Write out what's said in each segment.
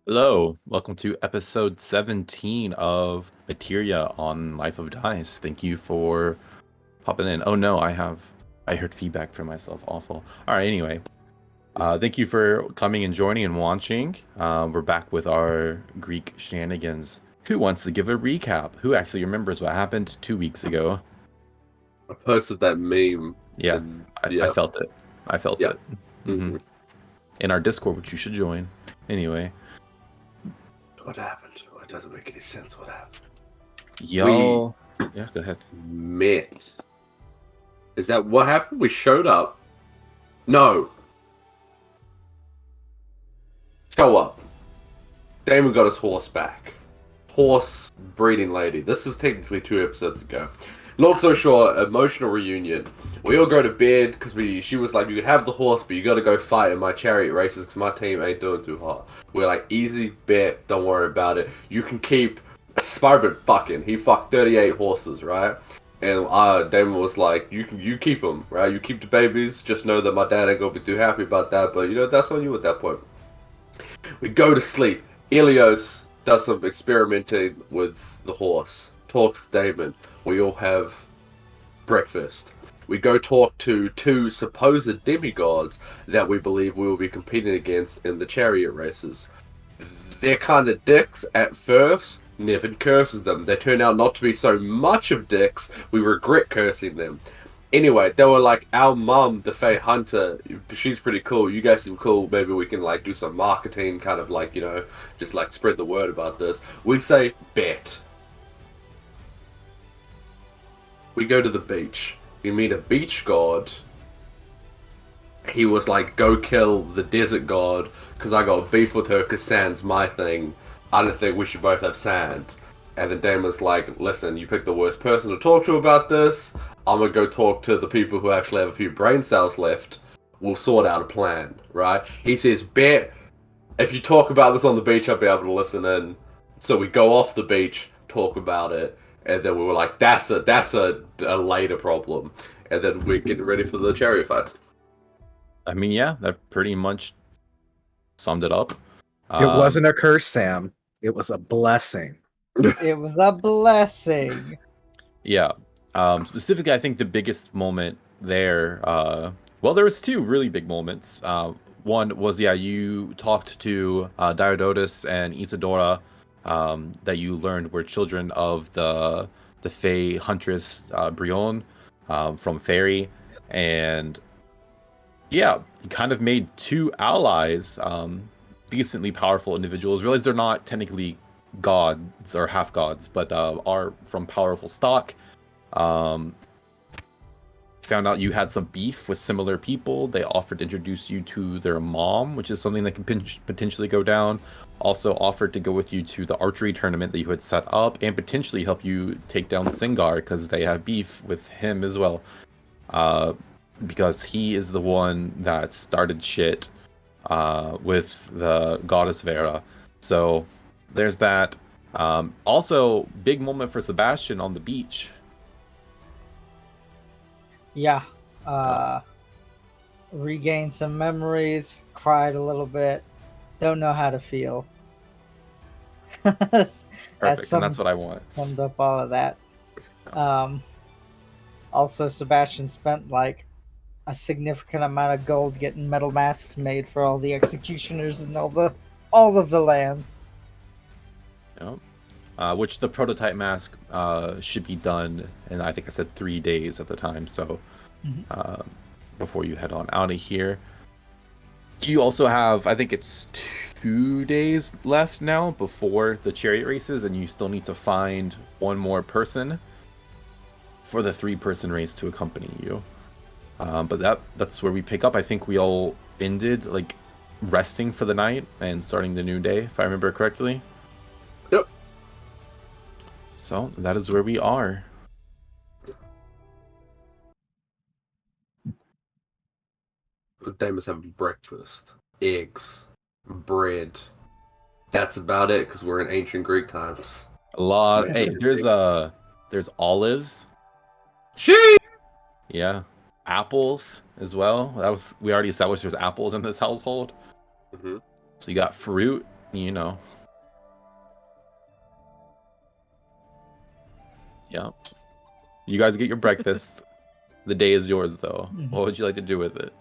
Hello, welcome to episode 17 of Materia on Life of Dice. Thank you for popping in. Oh no, I heard feedback from myself. Awful. All right, anyway. Thank you for coming and joining and watching. We're back with our Greek shenanigans. Who wants to give a recap? Who actually remembers what happened 2 weeks ago? I posted that meme. Yeah, I felt it. I felt it. Mm-hmm. In our Discord, which you should join. Anyway. What happened? It doesn't make any sense what happened. Yeah, go ahead. Met. Is that what happened? We showed up. No. Show up. Damon got his horse back. Horse breeding lady. This is technically 2 episodes ago. Long story short, emotional reunion. We all go to bed because she was like, you could have the horse, but you got to go fight in my chariot races because my team ain't doing too hot. We're like, easy bet, don't worry about it. You can keep Sparban fucking. He fucked 38 horses, right? And Damon was like, you keep them, right? You keep the babies. Just know that my dad ain't gonna be too happy about that, but that's on you at that point. We go to sleep. Ilios does some experimenting with the horse. Talks to Damon. We all have breakfast. We go talk to 2 supposed demigods that we believe we will be competing against in the chariot races. They're kind of dicks at first. Nevin curses them. They turn out not to be so much of dicks. We regret cursing them. Anyway, they were like, our mum, the Fae Hunter, she's pretty cool. You guys seem cool. Maybe we can do some marketing, kind of just spread the word about this. We say, bet. We go to the beach. We meet a beach god. He was like, go kill the desert god, because I got beef with her because sand's my thing. I don't think we should both have sand. And then Damon was like, listen, you picked the worst person to talk to about this. I'm going to go talk to the people who actually have a few brain cells left. We'll sort out a plan, right? He says, bet, if you talk about this on the beach, I'll be able to listen in. So we go off the beach, talk about it. And then we were like, that's a later problem. And then we're getting ready for the chariot fights. I mean, yeah, that pretty much summed it up. It wasn't a curse, Sam. It was a blessing. It was a blessing. Yeah. Specifically, I think the biggest moment there, well, there was 2 really big moments. One was, you talked to Diodotus and Isadora, that you learned were children of the Fae Huntress Brion from Faerie, and yeah, he kind of made 2 allies, decently powerful individuals. Realize they're not technically gods or half gods, but are from powerful stock, Um, found out you had some beef with similar people. They offered to introduce you to their mom, which is something that can potentially go down. Also offered to go with you to the archery tournament that you had set up and potentially help you take down Cingar because they have beef with him as well. Because he is the one that started shit with the goddess Vera. So there's that. Also, big moment for Sebastian on the beach. Yeah. Regained some memories, cried a little bit, don't know how to feel. That's Perfect, and that's what I want. Summed up all of that. Also, Sebastian spent like a significant amount of gold getting metal masks made for all the executioners and all of the lands. Yep. Which the prototype mask should be done in, I think I said 3 days at the time, so before you head on out of here. You also have, I think it's 2 days left now before the chariot races, and you still need to find one more person for the 3-person race to accompany you. But that's where we pick up. I think we all ended like resting for the night and starting the new day, if I remember correctly. Yep. So that is where we are. Damon's having breakfast, eggs, bread. That's about it because we're in ancient Greek times. A lot. Hey, there's olives. She. Yeah, apples as well. We already established there's apples in this household. Mm-hmm. So you got fruit, you know. Yeah. You guys get your breakfast. The day is yours, though. What would you like to do with it?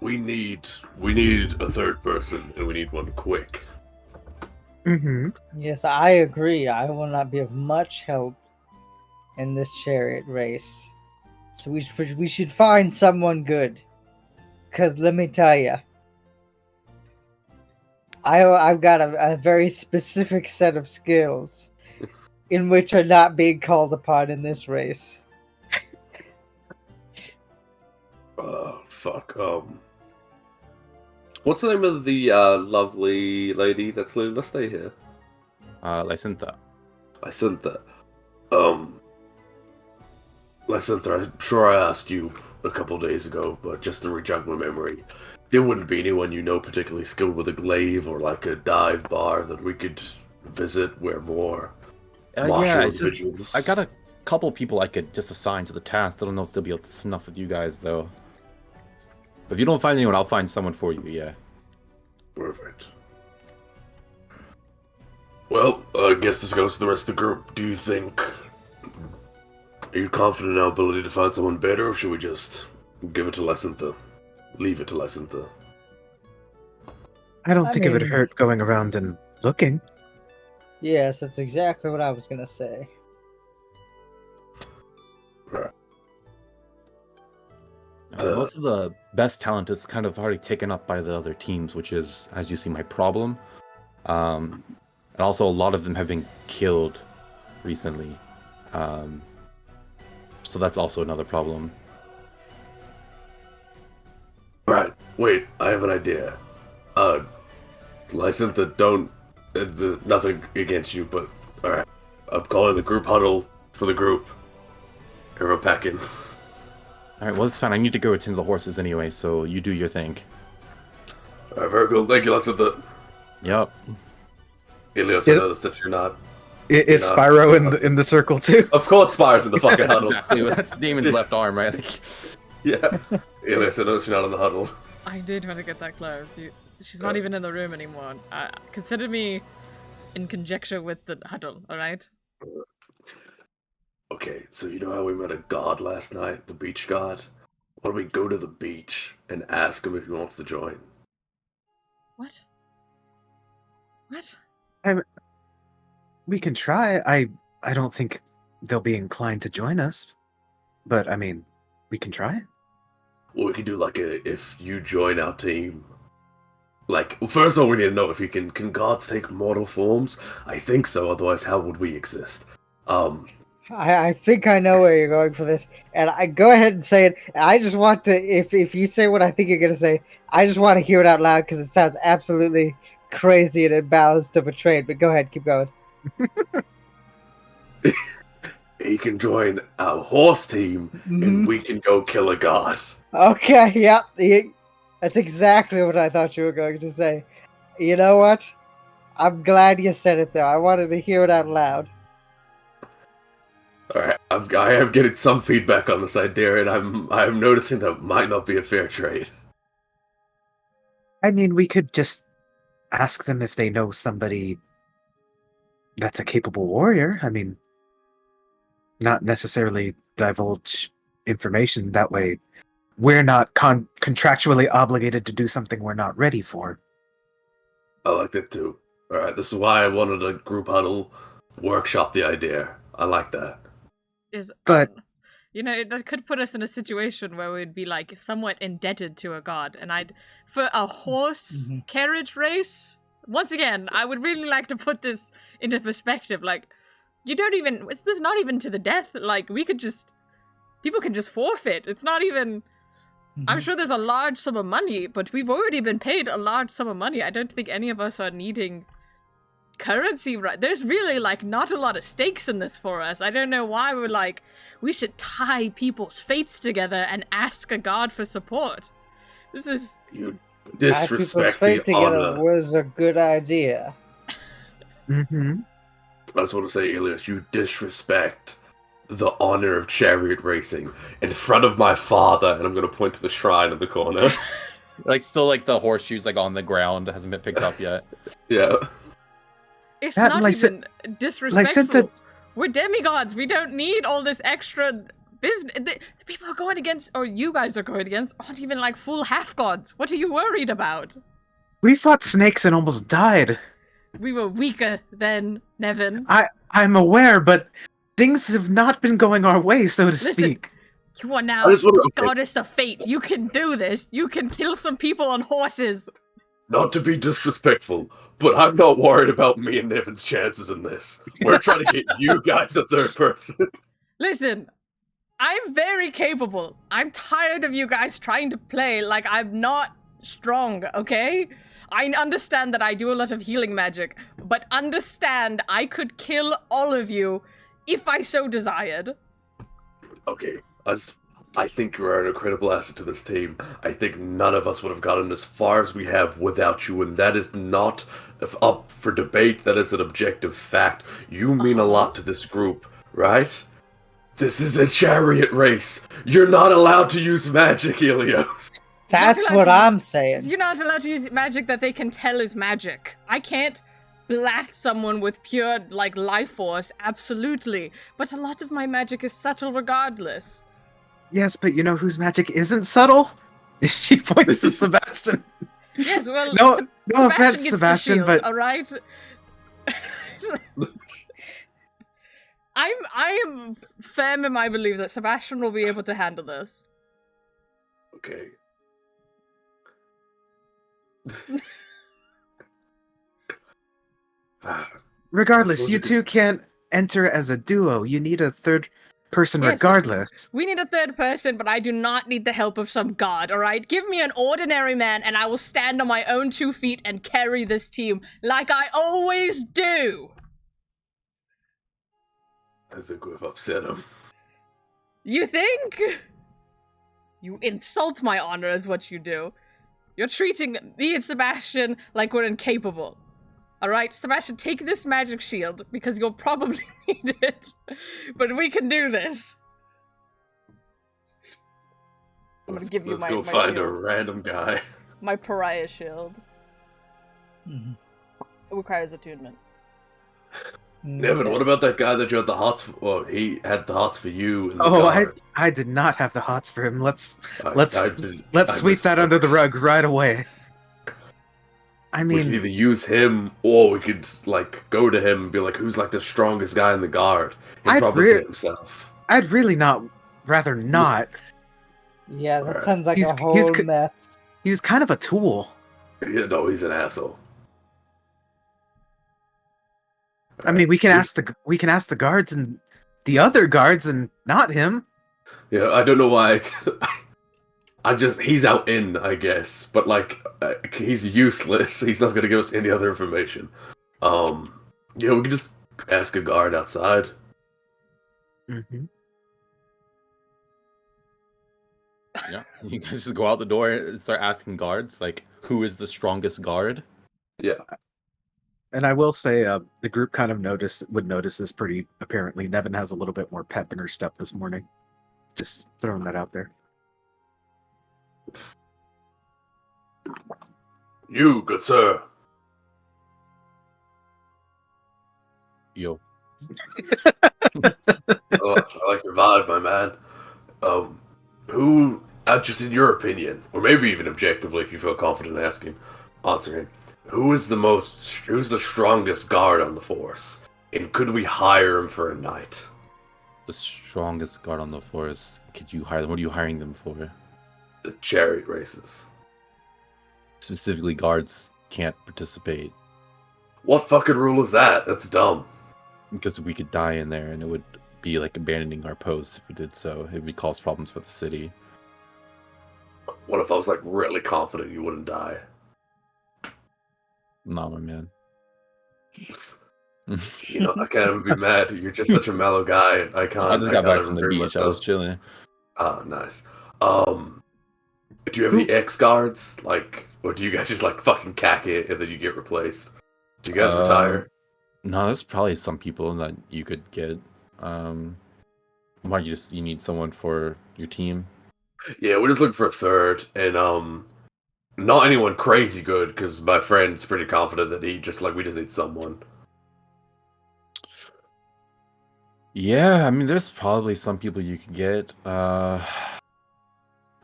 We need a third person, and we need one quick. Mm-hmm. Yes, I agree. I will not be of much help in this chariot race. So we should find someone good. Because let me tell you, I've got a very specific set of skills in which are not being called upon in this race. Fuck. What's the name of the lovely lady that's letting us stay here? Lysintha. Lysintha. Lysintha, I'm sure I asked you a couple days ago, but just to rejog my memory, there wouldn't be anyone you know particularly skilled with a glaive or like a dive bar that we could visit where more martial individuals. I got a couple people I could just assign to the task. I don't know if they'll be able to snuff with you guys, though. But if you don't find anyone, I'll find someone for you, yeah. Perfect. Well, I guess this goes to the rest of the group. Do you think... Are you confident in our ability to find someone better, or should we just give it to Lysintha? Leave it to Lysintha? I don't think it would hurt going around and looking. Yes, that's exactly what I was going to say. Right. Most of the best talent is kind of already taken up by the other teams, which is, as you see, my problem. And also, a lot of them have been killed recently. So that's also another problem. Right. Wait, I have an idea. Lysintha, don't... nothing against you, but... Alright. I'm calling the group huddle for the group. Everyone pack in. Alright, well, it's fine. I need to go attend to the horses anyway, so you do your thing. Alright, very cool. Thank you, Lysintha. Yep. Ilios, I noticed that you're not... Is Spyro in the circle too? Of course Spyro's in the fucking huddle. Exactly. That's Damon's left arm, right? Yeah. Ilios, I noticed you're not in the huddle. I did want to get that close. She's not even in the room anymore. Consider me in conjecture with the huddle, alright? Okay, so you know how we met a god last night, the beach god? Why don't we go to the beach and ask him if he wants to join? What? What? We can try. I don't think they'll be inclined to join us. But, I mean, we can try. Well, we could do like if you join our team. Like, well, first of all, we need to know if you can gods take mortal forms? I think so, otherwise how would we exist? I think I know where you're going for this, and I go ahead and say it. I just want to, if you say what I think you're gonna say, I just want to hear it out loud because it sounds absolutely crazy and imbalanced of a trade. But go ahead, keep going. He can join our horse team, and we can go kill a god. Okay, yep, that's exactly what I thought you were going to say. You know what? I'm glad you said it though. I wanted to hear it out loud. Alright, I am getting some feedback on this idea, and I'm noticing that it might not be a fair trade. I mean, we could just ask them if they know somebody that's a capable warrior. I mean, not necessarily divulge information. That way, we're not contractually obligated to do something we're not ready for. I like that too. Alright, this is why I wanted a group huddle, workshop the idea. I like that. But that could put us in a situation where we'd be like somewhat indebted to a god, and for a horse carriage race. Once again, I would really like to put this into perspective. Like, this is not even to the death. Like, people can just forfeit. It's not even. I'm sure there's a large sum of money, but we've already been paid a large sum of money. I don't think any of us are needing currency, right? There's really not a lot of stakes in this for us. I don't know why we should tie people's fates together and ask a god for support. This is you disrespect tie the people's fate together honor. was a good idea. I just want to say, Elias, you disrespect the honor of chariot racing in front of my father, and I'm going to point to the shrine in the corner. Still the horseshoes on the ground hasn't been picked up yet. Yeah. It's not even disrespectful. We're demigods. We don't need all this extra business. The people are going against, or you guys are going against, aren't even full half gods. What are you worried about? we fought snakes and almost died. We were weaker than Nevin. I'm aware, but things have not been going our way, so to speak. You are now goddess of fate. You can do this. You can kill some people on horses. Not to be disrespectful, but I'm not worried about me and Nevin's chances in this. We're trying to get you guys a third person. Listen, I'm very capable. I'm tired of you guys trying to play like I'm not strong, okay? I understand that I do a lot of healing magic, but understand I could kill all of you if I so desired. Okay, I think you are an incredible asset to this team. I think none of us would have gotten as far as we have without you, and that is not up for debate. That is an objective fact. You mean a lot to this group, right? This is a chariot race. You're not allowed to use magic, Helios. That's what I'm saying. You're not allowed to use magic that they can tell is magic. I can't blast someone with pure, life force, absolutely. But a lot of my magic is subtle regardless. Yes, but you know whose magic isn't subtle? She points to Sebastian. Yes, well, no Sebastian offense, gets Sebastian, the shield, but all right. I am firm in my belief that Sebastian will be able to handle this. Okay. regardless, you two can't enter as a duo. You need a third person regardless. We need a third person, but I do not need the help of some god, alright? Give me an ordinary man and I will stand on my own 2 feet and carry this team like I always do. I think we've upset him. You think? You insult my honor is what you do. You're treating me and Sebastian like we're incapable. Alright, Sebastian, take this magic shield, because you'll probably need it. But we can do this. I'm gonna give you my Let's go find shield. a random guy. My pariah shield. Mm-hmm. It requires attunement. Nevin, what about that guy that you had the hots for? Well, he had the hots for you. In the Oh, guard. I did not have the hots for him. Let's I sweep that under the rug right away. I We could mean, either use him, or we could go to him and be like, "Who's the strongest guy in the guard?" He'd probably say himself. I'd really rather not. Yeah, that Alright. sounds like He's- a whole he's mess. He was kind of a tool. Yeah, no, he's an asshole. I mean, we can ask the guards and the other guards and not him. Yeah, I don't know why. He's out in, I guess, but he's useless. He's not gonna give us any other information. We can just ask a guard outside. Mm-hmm. Yeah, you guys just go out the door and start asking guards, like, who is the strongest guard? Yeah. And I will say, the group kind of would notice this pretty apparently. Nevin has a little bit more pep in her step this morning. Just throwing that out there. You, good sir. Yo. Oh, I like your vibe, my man. Who, just in your opinion, or maybe even objectively, if you feel confident answering, who's the strongest guard on the force, and could we hire him for a night? The strongest guard on the force. Could you hire them? What are you hiring them for? The chariot races. Specifically, guards can't participate What fucking rule is that? That's dumb. because we could die in there, and it would be like abandoning our posts if we did so. It would cause problems for the city. What if I was really confident you wouldn't die? Nah, my man. I can't even be mad. You're just such a mellow guy. And I can't. I just got back from the bring beach. I was chilling. Oh, nice. Do you have any ex guards? Or do you guys just fucking cack it and then you get replaced? Do you guys retire? No, there's probably some people that you could get. Why you need someone for your team? Yeah, we're just looking for a third, and not anyone crazy good because my friend's pretty confident that we just need someone. Yeah, I mean, there's probably some people you could get.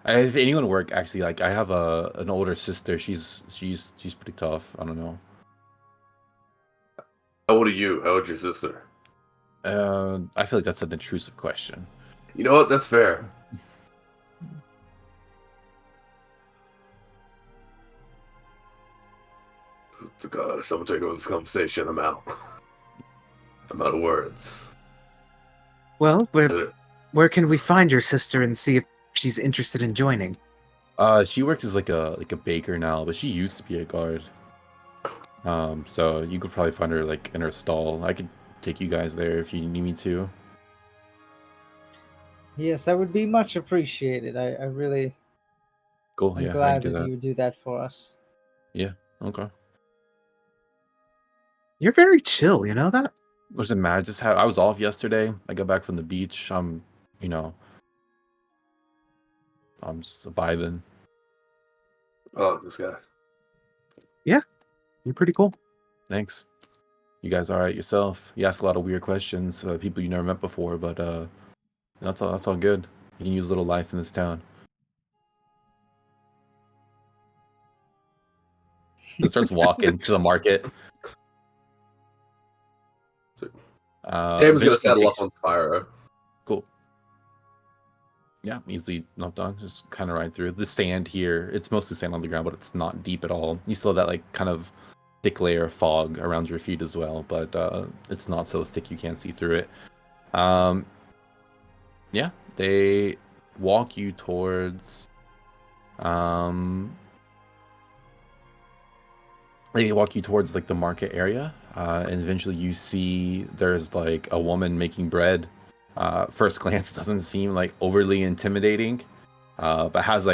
If anyone work, actually, I have an older sister. She's pretty tough. I don't know. How old are you? How old's your sister? I feel like that's an intrusive question. You know what? That's fair. Someone take over this conversation. I'm out. I'm out of words. Well, where can we find your sister and see if she's interested in joining? She works as a baker now, but she used to be a guard. So you could probably find her in her stall. I could take you guys there if you need me to. Yes, that would be much appreciated. I really Cool. am Yeah, glad I'd do that that. you would do that for us. Okay. You're very chill, you know that? Listen, man, I was off yesterday. I got back from the beach. I'm just vibing. Oh, this guy. You're pretty cool. Thanks. You guys all right yourself? You ask a lot of weird questions, people you never met before, but that's all good. You can use a little life in this town. It starts walking to the market. Damon's gonna saddle up on Spyro. Cool. Yeah, easily not done. Just kind of ride through. The sand here, it's mostly sand on the ground, but it's not deep at all. You still have that kind of thick layer of fog around your feet as well, but it's not so thick you can't see through it. Yeah, they walk you towards the market area, and eventually you see there's a woman making bread. First glance doesn't seem overly intimidating, but has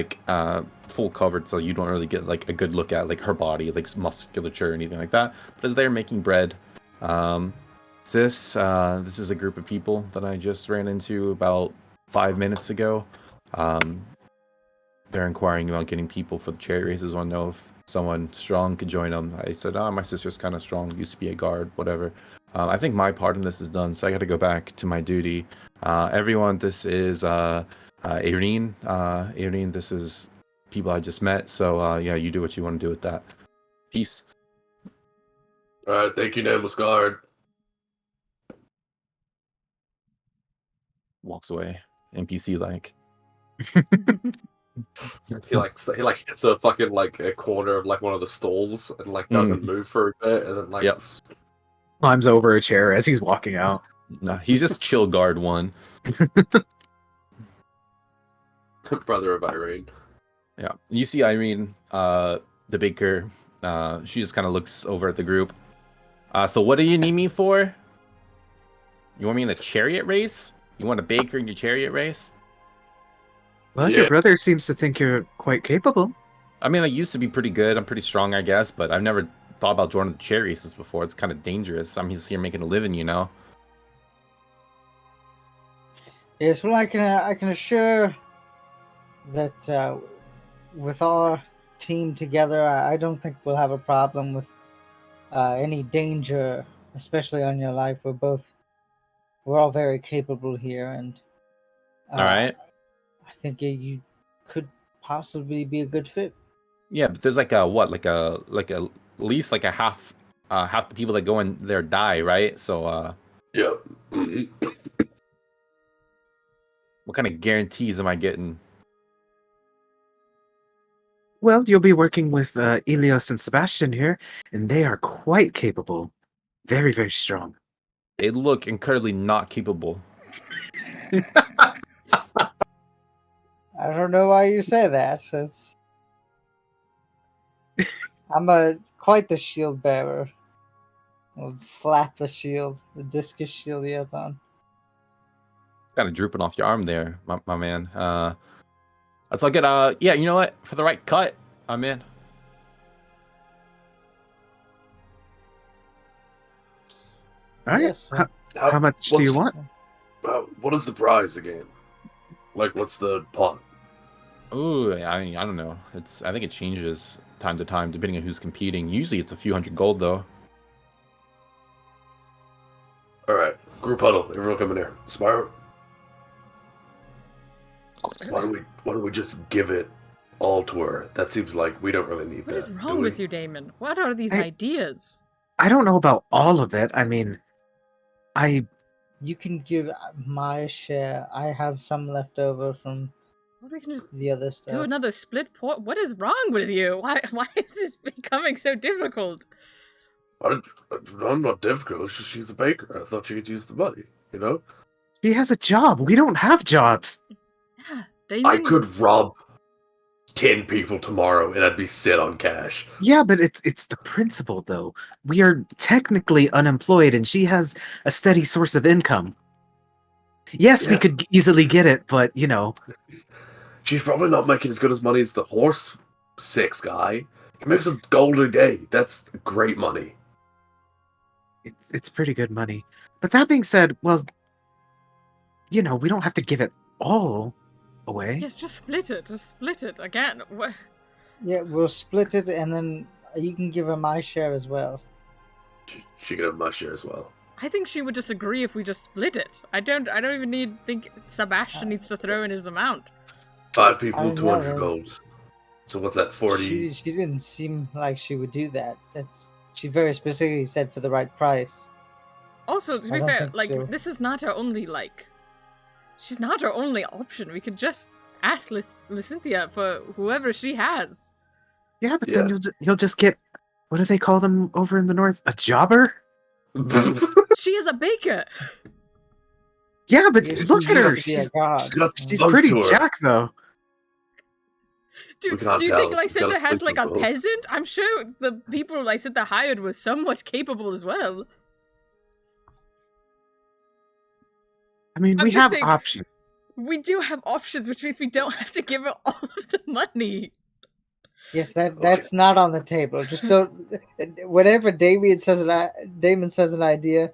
full covered, so you don't really get a good look at her body, musculature or anything like that. But as they're making bread, this is a group of people that I just ran into about 5 minutes ago. They're inquiring about getting people for the chariot races. Want to know if someone strong could join them. I said, my sister's kind of strong, used to be a guard, whatever. I think my part in this is done, so I got to go back to my duty. Everyone, this is Irene. Irene, this is people I just met, so yeah, you do what you want to do with that. Peace. Alright, thank you, Nameless Guard. Walks away. NPC He hits a fucking a corner of one of the stalls and doesn't move for a bit and then Yep. Climbs over a chair as he's walking out. No, he's just chill guard one. Brother of Irene. Yeah, you see Irene, the baker. She just kind of looks over at the group. So what do you need me for? You want me in the chariot race? You want a baker in your chariot race? Well, Yeah. your brother seems to think you're quite capable. I mean, I used to be pretty good. I'm pretty strong, I guess, but I've never thought about joining the chariot races before. It's kind of dangerous. I'm just here making a living, you know. Yes, well, I can assure that with our team together, I don't think we'll have a problem with any danger, especially on your life. We're all very capable here, and All right. I think you could possibly be a good fit. Yeah, but there's like a what? Like a at least like a half the people that go in there die, right? So Yeah. Mhm. what kind of guarantees am I getting? Well, you'll be working with Elios and Sebastian here, and they are quite capable. Very, very strong. They look incredibly not capable. I don't know why you say that. I'm quite the shield bearer. I'll slap the shield, the discus shield he has on. It's kind of drooping off your arm there, my man. Let's look at yeah, you know what? For the right cut, I'm in. All right. Yes, well, How much do you want? What is the prize again? Like, what's the pot? Ooh, I mean, I don't know. I think it changes time to time depending on who's competing. Usually, it's a few hundred gold though. All right, group huddle. Everyone come in here. Smart. Why don't we just give it all to her? That seems like we don't really need What that. is wrong with you, Damon? What are these ideas? I don't know about all of it. I mean, you can give my share. I have some left over from Well, we can just the other stuff. do another split port. What is wrong with you? Why is this becoming so difficult? I'm not difficult. It's just she's a baker. I thought she could use the money. You know. she has a job. We don't have jobs. Yeah, they I could rob 10 people tomorrow and I'd be set on cash. Yeah, but it's the principle, though. We are technically unemployed, and she has a steady source of income. Yes, we Yeah. could easily get it, but, you know. She's probably not making as good as money as the horse sex guy. He makes a gold a day. That's great money. It's pretty good money. But that being said, well, you know, we don't have to give it all away. Yes, just split it. Just split it again. Yeah, we'll split it, and then you can give her my share as well. She could have my share as well. I think she would disagree if we just split it. I don't even think Sebastian needs to throw in his amount. 5 people, I 200 know. gold. So what's that, 40? She didn't seem like she would do that. She very specifically said for the right price. Also, to I be don't fair, think like so. this is not our only she's not our only option. We could just ask Lysynthia for whoever she has. Yeah, but Yeah. then you'll just get, what do they call them over in the north? A jobber? She is a baker. Yeah, but Yeah, look she at her. used to be a god. She's pretty jack, though. Do We can't you tell. think We gotta Lysynthia has split like a them both. peasant? I'm sure the people Lysynthia hired was somewhat capable as well. I mean, I'm we just have saying- options. We do have options, which means we don't have to give her all of the money. Yes, that's not on the table. Just don't. Whatever Damon says an idea,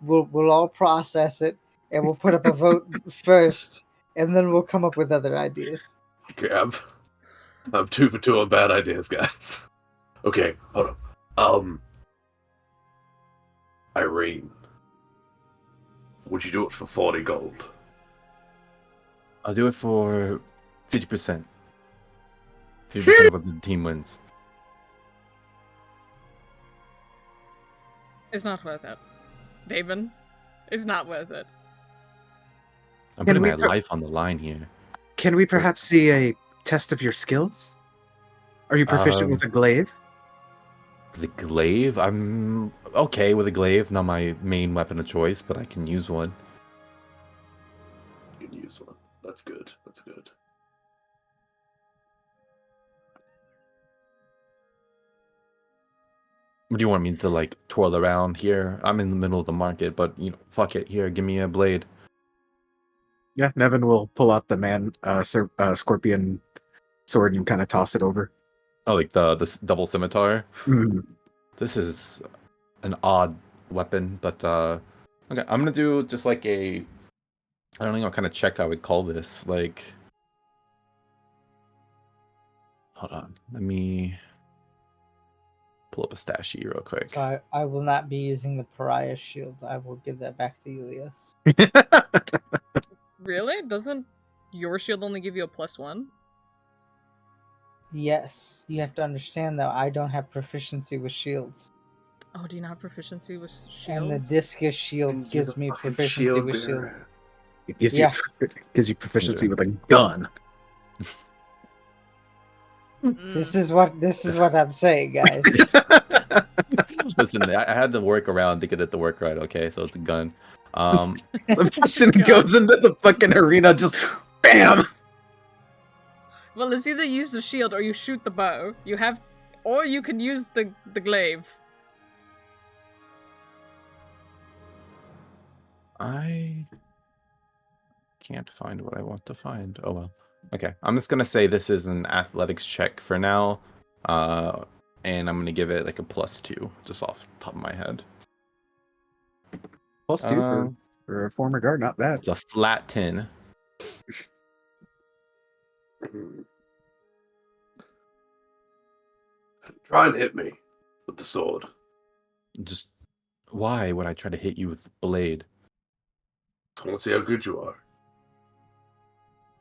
we'll all process it, and we'll put up a vote first, and then we'll come up with other ideas. Okay, I'm 2 for 2 on bad ideas, guys. Okay, hold on. Irene, would you do it for 40 gold? I'll do it for 50%. 50% of what the team wins. It's not worth it. Damon, it's not worth it. I'm Can putting we my life on the line here. Can we perhaps see a test of your skills? Are you proficient with a glaive? The glaive? I'm okay with a glaive. Not my main weapon of choice, but I can use one. You can use one. That's good. That's good. What do you want me to like twirl around here? I'm in the middle of the market, but fuck it. Here, give me a blade. Yeah, Nevin will pull out the scorpion sword and kind of toss it over. Oh, like the double scimitar. Mm. This is an odd weapon, but okay. I'm gonna do just like I don't know what kind of check I would call this. Like, hold on, let me pull up a stat sheet real quick. So I will not be using the pariah shield. I will give that back to Elias. Really? Doesn't your shield only give you a +1? Yes, you have to understand though, I don't have proficiency with shields. Oh, do you not have proficiency with shields? And the discus shield gives me proficiency with shields. It gives Yeah. gives you proficiency with a gun. This is what I'm saying, guys. Listen, I had to work around to get it to work right. Okay, so it's a gun. Sebastian goes into the fucking arena, just bam. Well, it's either use the shield or you shoot the bow. Or you can use the glaive. I can't find what I want to find. Oh well. Okay, I'm just gonna say this is an athletics check for now, and I'm gonna give it like a +2, just off the top of my head. +2 for a former guard, not bad. It's a flat 10. Try and hit me with the sword. Just why would I try to hit you with the blade? I want to see how good you are.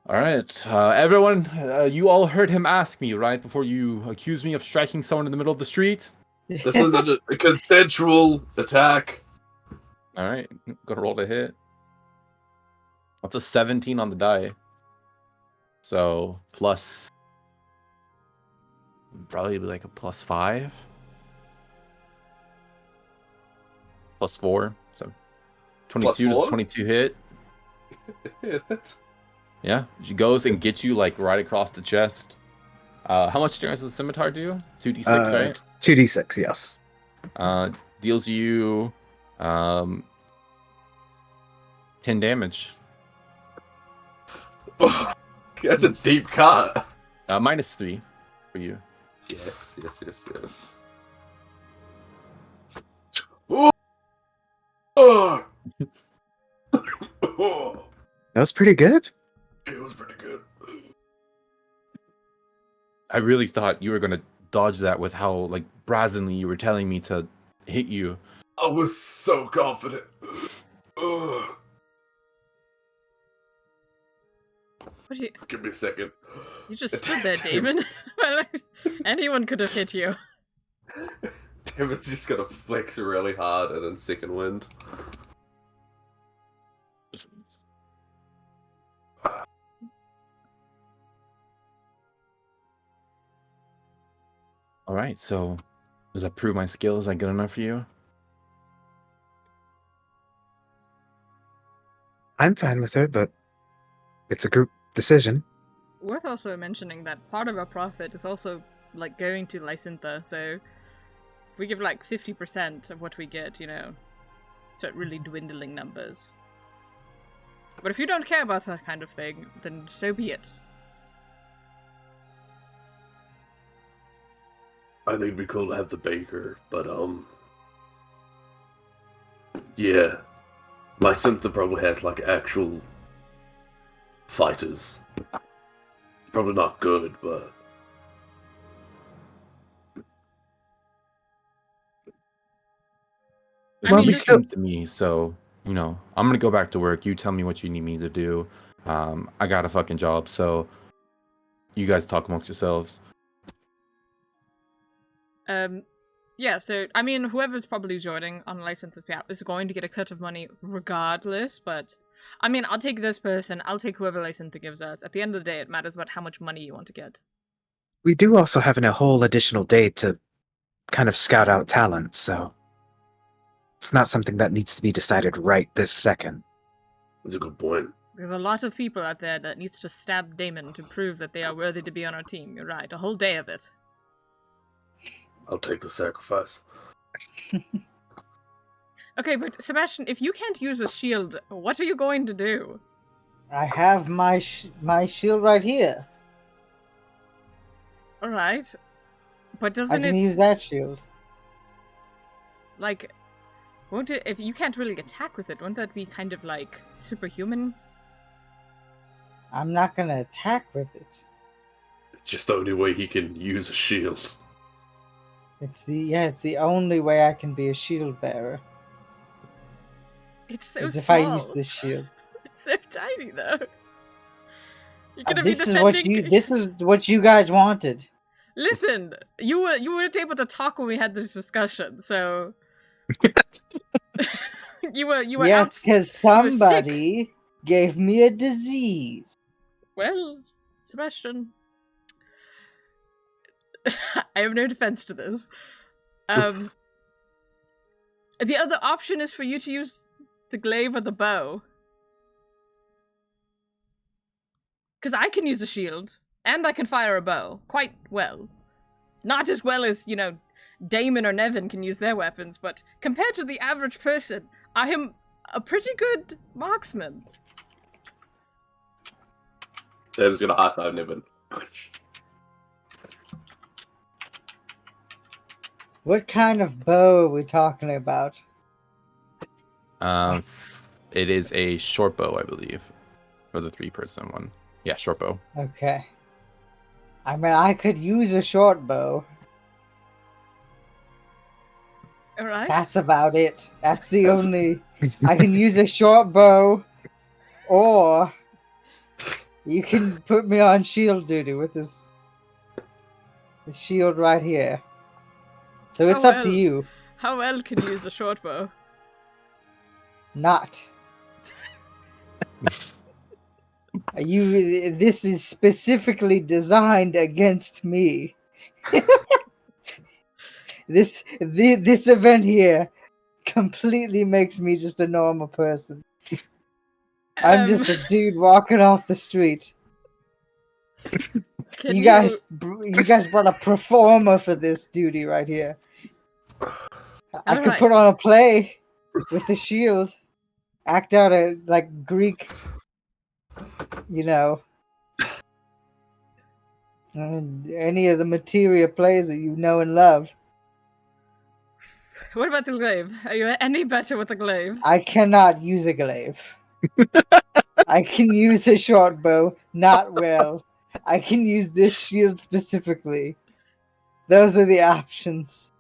All right, everyone, you all heard him ask me, right, before you accuse me of striking someone in the middle of the street? This is a consensual attack. All right, gonna roll to hit. That's a 17 on the die. So plus, probably like a +5, +4. So 22 does 22 hit. Yeah, she goes and gets you like right across the chest. How much damage does the scimitar do? 2d6, right? 2d6, yes. Deals you 10 damage. That's a deep cut. -3 for you. Yes. That was pretty good. It was pretty good. I really thought you were gonna dodge that with how like brazenly you were telling me to hit you. I was so confident. Give me a second. You just stood there, Damon. Anyone could have hit you. Damon's just gonna flex really hard and then second wind. All right, so does that prove my skill? Is that good enough for you? I'm fine with it, but it's a group decision. Worth also mentioning that part of our profit is also like going to Lysintha, so if we give like 50% of what we get, start really dwindling numbers. But if you don't care about that kind of thing, then so be it. I think it'd be cool to have the baker, but yeah, Lysintha probably has like actual fighters. Probably not good, but Well, we still to me, so I'm gonna go back to work. You tell me what you need me to do. I got a fucking job, so you guys talk amongst yourselves. Yeah, so, I mean, whoever's probably joining on Lysintha's behalf is going to get a cut of money regardless, but, I mean, I'll take this person, I'll take whoever Lysintha gives us. At the end of the day, it matters about how much money you want to get. we do also have a whole additional day to kind of scout out talent, so it's not something that needs to be decided right this second. That's a good point. There's a lot of people out there that needs to stab Damon to prove that they are worthy to be on our team. You're right. A whole day of it. I'll take the sacrifice. Okay, but Sebastian, if you can't use a shield, what are you going to do? I have my shield right here. All right, but I doesn't can it use that shield. like? Won't it? If you can't really attack with it, won't that be kind of like superhuman? I'm not gonna attack with it. It's just the only way he can use a shield. It's the only way I can be a shield bearer. It's so Is if small. I use this shield. It's so tiny, though. You're gonna be This defending. is what you guys wanted. Listen, you weren't able to talk when we had this discussion, so you were Yes, out. because somebody gave me a disease. Well, Sebastian, I have no defense to this. The other option is for you to use the glaive or the bow. Because I can use a shield, and I can fire a bow quite well. Not as well as, Damon or Nevin can use their weapons, but compared to the average person, I am a pretty good marksman. Damon's gonna high five Nevin. What kind of bow are we talking about? It is a short bow, I believe, for the 3-person one. Yeah, short bow. Okay. I mean, I could use a short bow. Alright. That's about it. That's the only... I can use a short bow, or you can put me on shield duty with this shield right here. So it's up to you. How well can you use a short bow? Not. This is specifically designed against me. This event here completely makes me just a normal person. I'm just a dude walking off the street. You guys brought a performer for this duty right here. I could put on a play with the shield, act out a Greek, any of the Materia plays that you know and love. What about the glaive? Are you any better with the glaive? I cannot use a glaive. I can use a short bow, not well. I can use this shield specifically. Those are the options.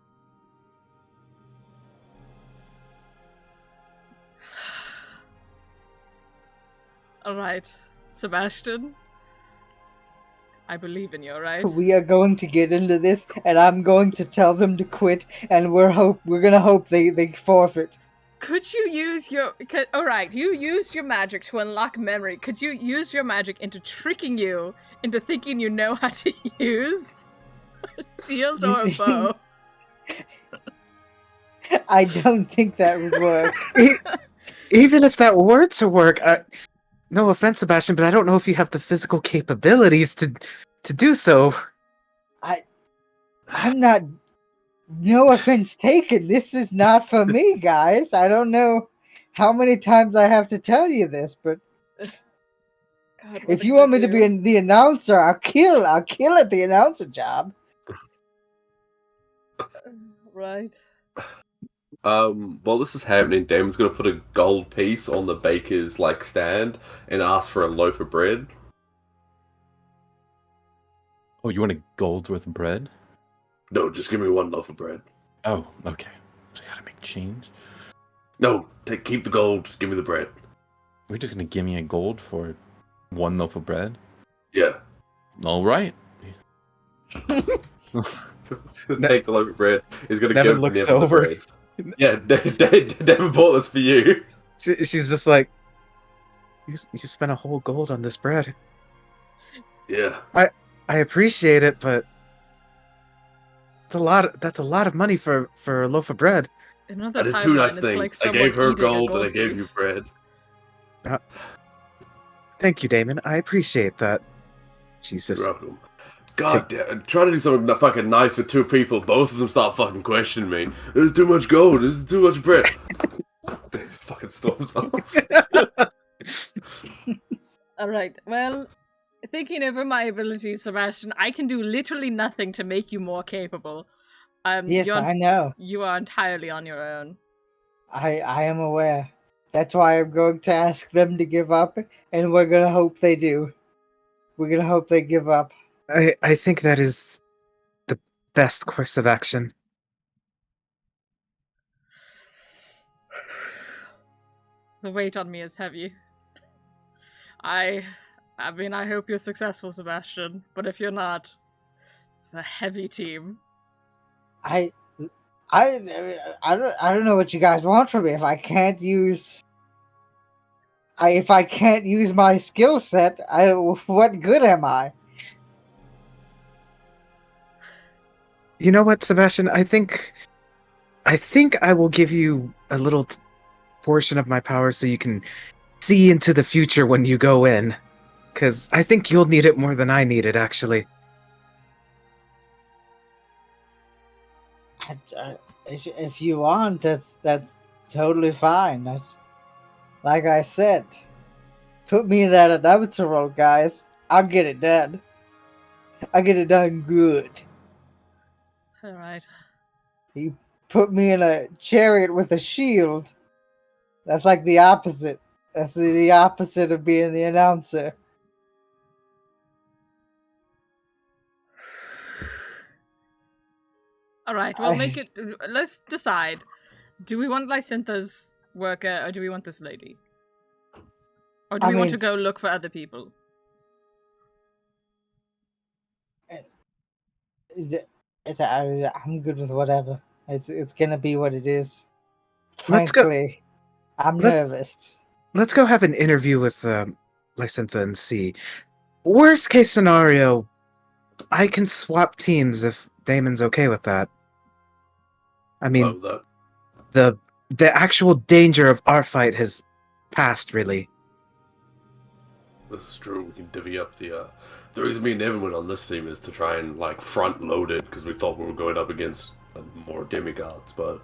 Alright, Sebastian. I believe in you, alright? We are going to get into this, and I'm going to tell them to quit, and we're gonna hope they forfeit. Could you use your... Alright, you used your magic to unlock memory. Could you use your magic into tricking you into thinking you know how to use a shield or a bow? I don't think that would work. Even if that were to work, no offense, Sebastian, but I don't know if you have the physical capabilities to do so. I'm not... No offense taken. This is not for me, guys. I don't know how many times I have to tell you this, but God, if you want me to be the announcer, I'll kill at the announcer job. Right. While this is happening, Damon's gonna put a gold piece on the baker's stand and ask for a loaf of bread. Oh, you want a gold worth of bread? No, just give me one loaf of bread. Oh, okay. So I gotta make change. No, keep the gold. Give me the bread. We're just gonna give me a gold for one loaf of bread? Yeah. All right. He's gonna take the loaf of bread. He's gonna Nevin give looks Nevin the over. bread. Yeah, Devin bought this for you. She's just like, you spent a whole gold on this bread. Yeah. I appreciate it, but That's a lot of money for a loaf of bread. Another I did two timeline, nice it's things. like I gave someone her eating a gold and I gave you piece. bread. Thank you, Damon. I appreciate that. Jesus. You're welcome. God damn, trying to do something fucking nice with two people, both of them start fucking questioning me. There's too much gold, there's too much bread. They fucking storms off. Alright, well, thinking over my abilities, Sebastian, I can do literally nothing to make you more capable. Yes, I know. You are entirely on your own. I am aware. That's why I'm going to ask them to give up, and we're gonna hope they do. We're gonna hope they give up. I think that is the best course of action. The weight on me is heavy. I mean, I hope you're successful, Sebastian, but if you're not, it's a heavy team. I don't know what you guys want from me if I can't use my skill set. What good am I? You know what, Sebastian? I think I will give you a little portion of my power so you can see into the future when you go in. Because I think you'll need it more than I need it, actually. If you want, that's totally fine. That's like I said. Put me in that announcer role, guys. I'll get it done. I'll get it done good. Alright. You put me in a chariot with a shield. That's like the opposite. That's the opposite of being the announcer. Alright, we'll make it. Let's decide. Do we want Lysintha's worker, or do we want this lady? Or do we want to go look for other people? I'm good with whatever. It's gonna be what it is. Let's go- Frankly, I'm nervous. Let's go have an interview with Lysintha and see. Worst case scenario, I can swap teams if Damon's okay with that. I mean, the actual danger of our fight has passed, really. This is true. We can divvy up the reason me and Evan went on this team is to try and like front load it because we thought we were going up against more demigods, but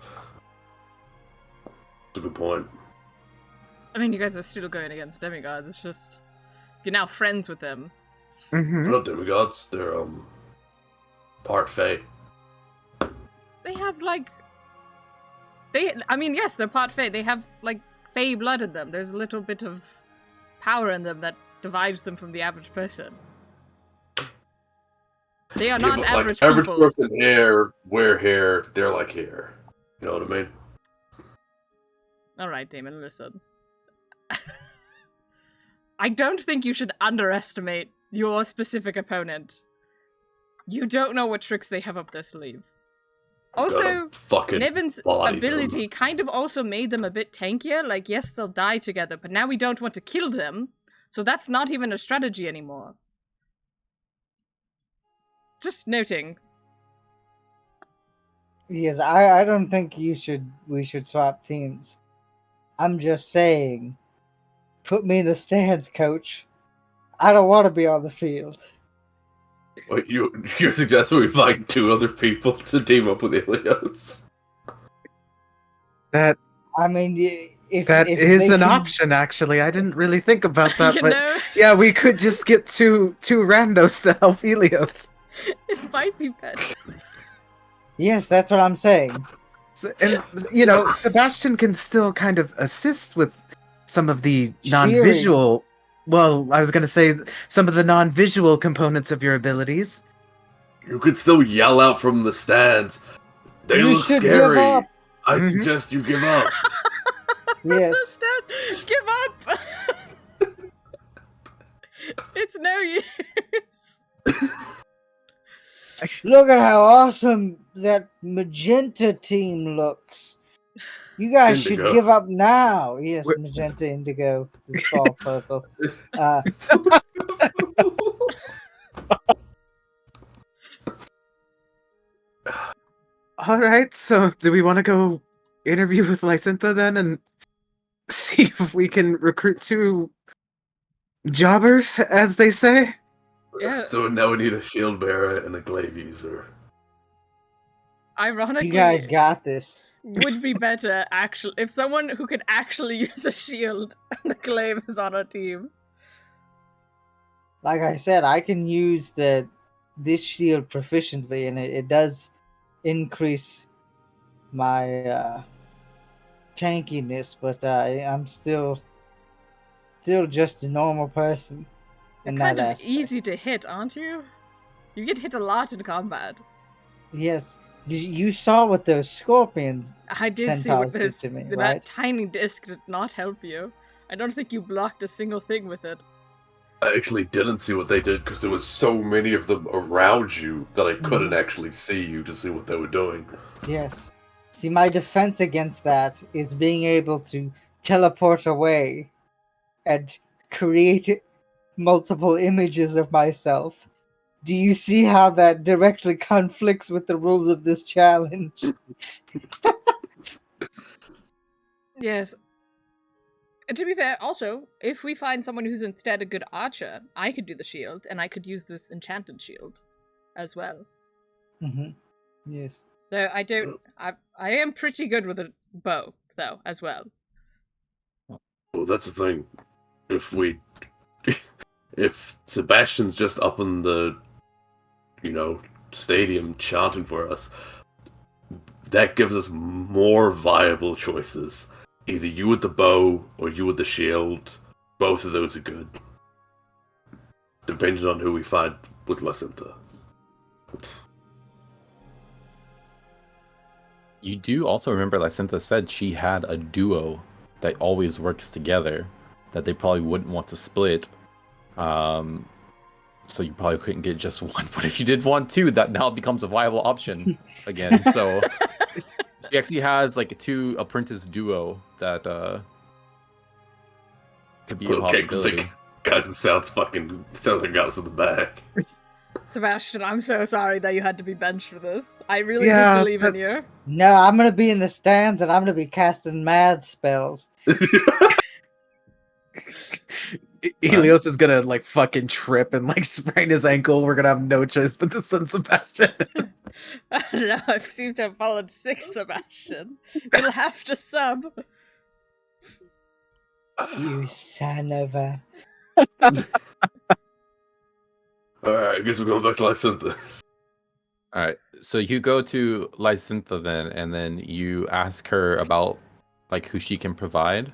it's a good point. I mean, you guys are still going against demigods. It's just you're now friends with them. Mm-hmm. They're not demigods. They're part Fae. They have like yes, they're part Fae. They have like Fae blood in them. There's a little bit of power in them that divides them from the average person. They are not average like, people. Average person wear hair, they're like hair. You know what I mean? Alright, Damon, listen. I don't think you should underestimate your specific opponent. You don't know what tricks they have up their sleeve. Also, Nevin's ability kind of also made them a bit tankier. Like, yes, they'll die together, but now we don't want to kill them, so that's not even a strategy anymore. Just noting. Yes, I don't think we should swap teams. I'm just saying, put me in the stands, coach. I don't want to be on the field. Wait, you're suggesting we find two other people to team up with Ilios? That is an option, actually. I didn't really think about that, but yeah, we could just get two randos to help Ilios. It might be better. Yes, that's what I'm saying. And, you know, Sebastian can still kind of assist with some of the non-visual... Well, I was going to say some of the non-visual components of your abilities. You could still yell out from the stands. They look scary. I suggest you give up. Yes. Give up! It's no use. Look at how awesome that magenta team looks. You guys should give up now. Yes, magenta indigo. It's all purple. All right, so do we want to go interview with Lysintha then and see if we can recruit 2 jobbers, as they say? Yeah. So now we need a shield bearer and a glaive user. Ironically, You guys got this. would be better actually if someone who could actually use a shield and a glaive is on our team. Like I said, I can use this shield proficiently, and it does increase my tankiness, but I'm still just a normal person. You're in kind that of aspect. easy to hit, aren't you? You get hit a lot in combat. Yes. You saw what those scorpions I did see what centaurs did this. to me, That right? tiny disc did not help you. I don't think you blocked a single thing with it. I actually didn't see what they did because there was so many of them around you that I couldn't actually see you to see what they were doing. Yes. See, my defense against that is being able to teleport away and create multiple images of myself. Do you see how that directly conflicts with the rules of this challenge? Yes. To be fair, also, if we find someone who's instead a good archer, I could do the shield, and I could use this enchanted shield as well. Yes. Though I don't. I am pretty good with a bow, though, as well. Well, that's the thing. If Sebastian's just up in the, stadium chanting for us, that gives us more viable choices. Either you with the bow or you with the shield. Both of those are good. Depending on who we find with Lysintha. You do also remember Lysintha said she had a duo that always works together, that they probably wouldn't want to split. So you probably couldn't get just one, but if you did want 2, that now becomes a viable option again. So she actually has like a 2 apprentice duo that could be a possibility. Guys, it sounds like guys in the back. Sebastian, I'm so sorry that you had to be benched for this. I really Yeah, did believe in you. No, I'm gonna be in the stands and I'm gonna be casting mad spells. Helios is gonna like fucking trip and like sprain his ankle. We're gonna have no choice but to send Sebastian. I don't know, I seem to have followed 6, Sebastian. You'll have to sub. You son of a... Alright, I guess we're going back to Lysintha. Alright, so you go to Lysintha then, and then you ask her about like who she can provide.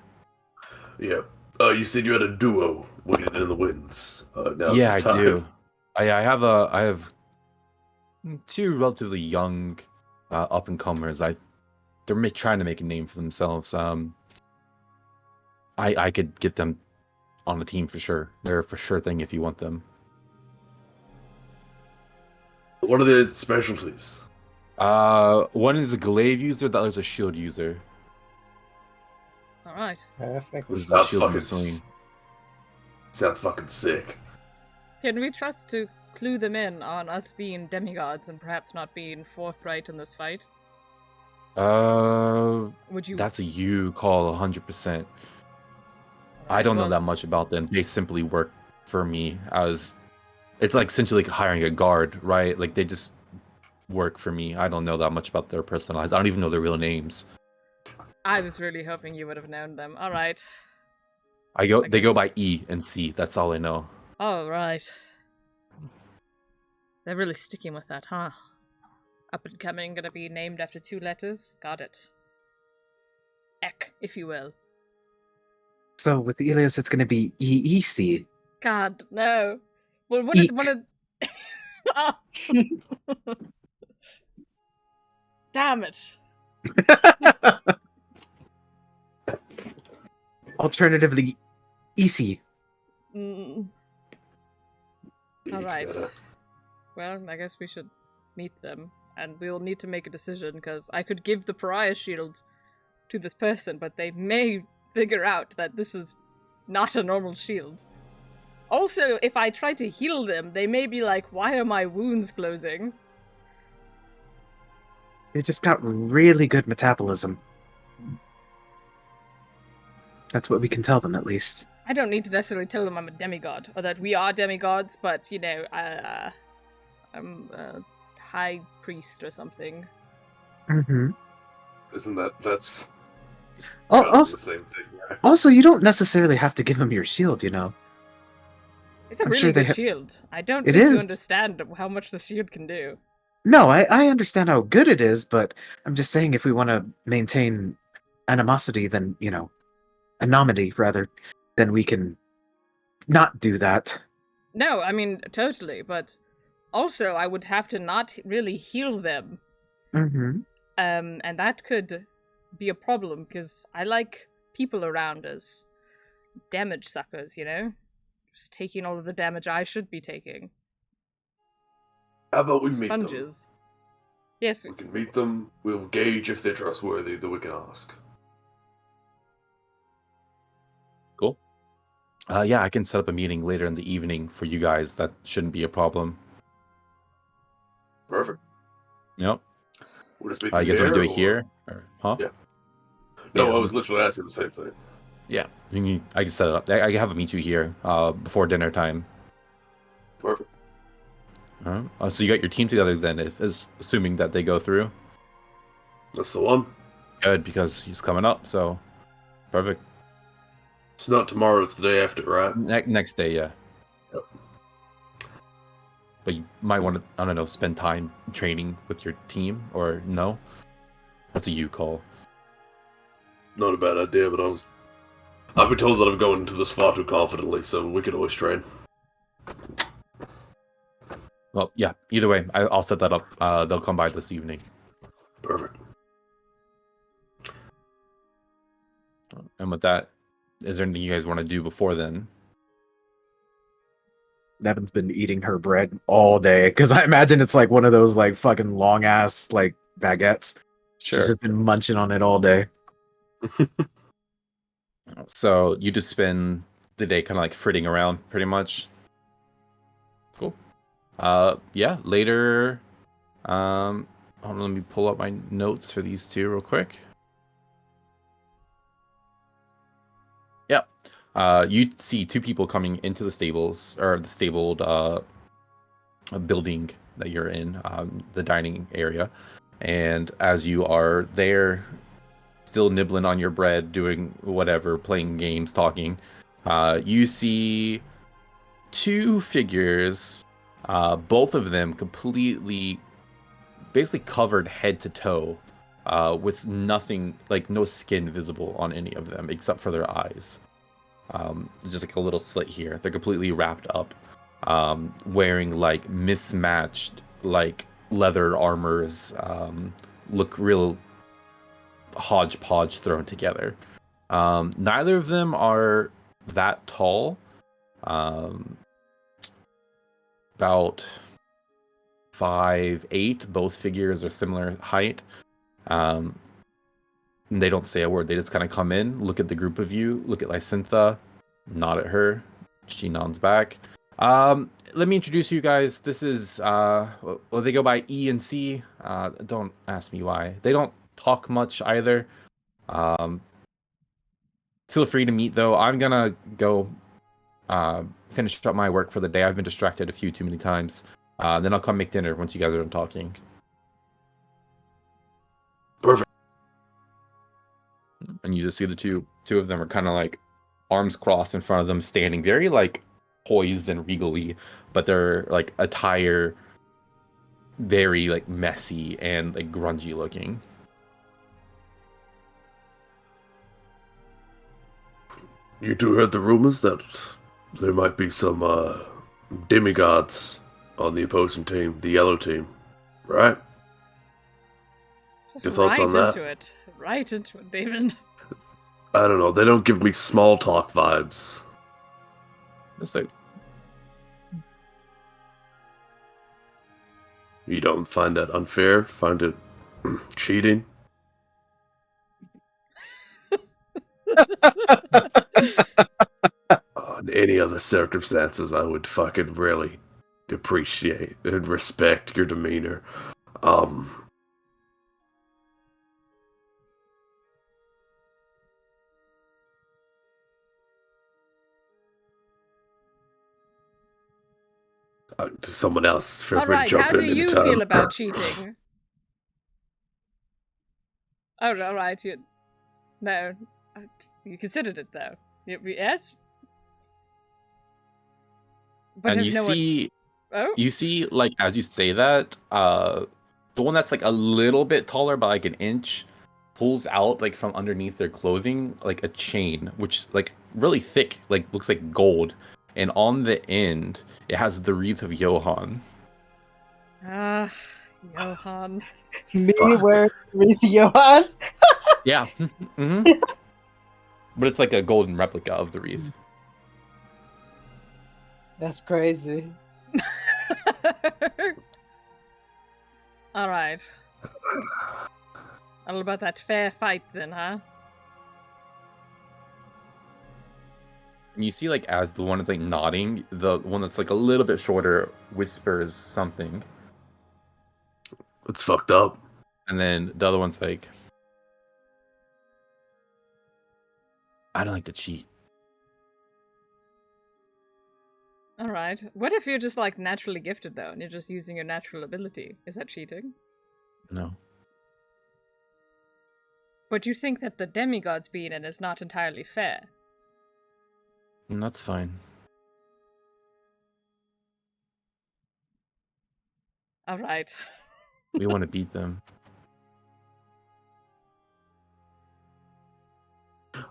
Yeah. You said you had a duo waiting in the winds. Now's Yeah, the time. I do. I have 2 relatively young up and comers. They're trying to make a name for themselves. I could get them on the team for sure. They're a for sure thing if you want them. What are their specialties? One is a glaive user, the other is a shield user. Alright. Perfect. This is the shield and the Sounds fucking sick. Can we trust to clue them in on us being demigods and perhaps not being forthright in this fight? Would you? That's a you call 100%. I don't know that much about them. They simply work for me as it's like essentially like hiring a guard, right? Like they just work for me. I don't know that much about their personalities. I don't even know their real names. I was really hoping you would have known them. All right. They go by E and C. That's all I know. All right. They're really sticking with that, huh? Up and coming, gonna be named after 2 letters. Got it. Ek, if you will. So with the Helios, it's gonna be EEC. God, no. Well, what did one of... Oh. Damn it. Alternatively, EC. Mm. All right. Well, I guess we should meet them, and we'll need to make a decision, because I could give the pariah shield to this person, but they may figure out that this is not a normal shield. Also, if I try to heal them, they may be like, why are my wounds closing? They just got really good metabolism. That's what we can tell them, at least. I don't need to necessarily tell them I'm a demigod or that we are demigods, but I'm a high priest or something. Mm-hmm. Isn't that's Also, the same thing? Right? also, you don't necessarily have to give them your shield, you know. It's a I'm really sure they good shield. I don't It really is. understand how much the shield can do. No, I understand how good it is, but I'm just saying if we want to maintain animosity, then, anonymity, rather, then we can not do that. No, I mean, totally, but also I would have to not really heal them. Mm-hmm. And that could be a problem because I like people around us. Damage suckers, Just taking all of the damage I should be taking. How about we meet them? Sponges. Yes. We can meet them. We'll gauge if they're trustworthy. Then we can ask. Cool. Yeah, I can set up a meeting later in the evening for you guys. That shouldn't be a problem. Perfect. Yep. We'll just meet You guys want to do it here? Or, huh? Yeah. No, Yeah. I was literally asking the same thing. Yeah. I can set it up. I can have them meet you here before dinner time. Perfect. So you got your team together then, assuming that they go through. That's the one. Good, because he's coming up, so perfect. It's not tomorrow, it's the day after, right? Next day, yeah. Yep. But you might want to, I don't know, spend time training with your team, or no? That's a you call. Not a bad idea, but I've been told that I'm going into this far too confidently, so we can always train. Well, yeah, either way, I'll set that up. They'll come by this evening. Perfect. And with that, is there anything you guys want to do before then? Nevin's been eating her bread all day, because I imagine it's like one of those like fucking long ass like baguettes. She's just been munching on it all day. So you just spend the day kind of like fritting around, pretty much. Cool. Yeah. Later. Hold on, let me pull up my notes for these two real quick. Yep. You see two people coming into the stables, or the stabled building that you're in, the dining area. And as you are there, still nibbling on your bread, doing whatever, playing games, talking, you see two figures, both of them completely, basically covered head to toe, with nothing, like no skin visible on any of them except for their eyes. Just like a little slit here. They're completely wrapped up, wearing like mismatched like leather armors, look real hodgepodge thrown together. Neither of them are that tall. About 5'8". Both figures are similar height. And they don't say a word. They just kind of come in, look at the group of you, look at Lysintha, nod at her. She nods back. Let me introduce you guys. This is they go by E and C. Don't ask me why. They don't talk much either. Feel free to meet though. I'm gonna go finish up my work for the day. I've been distracted a few too many times. Then I'll come make dinner once you guys are done talking. Perfect. And you just see the two of them are kind of like arms crossed in front of them, standing very like poised and regally, but their like attire very like messy and like grungy looking. You two heard the rumors that there might be some demigods on the opposing team, the yellow team, right? Just Your thoughts right on that? into it. Right into it, David. I don't know. They don't give me small talk vibes. It's like, You don't find that unfair? Find it cheating? In any other circumstances, I would fucking really appreciate and respect your demeanor. To someone else, feel All free to right, jump how in do you anytime. feel about cheating? Oh, all right. No, you considered it though. Yes. But And if you no one... see, Oh, you see, like as you say that, the one that's like a little bit taller by like an inch pulls out like from underneath their clothing like a chain, which like really thick, like looks like gold, and on the end it has the wreath of Johan. Johan. Me Fuck. wearing wreath Johan. Yeah. hmm But it's like a golden replica of the wreath. That's crazy. All right. All about that fair fight then, huh? And you see, like, as the one that's like nodding, the one that's like a little bit shorter whispers something, It's fucked up. and then the other one's like, "I don't like to cheat." All right. What if you're just like naturally gifted though, and you're just using your natural ability? Is that cheating? No. But you think that the demigods being in is not entirely fair? That's fine. All right. We want to beat them.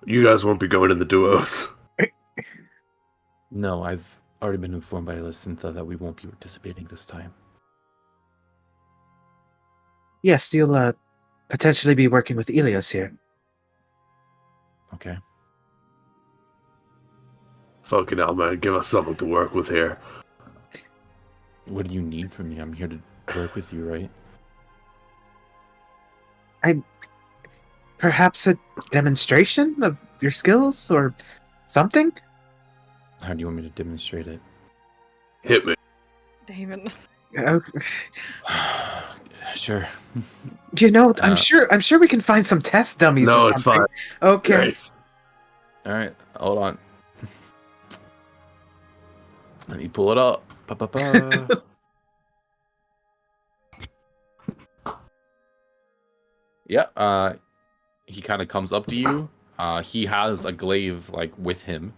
You guys won't be going in the duos. No, I've already been informed by Lysintha that we won't be participating this time. Yes, you'll potentially be working with Elios here. Okay. Fucking hell, man. Give us something to work with here. What do you need from me? I'm here to work with you, right? Perhaps a demonstration of your skills or something? How do you want me to demonstrate it? Hit me. Damon. Oh, Sure. you know, I'm sure we can find some test dummies No, or it's something. fine. Okay. Great. All right, hold on. Let me pull it up. Ba-ba-ba. Yeah. He kind of comes up to you. He has a glaive like with him,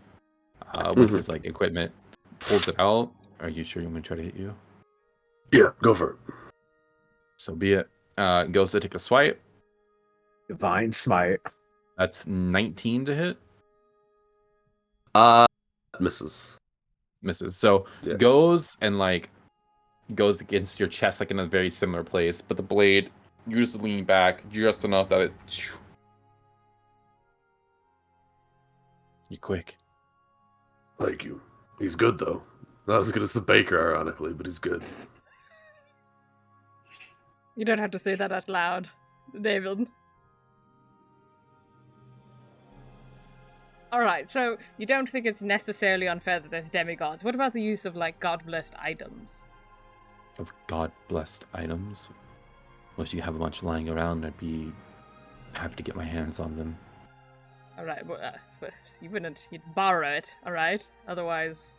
with his like equipment. Pulls it out. Are you sure you want me to try to hit you? Yeah, go for it. So be it. Goes to take a swipe. Divine smite. That's 19 to hit. Misses. Misses. So Yeah. goes and like goes against your chest like in a very similar place, but the blade you just lean back just enough that it. You're quick. Thank you. He's good, though. Not as good as the baker, ironically, but he's good. You don't have to say that out loud, David. Alright, so you don't think it's necessarily unfair that there's demigods. What about the use of, like, god-blessed items? Of God-blessed items. Well, if you have a bunch lying around, I'd be happy to get my hands on them. Alright, well, you'd borrow it, alright? Otherwise,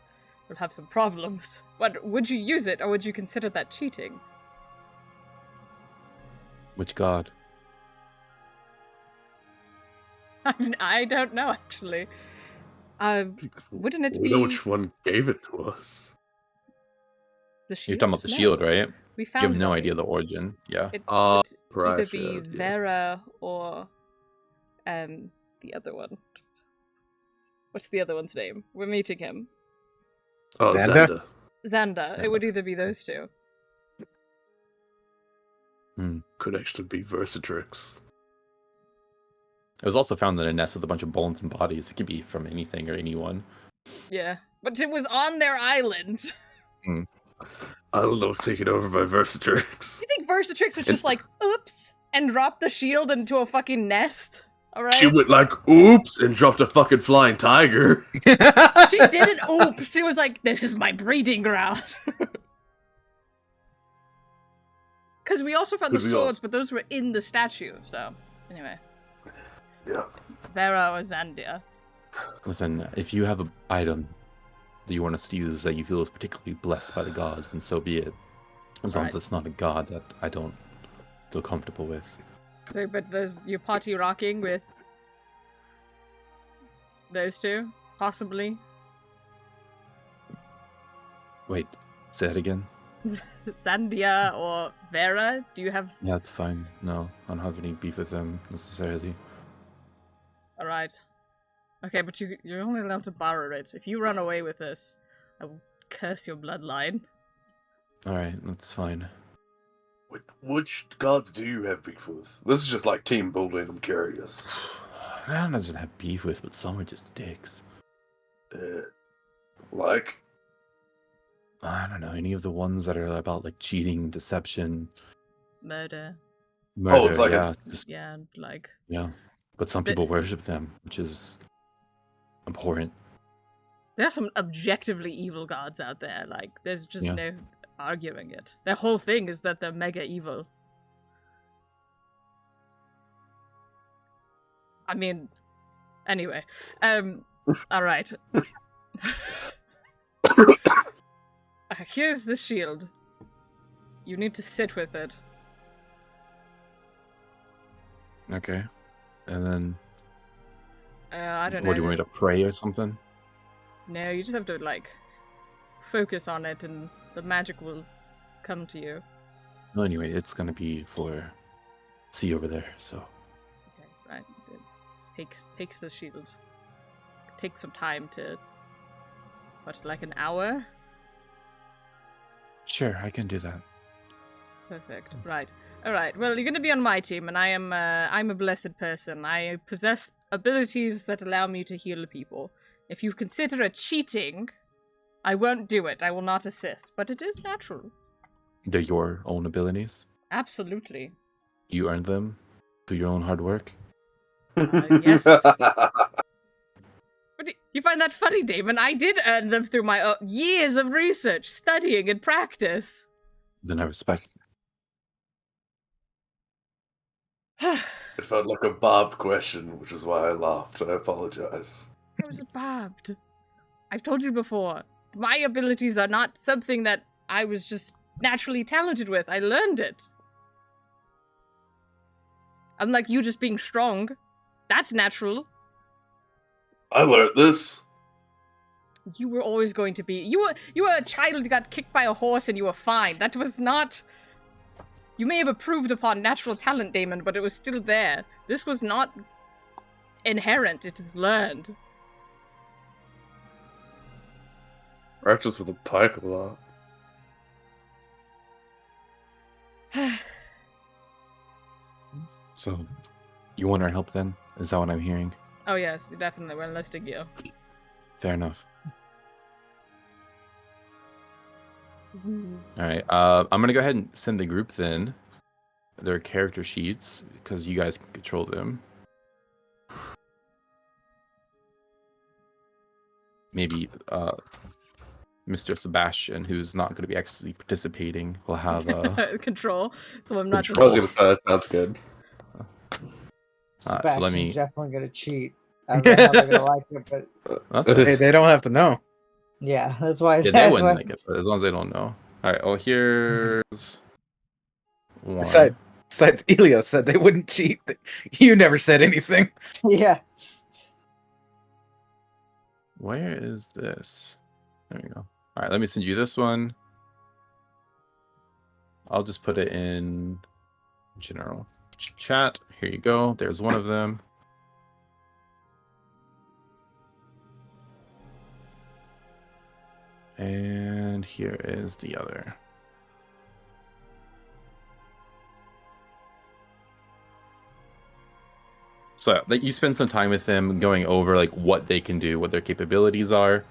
we'll have some problems. What, would you use it, or would you consider that cheating? Which god? I don't know, actually. Wouldn't it We be know which one gave it to us. the shield? You're talking about the No. shield, right? We You found have no one. idea the origin. Yeah. It Ah, would either right, be yeah. Vera or the other one. What's the other one's name? We're meeting him. Oh, Xander? Xander. Xander. It would either be those two. Could actually be Versatrix. It was also found in a nest with a bunch of bones and bodies. It could be from anything or anyone. Yeah. But it was on their island. I don't know, was taken over by Versatrix. You think Versatrix was just like, oops, and dropped the shield into a fucking nest? Alright? She went like, oops, and dropped a fucking flying tiger. She didn't oops. She was like, this is my breeding ground. Because we also found the Could be swords, us. but those were in the statue, so. Anyway. Yeah. Vera or Xandia. Listen, if you have an item that you want us to use that you feel is particularly blessed by the gods, then so be it. As long as it's not a god that I don't feel comfortable with. So, but there's your party rocking with those two, possibly. Wait, say that again? Sandia or Vera? Do you have? Yeah, it's fine. No, I don't have any beef with them necessarily. All right. Okay, but you're only allowed to borrow it. If you run away with this, I will curse your bloodline. All right, that's fine. Which gods do you have beef with? This is just like team building. I'm curious. I don't necessarily have beef with, but some are just dicks. Like, I don't know, any of the ones that are about like cheating, deception, Murder. murder. it's like Yeah, like. yeah. But some people worship them, which is abhorrent. There are some objectively evil gods out there. Like, there's just no arguing it. Their whole thing is that they're mega evil. I mean, anyway. Alright. Here's the shield. You need to sit with it. Okay. And then, I don't know. what, do you want me to pray or something? No, you just have to, like, focus on it and the magic will come to you. Well, anyway, it's gonna be for see over there, so. Okay, right. Then take the shield. Take some time to... What, like an hour? Sure, I can do that. Perfect. Right. Alright, well, you're gonna be on my team, and I'm a blessed person. I possess abilities that allow me to heal people. If you consider it cheating, I won't do it. I will not assist, but it is natural. They're your own abilities? Absolutely. You earned them through your own hard work? Yes. You find that funny, Damon? I did earn them through my years of research, studying, and practice. Then I respect. It felt like a barbed question, which is why I laughed. I apologize. It was barbed. I've told you before. My abilities are not something that I was just naturally talented with. I learned it. Unlike you just being strong. That's natural. I learned this. You were always going to be... You were a child who got kicked by a horse and you were fine. That was not... You may have improved upon natural talent, Damon, but it was still there. This was not inherent. It is learned. Practice with a pike a lot. So, you want our help then? Is that what I'm hearing? Oh yes, definitely. We're enlisting you. Fair enough. Alright, I'm gonna go ahead and send the group then their character sheets, because you guys can control them. Maybe Mr. Sebastian, who's not going to be actually participating, will have control. So I'm not I was gonna say, that sounds good. so let Sebastian's me. definitely gonna cheat. I don't know how they're gonna like it, but That's Hey, it. they don't have to know. yeah, that's why. Yeah, they That's wouldn't why. like it, but as long as they don't know. All right. Well, here's one. Besides, Elios said they wouldn't cheat. You never said anything. Yeah. Where is this? There we go. All right, let me send you this one. I'll just put it in general chat. Here you go. There's one of them. And here is the other. So that you spend some time with them going over like what they can do, what their capabilities are,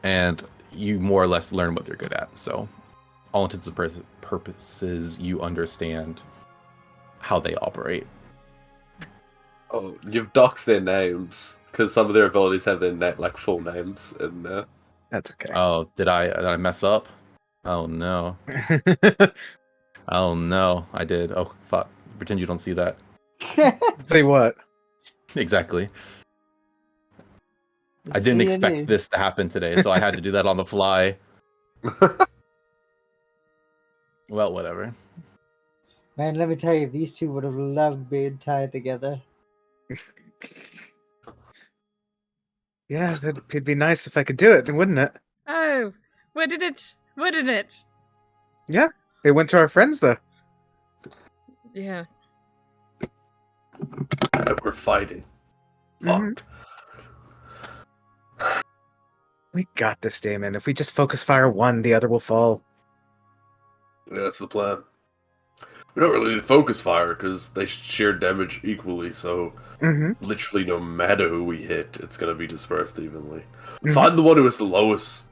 and you more or less learn what they're good at. So all intents and purposes, you understand how they operate. Oh, you've doxed their names because some of their abilities have their like full names in there. That's okay. Oh, did I mess up? Oh no. Oh no, I did. Oh fuck. Pretend you don't see that. Say what? Exactly. I didn't See expect you. this to happen today, so I had to do that on the fly. Well, whatever. Man, let me tell you, these two would have loved being tied together. Yeah, it'd be nice if I could do it, wouldn't it? Oh, wouldn't it? Wouldn't it? Yeah, they went to our friends though. Yeah. We're fighting. Fuck. Mhm. We got this, Damon. If we just focus fire one, the other will fall. Yeah, that's the plan. We don't really need focus fire because they share damage equally, so Mm-hmm. literally no matter who we hit, it's going to be dispersed evenly. Mhm. Find the one who has the lowest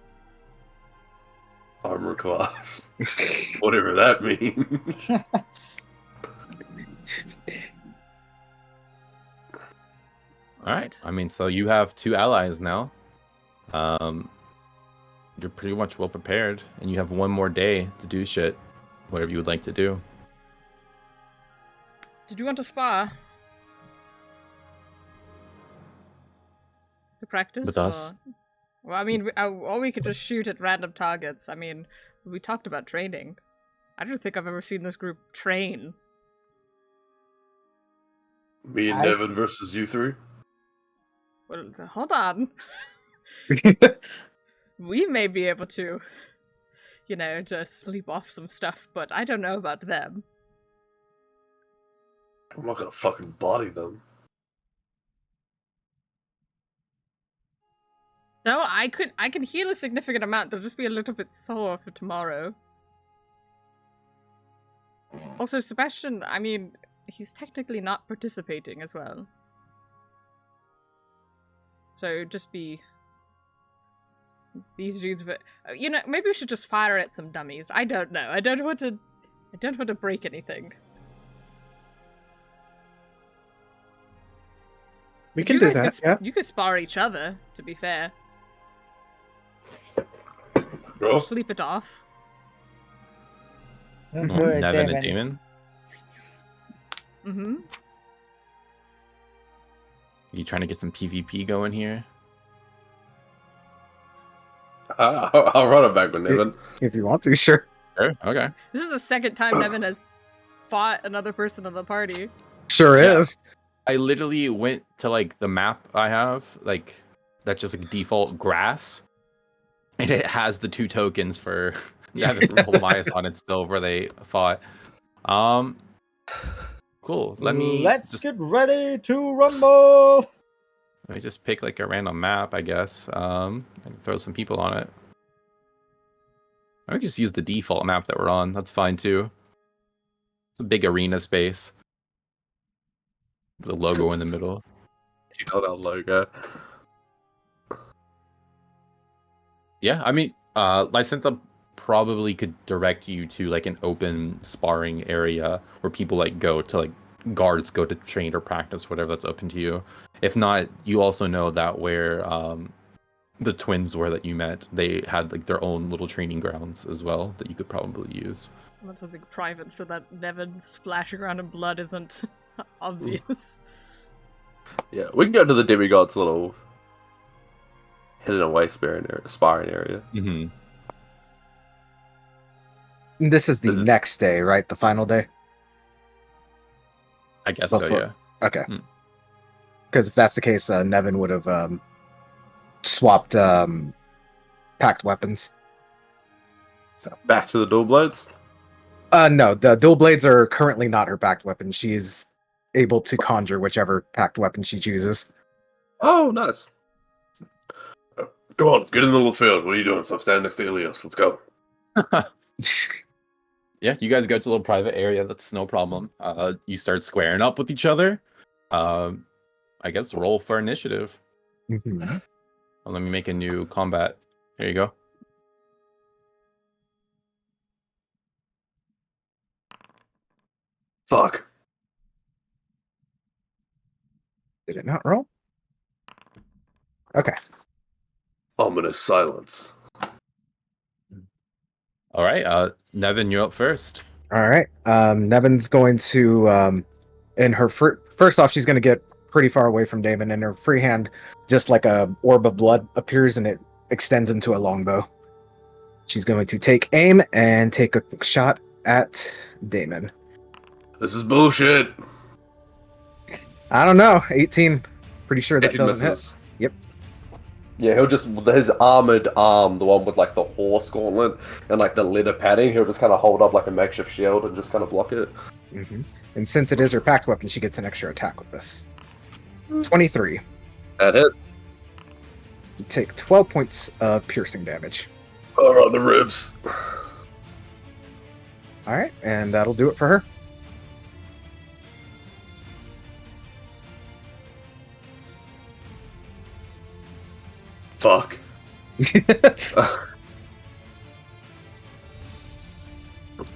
armor class. Whatever that means. All right. I mean, so you have 2 allies now. You're pretty much well prepared, and you have 1 more day to do shit, whatever you would like to do. Did you want to spar? To practice? With us? Or... Well, I mean, or we could just shoot at random targets. I mean, we talked about training. I don't think I've ever seen this group train. Me and I Devin s- versus you three? Well, hold on. We may be able to, just sleep off some stuff, but I don't know about them. I'm not going to fucking body them. No, I can heal a significant amount. They'll just be a little bit sore for tomorrow. Also, Sebastian, I mean, he's technically not participating as well. So just be these dudes. But maybe we should just fire at some dummies. I don't know. I don't want to break anything. We But can you do guys that. could, Yeah. You could spar each other. To be fair, Bro, sleep it off. Don't Mhm. do it, Nevin Damon. and Damon. Mm-hmm. You trying to get some PvP going here? I'll run it back with Devin. If you want to, sure. Sure. Okay. This is the second time Nevin has fought another person in the party. Sure Yeah. is. I literally went to the map I have, that's just default grass, and it has the 2 tokens for Nevin Mias on it still where they fought. Cool. Let's get ready to rumble. Let me just pick a random map, I guess. I can throw some people on it. I can just use the default map that we're on. That's fine too. It's a big arena space. With a logo in the middle. You know that logo. Yeah, I mean, Lysintha probably could direct you to an open sparring area where people go to guards go to train or practice, whatever that's open to you. If not, you also know that where the twins were that you met, they had their own little training grounds as well that you could probably use. I want something private so that Nevin splashing around in blood isn't obvious. Yeah, we can go to the Demi-gods' little hidden away sparring area. Mm-hmm. This is the This is- next day, right? The final day? I guess so, Before- yeah. Okay. Hmm. Because if that's the case, Nevin would have swapped packed weapons. Back to the dual blades. No, the dual blades are currently not her packed weapon. She's able to conjure whichever packed weapon she chooses. Oh, nice. Go on, get in the middle of the field. What are you doing? Stop standing next to Ilios. Let's go. Yeah, you guys go to a little private area. That's no problem. You start squaring up with each other. I guess roll for initiative. Mhm. Well, let me make a new combat. Here you go. Fuck. Did it not roll? Okay. Ominous silence. All right, Nevin, you're up first. All right. Nevin's going to, in her first off, she's going to get pretty far away from Damon, and her free hand, just like a orb of blood, appears and it extends into a longbow. She's going to take aim and take a shot at Damon. This is bullshit. I don't know. 18. Pretty sure that 18 doesn't misses. hit. Yep. Yeah, he'll just, his armored arm, the one with like the horse gauntlet and like the leather padding, he'll just kind of hold up like a makeshift shield and just kind of block it. Mm-hmm. And since it is her packed weapon, she gets an extra attack with this. 23. That hit. You take 12 points of piercing damage. Around the ribs. Alright, and that'll do it for her. Fuck.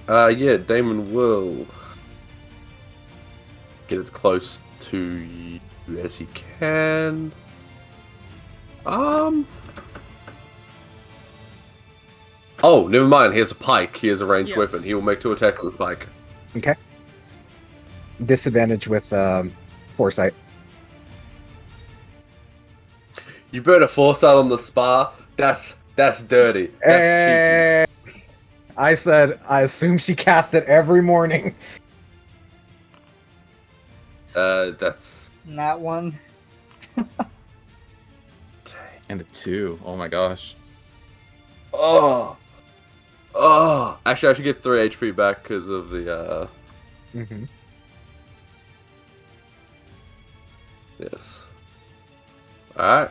Yeah, Damon will get as close to you as he can. Oh, never mind. He has a pike. He has a ranged weapon. He will make 2 attacks with his pike. Okay. Disadvantage with foresight. You burn a foresight on the spar. That's dirty. That's cheeky. I said I assume she cast it every morning. That's Not one. And a 2. Oh my gosh. oh. Actually, I should get 3 HP back because of the Mm-hmm. Yes. Alright.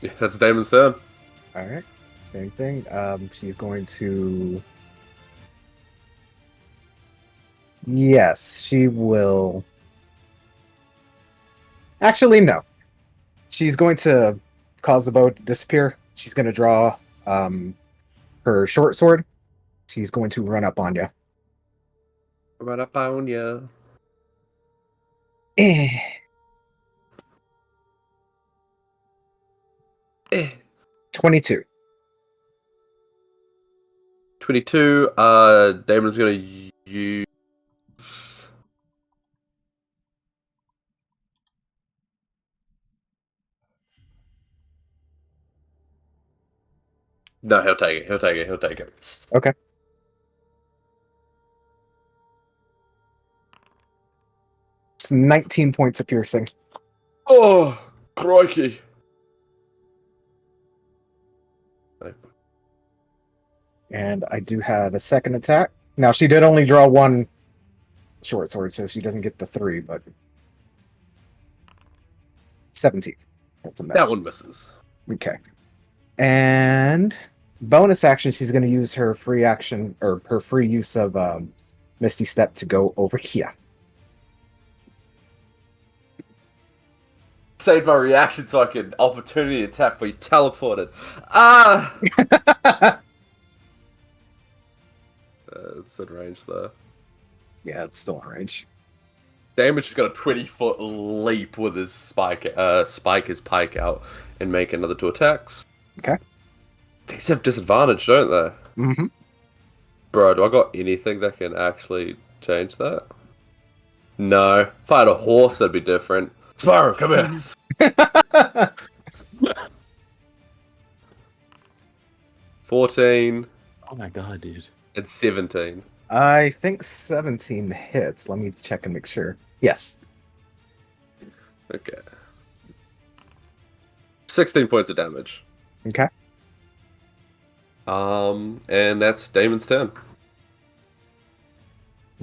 Yeah, that's Damon's turn. Alright. Same thing. She's going to... Yes, she will... Actually, no. She's going to cause the bow to disappear. She's going to draw her short sword. She's going to run up on you. Run up on ya. 22. 22. Damon's gonna use. No, he'll take it. He'll take it. He'll take it. Okay. It's 19 points of piercing. Oh, crikey. And I do have a second attack. Now, she did only draw 1 short sword, so she doesn't get the 3, but... 17. That's a miss. That one misses. Okay. And bonus action, she's going to use her free action, or her free use of Misty Step to go over here. Saved my reaction so I could opportunity attack for you teleported. Ah! It's in range there. Yeah, it's still in range. Damon's just got a 20-foot leap with his spike his pike out and make another 2 attacks. Okay. These have disadvantage, don't they? Mm-hmm. Bro, do I got anything that can actually change that? No. If I had a horse, that'd be different. Sparrow, come here. 14 Oh my god, dude. and 17. I think 17 hits. Let me check and make sure. Yes. Okay. 16 points of damage. Okay. And that's Damon's turn.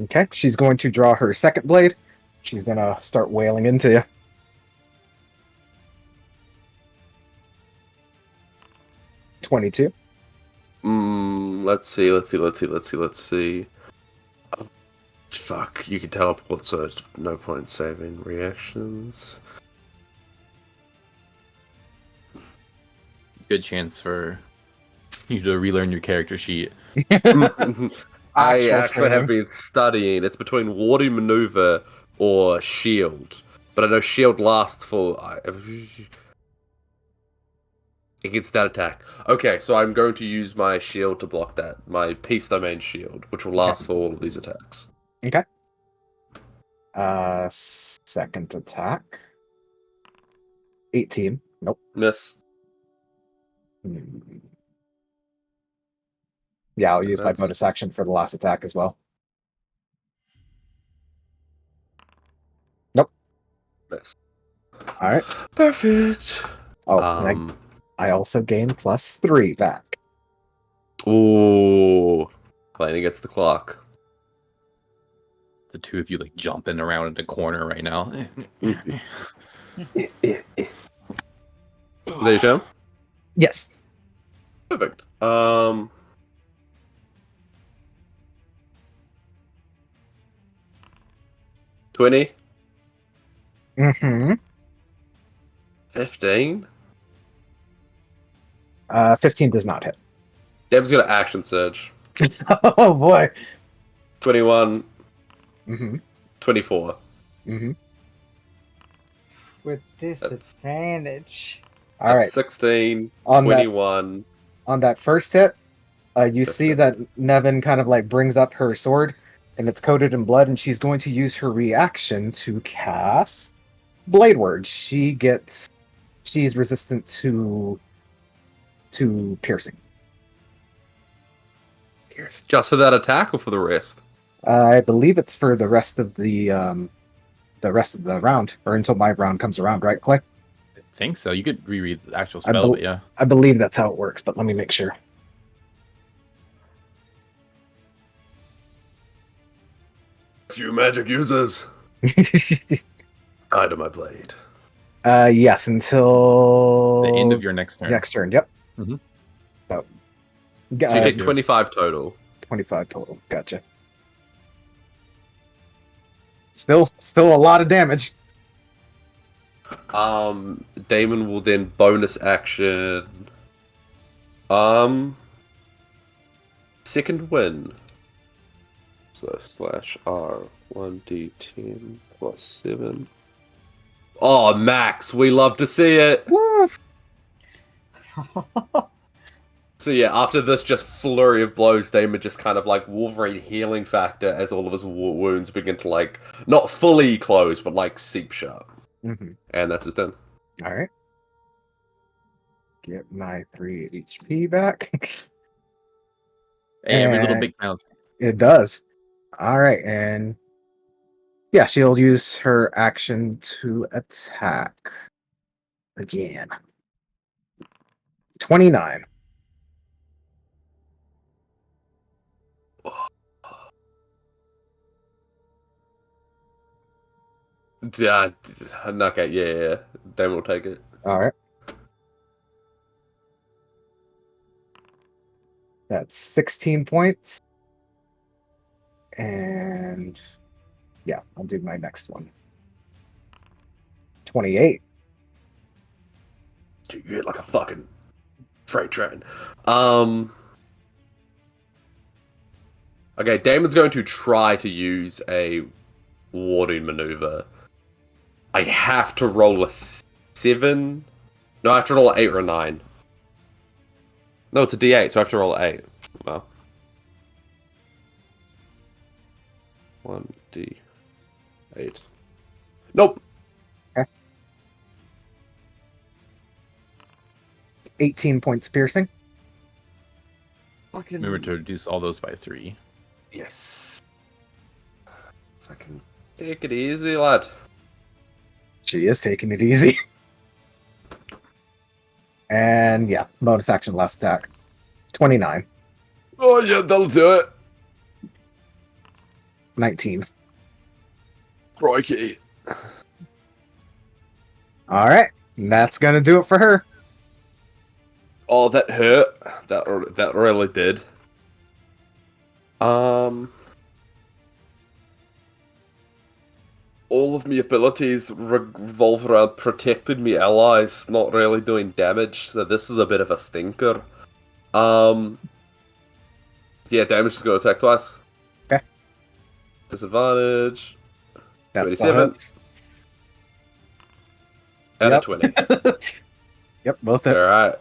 Okay. She's going to draw her second blade. She's going to start wailing into you. $22. Let's see. Oh, fuck, you can teleport, so it's no point saving reactions. Good chance for you to relearn your character sheet. I actually have been studying. It's between warding maneuver or shield. But I know shield lasts for... against that attack. Okay, so I'm going to use my shield to block that. My Peace Domain shield, which will last for all of these attacks. Okay. Second attack. 18. Nope. Miss. Hmm. Yeah, I'll use my That's- bonus action for the last attack as well. Nope. Miss. All right. Perfect. Oh, and I also gain +3 back. Ooh. Playing against the clock. The two of you like jumping around in the corner right now. Is that your turn? Yes. Perfect. 20. Mm-hmm. 15. 15 does not hit. Deb's got an action surge. Oh boy. 21. Mm-hmm. 24. Mm-hmm. With disadvantage. All right. 16. On 21. On that first hit, you Just see a- that Nevin kind of like brings up her sword, and it's coated in blood, and she's going to use her reaction to cast Blade Word. She's resistant to piercing. Just for that attack or for the rest? I believe it's for the rest of the round, or until my round comes around, right, Clay? I think so. You could reread the actual I spell, bel- but yeah. I believe that's how it works, but let me make sure. You magic users. Guide my blade. Yes, until The end of your next turn. next turn. Yep. Mhm. So, So you take 25 total. 25 total. Gotcha. Still a lot of damage. Damon will then bonus action. Second win. So /R 1d10 plus 7. Oh, Max, we love to see it. Woo! So yeah, after this just flurry of blows, Damon just kind of like Wolverine healing factor as all of his wounds begin to like not fully close, but like seep shut. Mm-hmm. And that's his turn. All right. Get my 3 HP back. Hey, every little And big counts. it does. All right, and yeah, she'll use her action to attack again. 29. Yeah, okay, yeah. Damon will take it. All right. That's 16 points. And yeah, I'll do my next one. 28. Dude, you hit like a fucking freight train. Okay, Damon's going to try to use a warding maneuver. I have to roll a 7. No, I have to roll an 8 or a 9. No, it's a D8, so I have to roll an 8. Well. 1d8. Nope. Okay. It's 18 points piercing. Remember to reduce all those by 3. Yes. Fucking take it easy, lad. She is taking it easy. And yeah, bonus action, last attack. 29. Oh yeah, that'll do it. 19. Crikey. All right, that's gonna do it for her. Oh, that hurt. That really did. All of my abilities revolve around protecting me allies, not really doing damage. So this is a bit of a stinker. Yeah, damage is going to attack twice. Okay. Disadvantage. That's 27. And Yep. a 20. Yep, both hit. Alright.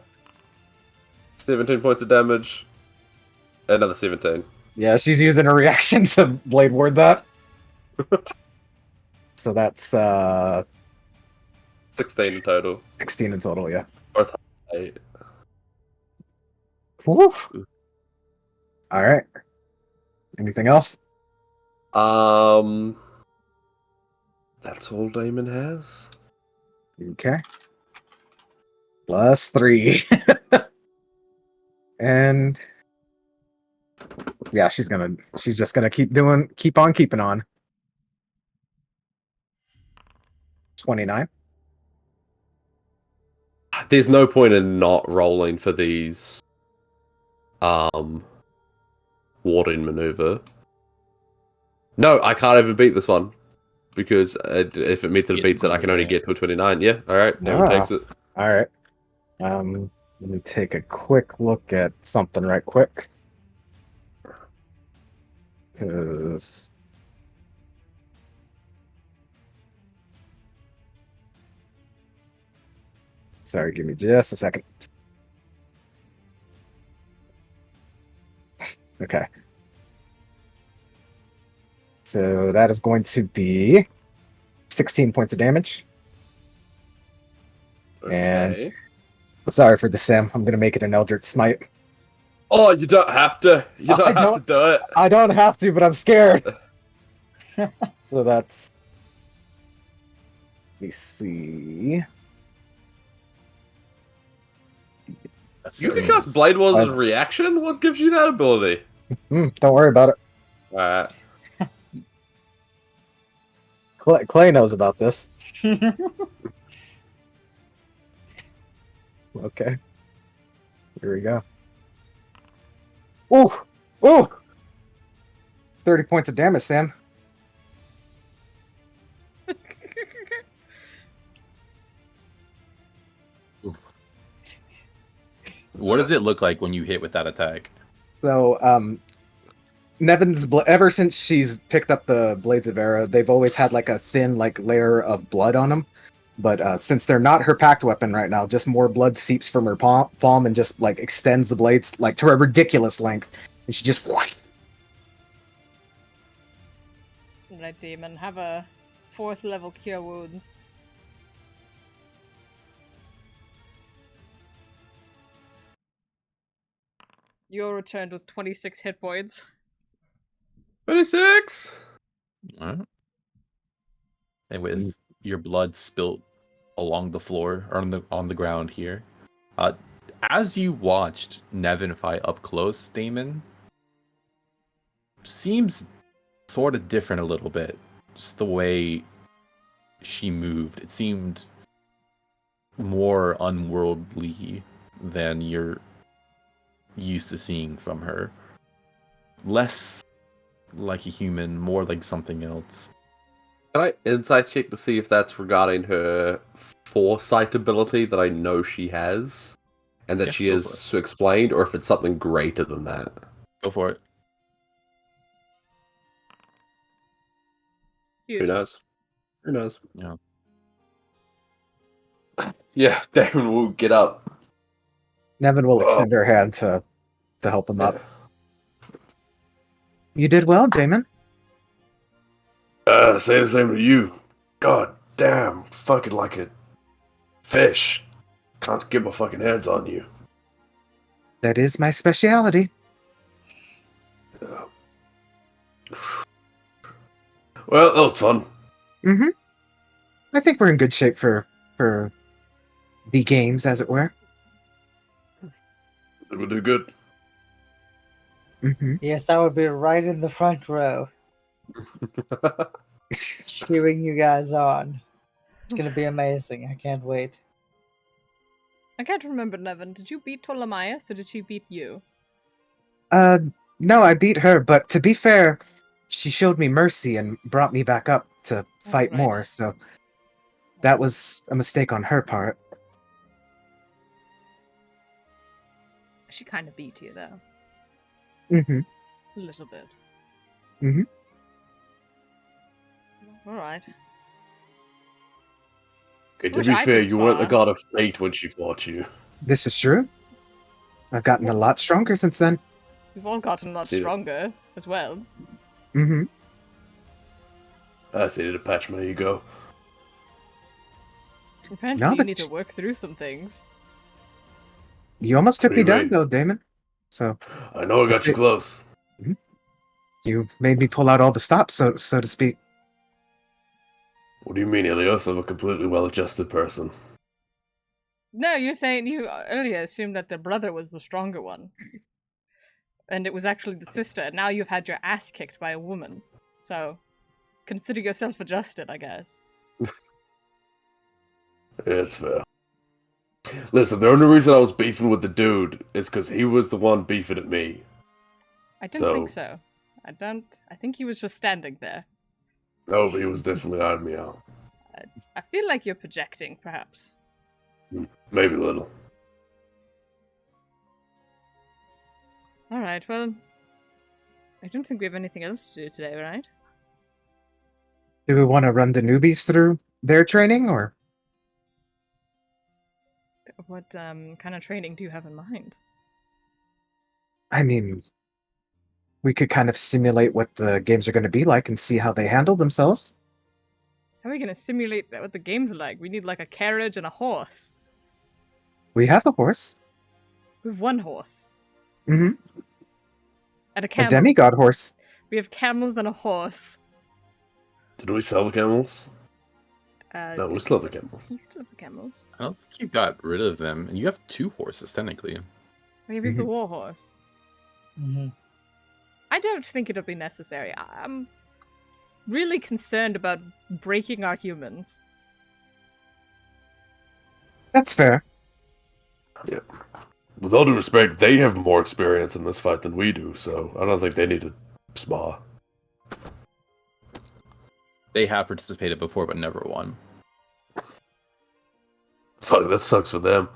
17 points of damage. Another 17. Yeah, she's using her reaction to blade ward that. So that's 16 in total. 16 in total, yeah. Both 8. Woo. All right. Anything else? That's all Damon has. Okay. +3. And yeah, she's just gonna keep on keeping on. 29. There's no point in not rolling for these warding maneuver. No, I can't even beat this one. Because if it meets it beats it, I can only get to a 29. Yeah, alright, Damon takes it. All right. Let me take a quick look at something right quick. Because sorry, give me just a second. Okay. So that is going to be 16 points of damage. Okay. And sorry for the sim. I'm going to make it an Eldritch Smite. Oh, you don't have to. You don't have to do it. I don't have to, but I'm scared. So that's... Let me see. You can cast Blade Walls as a reaction? What gives you that ability? Don't worry about it. Alright. Clay knows about this. Okay. Here we go. Ooh! Ooh! 30 points of damage, Sam. What does it look like when you hit with that attack? So, Nevin's ever since she's picked up the Blades of Vera, they've always had like a thin layer of blood on them. But since they're not her packed weapon right now, just more blood seeps from her palm and just like extends the blades like to a ridiculous length, and she just. Right, demon. Have a 4th level cure wounds. You're returned with 26 hit points. 26! Alright. And with your blood spilt along the floor or on the ground here, as you watched Nevin fight up close, Damon seems sort of different a little bit. Just the way she moved, it seemed more unworldly than you're used to seeing from her. Less like a human, more like something else. Can I insight check to see if that's regarding her foresight ability that I know she has, and that she has explained, or if it's something greater than that? Go for it. Who knows? Who knows? Yeah. Yeah, Damon will get up. Nevin will extend her hand to help him up. You did well, Damon. Say the same to you. God damn, fucking like a fish. Can't get my fucking hands on you. That is my speciality. Well, that was fun. Mm-hmm. I think we're in good shape for the games, as it were. We'll do good. Mm-hmm. Yes, I would be right in the front row, cheering you guys on. It's gonna be amazing. I can't wait. I can't remember, Nevin. Did you beat Ptolemaeus or did she beat you? No, I beat her, but to be fair, she showed me mercy and brought me back up to fight right. more, so that was a mistake on her part. She kind of beat you, though. Mm-hmm. A little bit. Mm-hmm. Alright. Okay, to Wish be I fair, could you weren't the spar. god of fate when she fought you. This is true. I've gotten a lot stronger since then. We've all gotten a lot Yeah. stronger as well. Mm-hmm. I say to patch my ego. Apparently, No, you but need to work through some things. you almost took What do me you down, mean? though, Damon. So I know I got That's you it. close. you made me pull out all the stops, so to speak. What do you mean, Ilios? I'm a completely well-adjusted person. No, you're saying you earlier assumed that the brother was the stronger one. And it was actually the sister, and now you've had your ass kicked by a woman. So, consider yourself adjusted, I guess. Yeah, it's fair. Listen, the only reason I was beefing with the dude is because he was the one beefing at me. I didn't think so. I think he was just standing there. No, but he was definitely eyeing me out. I feel like you're projecting, perhaps. Maybe a little. Alright, well, I don't think we have anything else to do today, right? Do we want to run the newbies through their training, or? What kind of training do you have in mind? I mean, we could kind of simulate what the games are going to be like and see how they handle themselves. How are we going to simulate what the game's like? We need like a carriage and a horse. We have a horse. We have one horse. Mm-hmm. And a A camel. demigod horse. We have camels and a horse. Did we sell the camels? No, did we still have the sell- camels. We still have the camels. I don't think you got rid of them. And you have 2 horses, technically. We have the Mhm. war horse. Mm-hmm. I don't think it'll be necessary. I'm really concerned about breaking our humans. That's fair. With all due respect, they have more experience in this fight than we do, so I don't think they need to spar. They have participated before, but never won. Fuck, that sucks for them.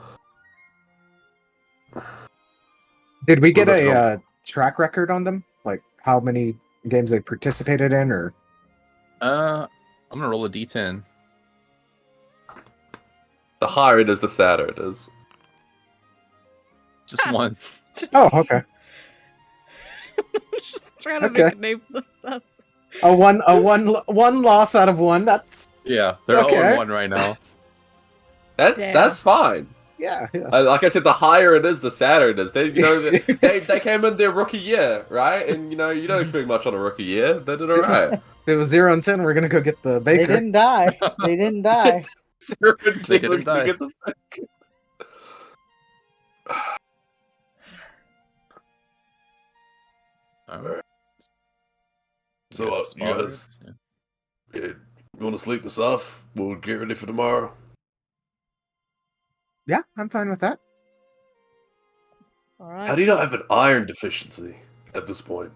Did we get What a about track record on them? Like how many games they participated in, or? I'm gonna roll a d10. The higher it is, the sadder it is. Just one. Oh, okay. Just trying to Okay. make a name for themselves. One loss out of one. That's Yeah, they're Okay. 0-1 right now. That's fine. yeah. Like I said, the higher it is, the sadder it is. They, they came in their rookie year, right? And you don't expect much on a rookie year. They did all right. If it was 0 and 10, we're gonna go get the baker. They didn't die. They didn't die. They didn't die. Get the Alright. So, You you guys are guys, smart. you want to sleep this off? We'll get ready for tomorrow. Yeah, I'm fine with that. Alright. How do you not have an iron deficiency at this point?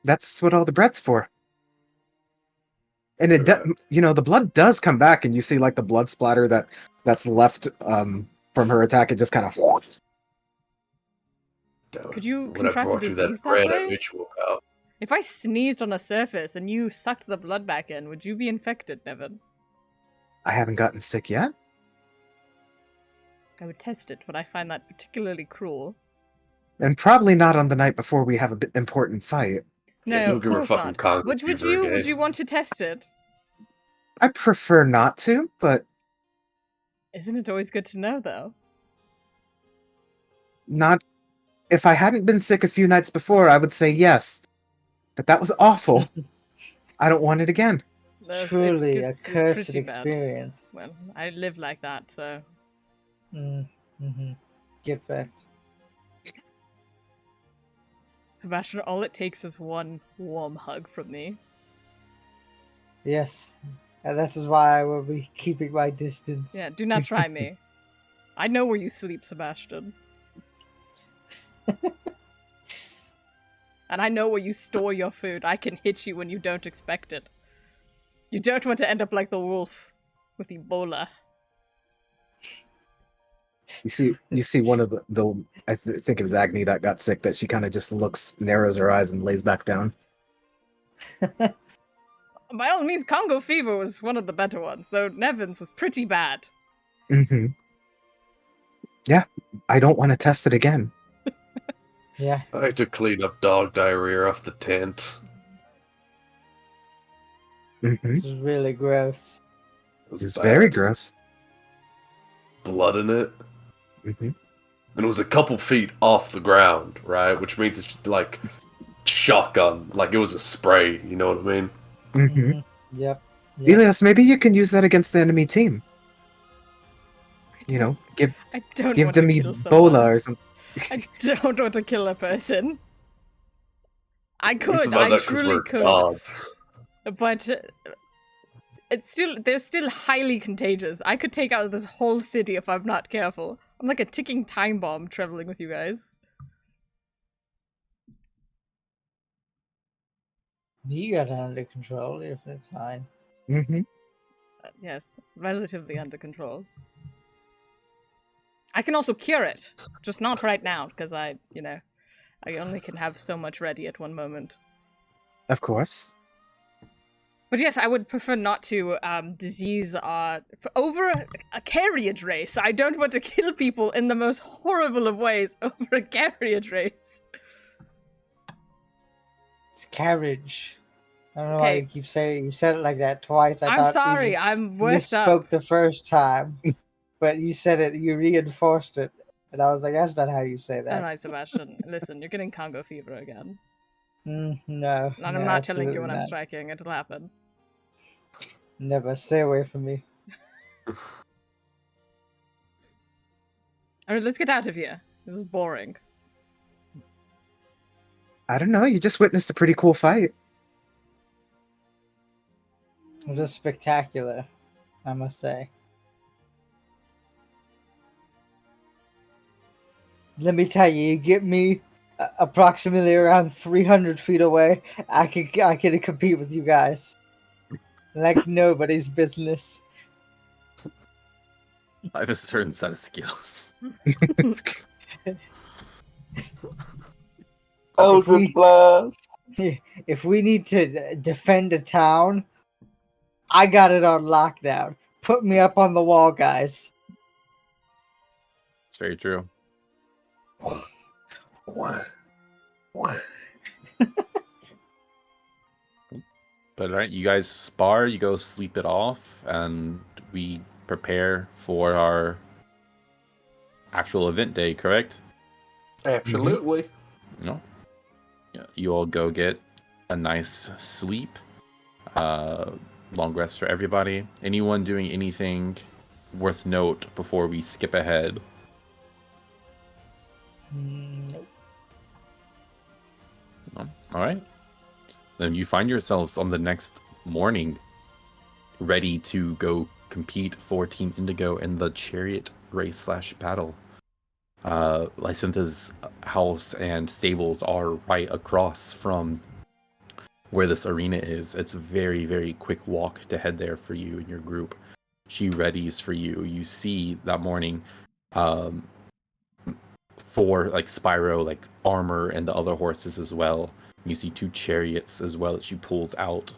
That's what all the bread's for. And it, Correct. the blood does come back, and you see like the blood splatter that's left from her attack. It just kind of. Damn it. Could you When I contract a brought you that disease that bread, I way? made you walk out. If I sneezed on a surface and you sucked the blood back in, would you be infected, Nevin? I haven't gotten sick yet. I would test it, but I find that particularly cruel. And probably not on the night before we have an important fight. No, Yeah, don't of give her course fucking not. Congo Would fever you again. want to test it? I prefer not to, but Isn't it always good to know, though? not. If I hadn't been sick a few nights before, I would say yes. But that was awful. I don't want it again. Truly a it's cursed pretty bad. experience. Well, I live like that, so... Mm-hmm. Get backed. Sebastian, all it takes is one warm hug from me. Yes. And that is why I will be keeping my distance. Yeah, do not try me. I know where you sleep, Sebastian. And I know where you store your food. I can hit you when you don't expect it. You don't want to end up like the wolf with Ebola. You see one of the I think it was Agni that got sick, that she kind of just narrows her eyes and lays back down. By all means, Congo fever was one of the better ones, though Nevin's was pretty bad. Mm-hmm. Yeah, I don't want to test it again. Yeah. I had to clean up dog diarrhea off the tent. Mm-hmm. This is really gross. It was It's bad. very gross. blood in it. Mhm. And it was a couple feet off the ground, right? Which means it's like shotgun, like it was a spray. You know what I mean? Mhm. Yep. Elias, maybe you can use that against the enemy team. You know, I don't give want them to kill someone. Ebola or something. I don't want to kill a person. I This is could. about I that 'cause truly we're could. gods. But they're still highly contagious. I could take out this whole city if I'm not careful. I'm like a ticking time bomb traveling with you guys. You got it under control. If it's fine. Mm-hmm. Yes, relatively under control. I can also cure it, just not right now because I only can have so much ready at one moment. Of course. But yes, I would prefer not to disease over a carriage race. I don't want to kill people in the most horrible of ways over a carriage race. It's carriage. I don't know why Okay. you keep saying you said it like that twice. I'm thought sorry, you just I'm worked up. misspoke the first time, but you said it. You reinforced it, and I was like, "That's not how you say that." Alright, Sebastian, listen, you're getting Congo fever again. No, And I'm not telling you when I'm absolutely not. striking, it'll happen. Never. Stay away from me. Alright, let's get out of here. This is boring. I don't know. You just witnessed a pretty cool fight. It was spectacular, I must say. Let me tell you, you get me approximately around 300 feet away, I could compete with you guys. Like nobody's business. I have a certain set of skills. Eldritch Blast! If we need to defend a town, I got it on lockdown. Put me up on the wall, guys. It's very true. But alright, you guys spar, you go sleep it off, and we prepare for our actual event day, correct? Absolutely. No. Yeah, you all go get a nice sleep. Long rest for everybody. Anyone doing anything worth note before we skip ahead? Nope. No? Alright. Then you find yourselves on the next morning ready to go compete for Team Indigo in the chariot race / battle. Lysintha's house and stables are right across from where this arena is. It's a very, very quick walk to head there for you and your group. She readies for you. You see that morning for like Spyro, like armor and the other horses as well. You see 2 chariots as well that she pulls out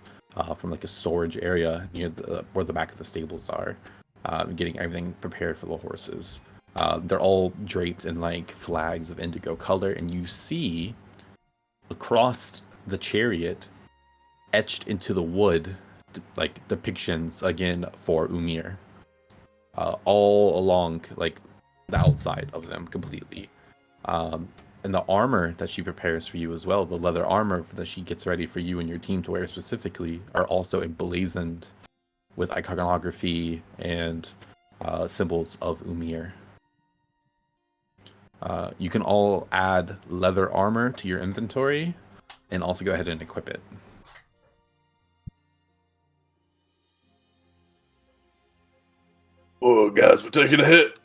from like a storage area near where the back of the stables are, getting everything prepared for the horses. They're all draped in like flags of indigo color, and you see across the chariot, etched into the wood, like depictions again for Umir, all along like the outside of them completely. And the armor that she prepares for you as well, the leather armor that she gets ready for you and your team to wear specifically, are also emblazoned with iconography and symbols of Umir. You can all add leather armor to your inventory and also go ahead and equip it. Oh, guys, we're taking a hit.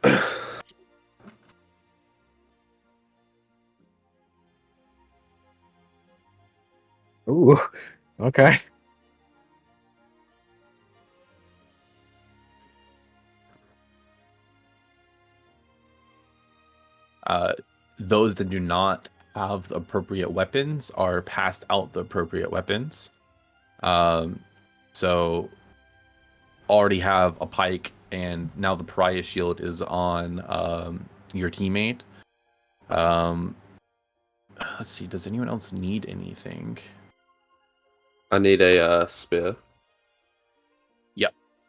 Ooh. Okay. Those that do not have the appropriate weapons are passed out the appropriate weapons. So already have a pike, and now the pariah shield is on your teammate. Let's see, does anyone else need anything? I need a spear.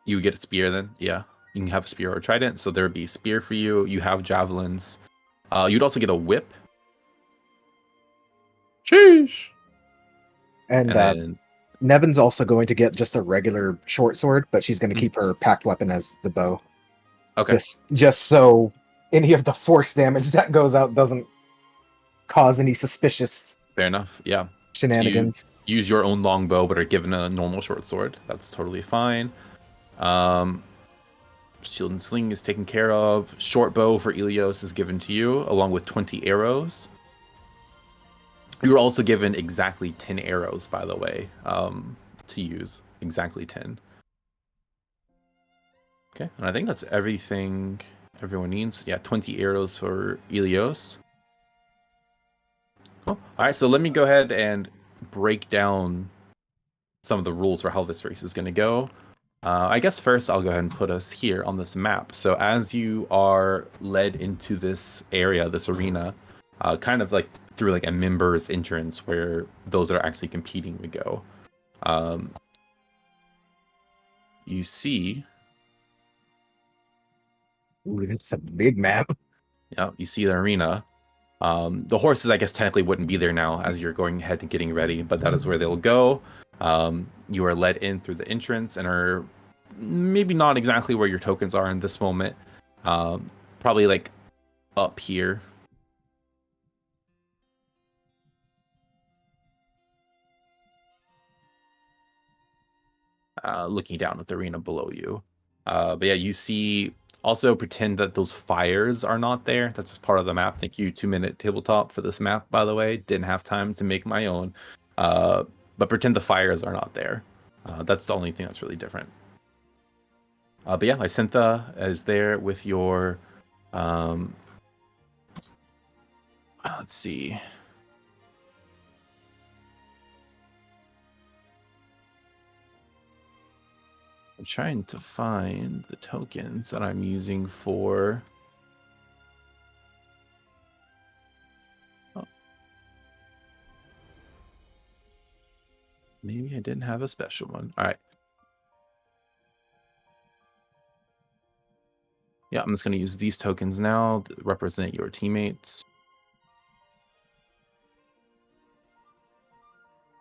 You get a spear then? Yeah. You can have a spear or a trident, so there would be a spear for you. You have javelins. You'd also get a whip. Sheesh. And, And then Nevin's also going to get just a regular short sword, but she's going to Mhm. keep her packed weapon as the bow. okay, Just so any of the force damage that goes out doesn't cause any suspicious fair enough. Yeah. shenanigans. Use your own longbow, but are given a normal short sword. That's totally fine. Shield and sling is taken care of. Short bow for Ilios is given to you, along with 20 arrows. You were also given exactly 10 arrows, by the way, to use. Exactly 10. Okay, and I think that's everything everyone needs. Yeah, 20 arrows for Ilios. Cool. All right, so let me go ahead and break down some of the rules for how this race is going to go. I guess first I'll go ahead and put us here on this map. So as you are led into this area, this arena, kind of like through like a members entrance where those that are actually competing would go. You see, Ooh, that's a big map. yeah, you see the arena. The horses, I guess, technically wouldn't be there now as you're going ahead and getting ready, but that is where they'll go. You are led in through the entrance and are maybe not exactly where your tokens are in this moment. Probably like up here. Looking down at the arena below you. But yeah, you see, also pretend that those fires are not there. That's just part of the map. Thank you, 2-minute tabletop, for this map, by the way. Didn't have time to make my own. But pretend the fires are not there. That's the only thing that's really different. But yeah, Lysintha is there with your... let's see. I'm trying to find the tokens that I'm using for... Oh. Maybe I didn't have a special one. All right. Yeah, I'm just going to use these tokens now to represent your teammates.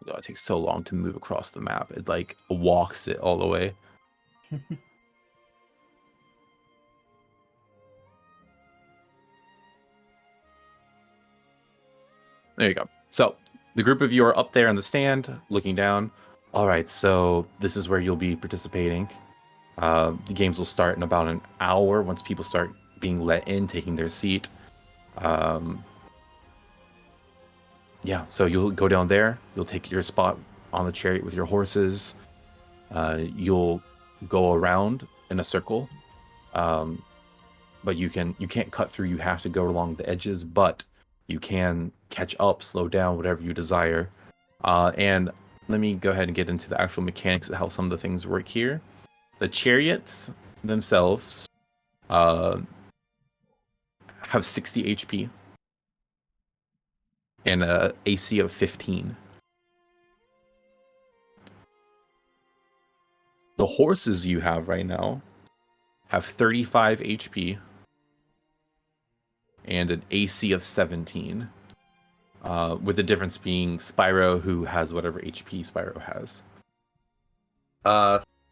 Oh, it takes so long to move across the map. It like walks it all the way. There you go. So the group of you are up there in the stand looking down. All right, so this is where you'll be participating. The games will start in about an hour once people start being let in, taking their seat. Yeah, so you'll go down there. You'll take your spot on the chariot with your horses. You'll go around in a circle, but you can't cut through. You have to go along the edges, but you can catch up, slow down, whatever you desire. And let me go ahead and get into the actual mechanics of how some of the things work here. The chariots themselves have 60 HP and a AC of 15. The horses you have right now have 35 HP and an AC of 17. With the difference being Spyro, who has whatever HP Spyro has.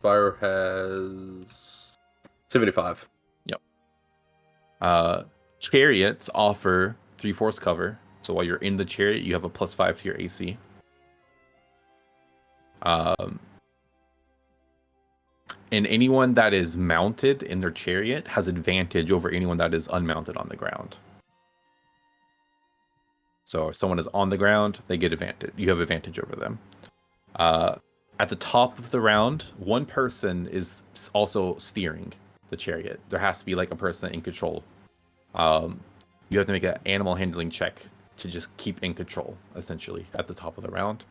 Spyro has 75. Yep. Chariots offer 3/4 cover. So while you're in the chariot, you have a +5 to your AC. And anyone that is mounted in their chariot has advantage over anyone that is unmounted on the ground. So if someone is on the ground, they get advantage. You have advantage over them. At the top of the round, one person is also steering the chariot. There has to be like a person in control. You have to make an animal handling check to just keep in control, essentially, at the top of the round.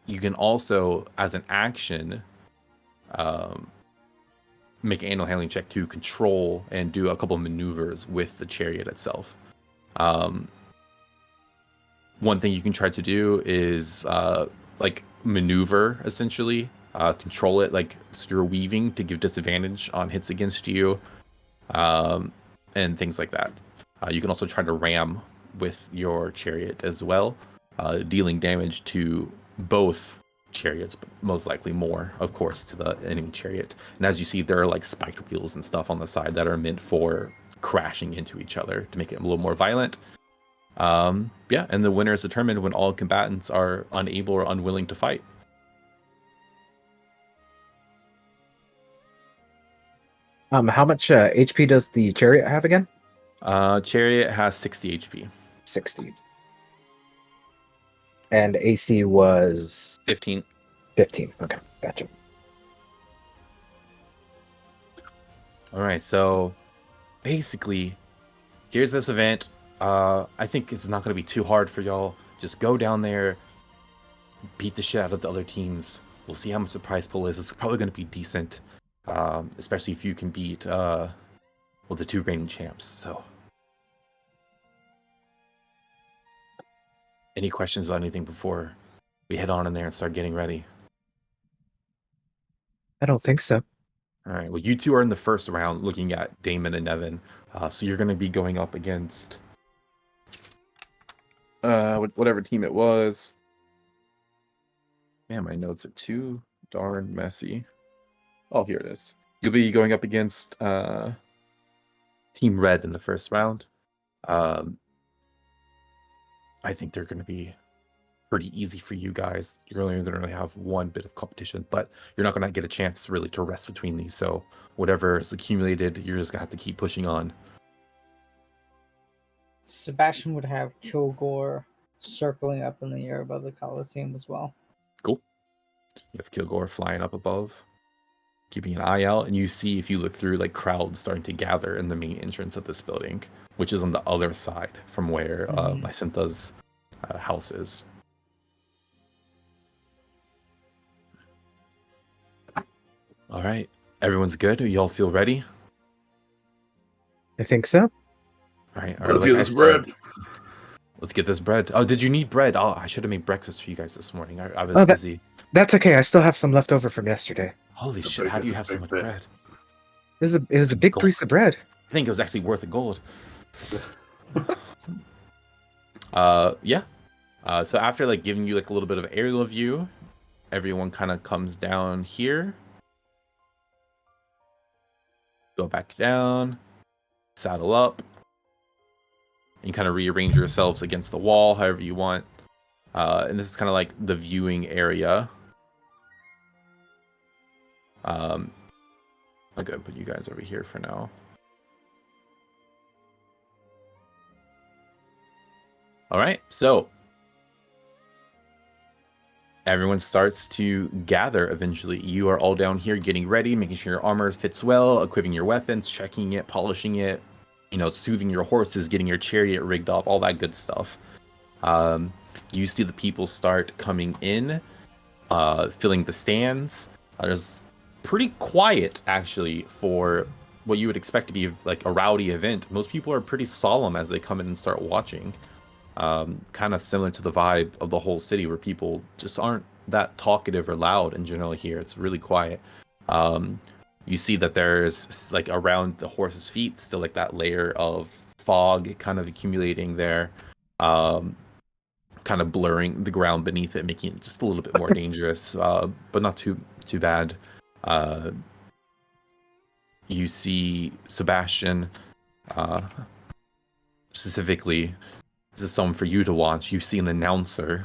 You can also, as an action, make an animal handling check to control and do a couple maneuvers with the chariot itself. One thing you can try to do is like maneuver, essentially, control it, like so you're weaving to give disadvantage on hits against you, and things like that. You can also try to ram with your chariot as well, dealing damage to both chariots, but most likely more, of course, to the enemy chariot. And as you see, there are like spiked wheels and stuff on the side that are meant for crashing into each other to make it a little more violent. Yeah, and the winner is determined when all combatants are unable or unwilling to fight. How much HP does the chariot have again? Chariot has 60 HP. 60. And AC was 15. 15. Okay, gotcha. All right, so basically, here's this event. I think it's not going to be too hard for y'all. Just go down there, beat the shit out of the other teams. We'll see how much the prize pool is. It's probably going to be decent, especially if you can beat the two reigning champs. So, any questions about anything before we head on in there and start getting ready? I don't think so. All right. Well, you two are in the first round, looking at Damon and Nevin. So you're going to be going up against whatever team it was. Man, my notes are too darn messy. Oh, here it is. You'll be going up against Team Red in the first round. I think they're going to be pretty easy for you guys. You're only going to really have one bit of competition, but you're not going to get a chance really to rest between these. So whatever is accumulated, you're just going to have to keep pushing on. Sebastian would have Kilgore circling up in the air above the Coliseum as well. Cool. You have Kilgore flying up above, keeping an eye out, and you see, if you look through, like crowds starting to gather in the main entrance of this building, which is on the other side from where Lysintha's house is. All right, everyone's good? Y'all feel ready? I think so. All right, Let's get this bread. Let's get this bread. Oh, did you need bread? Oh, I should have made breakfast for you guys this morning. I was busy. That's okay. I still have some left over from yesterday. Holy shit, how do you have so much bread? It was a big Gold. piece of bread. I think it was actually worth a gold. Yeah. So after like giving you like a little bit of aerial view, everyone kind of comes down here. Go back down. Saddle up. And kind of rearrange yourselves against the wall however you want. And this is kind of like the viewing area. I'll go put you guys over here for now. All right, so everyone starts to gather eventually. You are all down here getting ready, making sure your armor fits well, equipping your weapons, checking it, polishing it, soothing your horses, getting your chariot rigged up, all that good stuff. You see the people start coming in, filling the stands. There's pretty quiet, actually, for what you would expect to be like a rowdy event. Most people are pretty solemn as they come in and start watching. Kind of similar to the vibe of the whole city, where people just aren't that talkative or loud in general here. It's really quiet. You see that there's like around the horse's feet still like that layer of fog kind of accumulating there, kind of blurring the ground beneath it, making it just a little bit more dangerous, but not too bad. You see Sebastian, specifically, this is something for you to watch. You see an announcer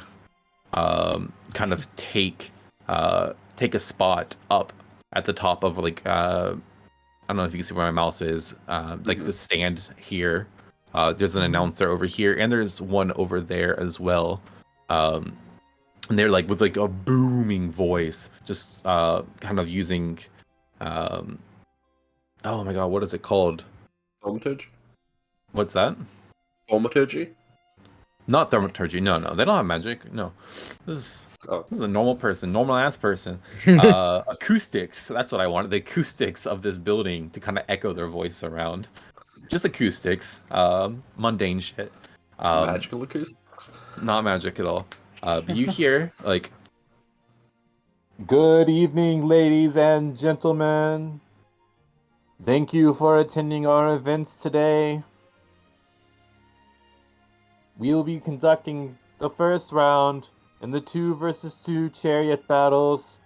kind of take a spot up at the top of like I don't know if you can see where my mouse is, like the stand here. There's an announcer over here, and there's one over there as well. And they're like with like a booming voice, just kind of using oh my god, what is it called? Thaumaturgy? What's that? Thaumaturgy? Not thaumaturgy. No, they don't have magic. No, this is a normal person, normal ass person. Acoustics. That's what I wanted. The acoustics of this building to kind of echo their voice around. Just acoustics. Mundane shit. Magical acoustics? Not magic at all. But you hear like Good evening, ladies and gentlemen. Thank you for attending our events today. We'll be conducting the first round in the 2 versus 2 chariot battles.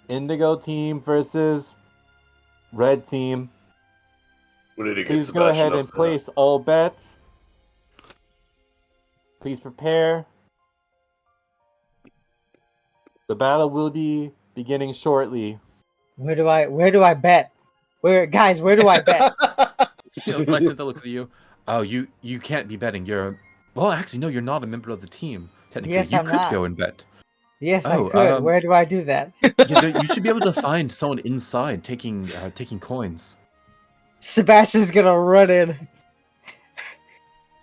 Indigo team versus red team. We need to get Please go Sebastian ahead up and there. place all bets. Please prepare. The battle will be beginning shortly. Where do I bet? Where do I bet? Lysintha looks at you. Oh, you can't be betting. Well, actually, no, you're not a member of the team. Technically, Yes, you I'm could not. go and bet. Yes, I Oh, could. Where do I do that? You should be able to find someone inside taking coins. Sebastian's gonna run in.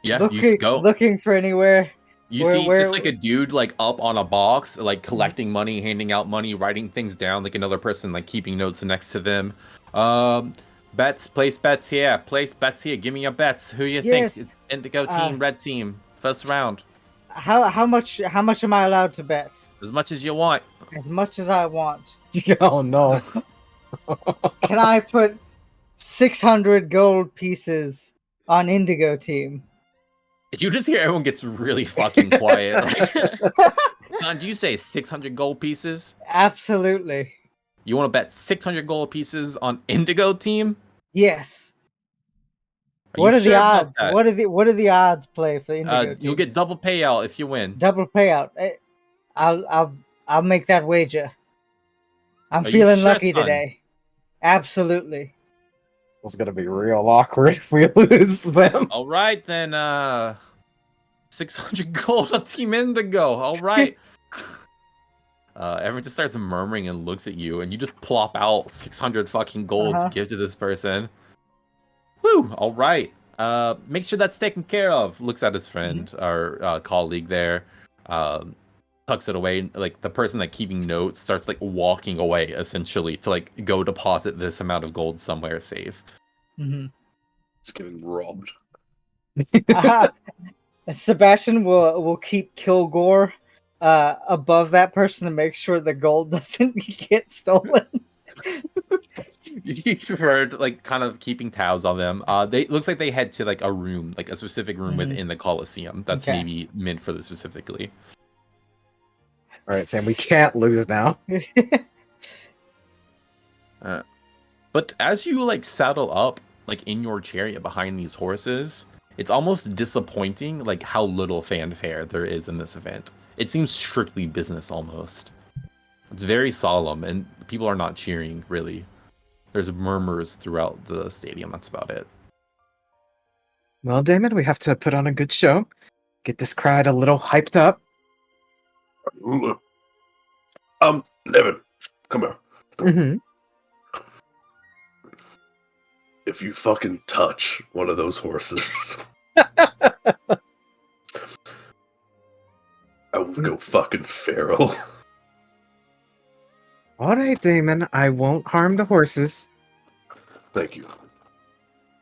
Yeah, you go. Looking for anywhere. You see just like a dude like up on a box, like collecting money, handing out money, writing things down, like another person like keeping notes next to them. Place bets here. Place bets here. Give me your bets. Who you Yes, think? It's Indigo team, red team. First round. How much am I allowed to bet? As much as you want. As much as I want. Oh no. Can I put 600 gold pieces on Indigo team? You just hear everyone gets really fucking quiet. Like, son, do you say 600 gold pieces? Absolutely. You want to bet 600 gold pieces on Indigo team? Yes. What are the odds? What are the odds play for Indigo team? You'll get double payout if you win. Double payout. I'll make that wager. I'm Are you feeling sure, lucky son? today. Absolutely. It's gonna be real awkward if we lose them. All right then. 600 gold on Team Indigo. All right. Everyone just starts murmuring and looks at you, and you just plop out 600 fucking gold to give to this person. Woo! All right. Make sure that's taken care of. Looks at his friend, our colleague there. Tucks it away. Like the person like keeping notes starts like walking away essentially to like go deposit this amount of gold somewhere safe. Mm-hmm. It's getting robbed. Sebastian will keep Kilgore above that person to make sure the gold doesn't get stolen. You preferred like kind of keeping tabs on them. They looks like they head to like a room, like a specific room within the Coliseum. That's maybe meant for this specifically. All right, Sam, we can't lose now. But as you like saddle up like in your chariot behind these horses, it's almost disappointing like how little fanfare there is in this event. It seems strictly business almost. It's very solemn and people are not cheering really. There's murmurs throughout the stadium, that's about it. Well, Damon, we have to put on a good show. Get this crowd a little hyped up. Nevin, come here. Mm-hmm. If you fucking touch one of those horses, I will go fucking feral. All right, Damon, I won't harm the horses. Thank you.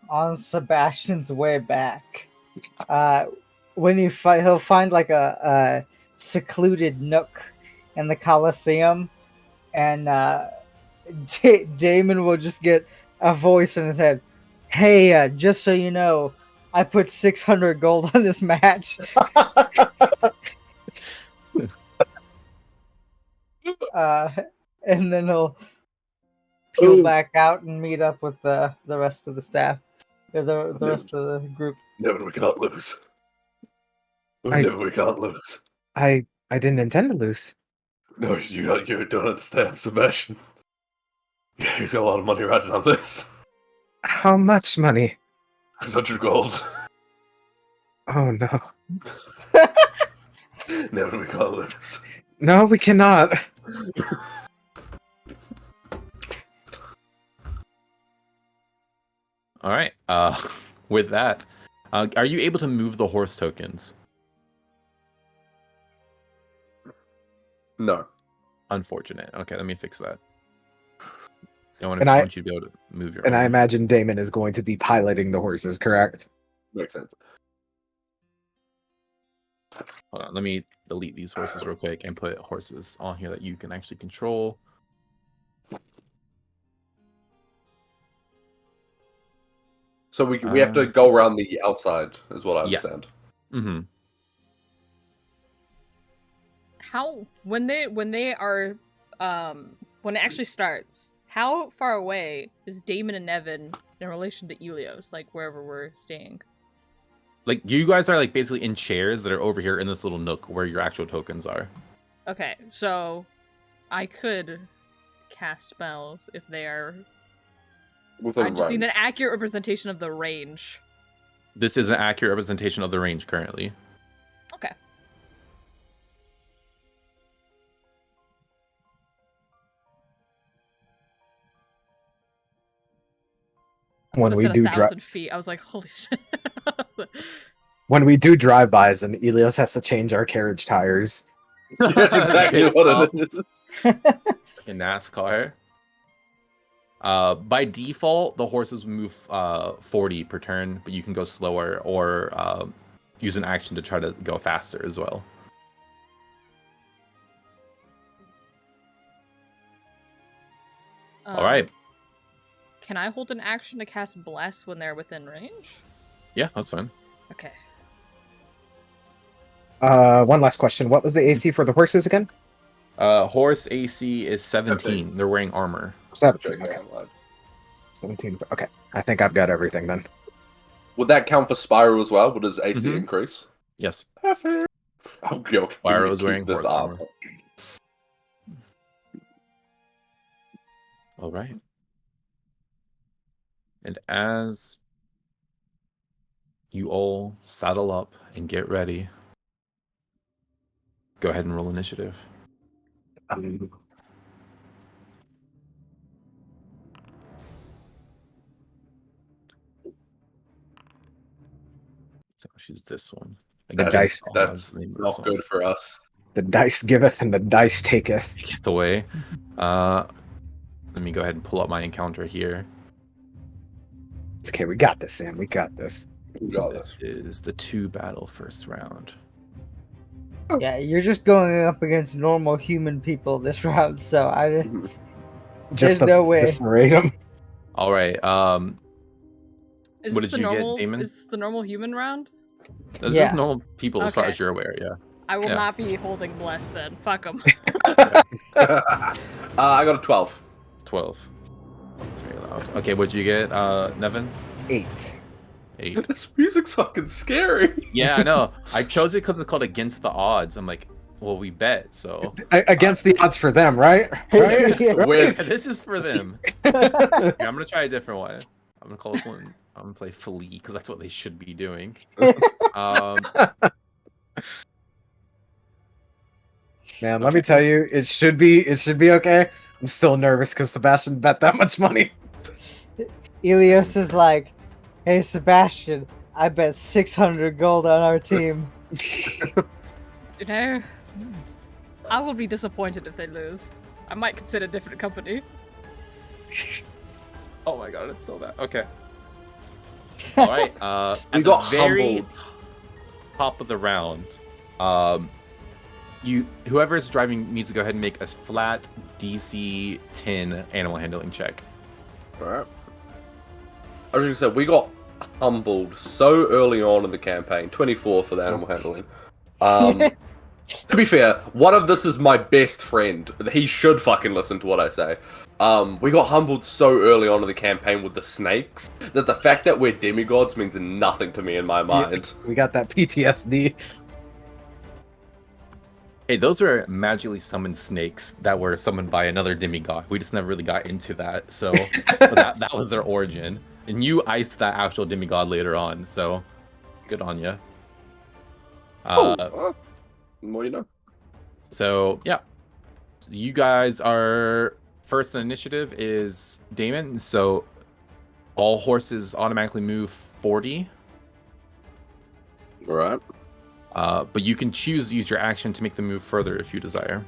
On Sebastian's way back, when he'll find like a secluded nook in the Coliseum, and Damon will just get a voice in his head. Hey, just so you know, I put 600 gold on this match. And then he'll peel back out and meet up with the rest of the staff, or the rest of the group. Nevin, we can't lose. I didn't intend to lose. No, you don't understand, Sebastian. He's got a lot of money riding on this. How much money? 600 gold. Oh no. Nevin, we can't lose. No, we cannot. All right. With that, are you able to move the horse tokens? No. Unfortunate. Okay, let me fix that. I want you to be able to move your. And own. I imagine Damon is going to be piloting the horses, correct? Makes sense. Hold on, let me delete these horses real quick and put horses on here that you can actually control. So we have to go around the outside, is what I Yes. understand. Mm-hmm. How when they are when it actually starts, how far away is Damon and Evan in relation to Elios, like wherever we're staying? Like you guys are like basically in chairs that are over here in this little nook where your actual tokens are. Okay, so I could cast spells if they are. Within I just need an range. accurate representation of the range. This is an accurate representation of the range currently. Okay. When we Said do 1,000 feet. I was like, holy shit. when we do drive-bys, and Elios has to change our carriage tires. That's exactly It's what it is. in NASCAR. By default, the horses move 40 per turn, but you can go slower or use an action to try to go faster as well. All right. Can I hold an action to cast Bless when they're within range? Yeah, that's fine. Okay. One last question. What was the AC for the horses again? Horse AC is 17. They're wearing armor. 17. Okay. 17. Okay. I think I've got everything then. Would that count for Spyro as well? Would his AC Mhm. increase? Yes. Perfect. Okay, okay. Spyro's Keep wearing this horse up. armor. All right. And as you all saddle up and get ready, go ahead and roll initiative. So she's this one. The Again, dice. That's name of this not one. good for us. The dice giveth and the dice taketh. Get away. Let me go ahead and pull up my encounter here. It's okay, we got this, Sam. We got this. We got This this. is the 2 battle first round. Yeah, you're just going up against normal human people this round, so I Just There's no way. eviscerate 'em. All right. Is What this did the you get, normal, Damon? Is this the normal human round? This Yeah. is normal people as far Okay. as you're aware, yeah. I will Yeah. not be holding Bless then. Fuck them. I got a 12. 12. That's very loud. Okay, what'd you get, Nevin? 8. 8. This music's fucking scary. Yeah, I know. I chose it because it's called Against the Odds. I'm like, well, we bet, so. Against the odds for them, right? Right? Win. This is for them. Yeah, I'm gonna try a different one. I'm gonna call this one. I'm gonna play Flee because that's what they should be doing. Man, let me tell you, it should be okay. I'm still nervous because Sebastian bet that much money. Elios is like, "Hey Sebastian, I bet 600 gold on our team." You know, I will be disappointed if they lose. I might consider different company. Oh my god, it's so bad. Okay. All right. We At got the very humbled. top of the round, whoever's driving needs to go ahead and make a flat DC 10 animal handling check. Alright. I was gonna say, we got humbled so early on in the campaign. 24 for the animal handling. To be fair, one of this is my best friend. He should fucking listen to what I say. We got humbled so early on in the campaign with the snakes that the fact that we're demigods means nothing to me in my mind. We got that PTSD. Hey, those were magically summoned snakes that were summoned by another demigod. We just never really got into that, so but that was their origin. And you iced that actual demigod later on, so good on you. Well, you know. So yeah, you guys are first in initiative is Damon. So all horses automatically move 40. Alright. But you can choose to use your action to make them move further if you desire.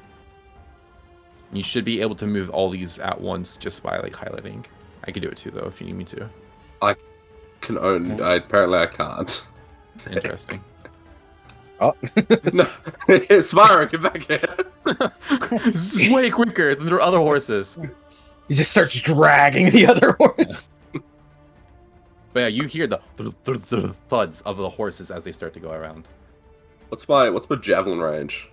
You should be able to move all these at once just by like highlighting. I could do it too though if you need me to. Apparently I can't. Interesting. Oh, No, Spyro, get back here. This is way quicker than the other horses. he just starts dragging the other horse. But yeah, you hear the thuds of the horses as they start to go around. What's my javelin range?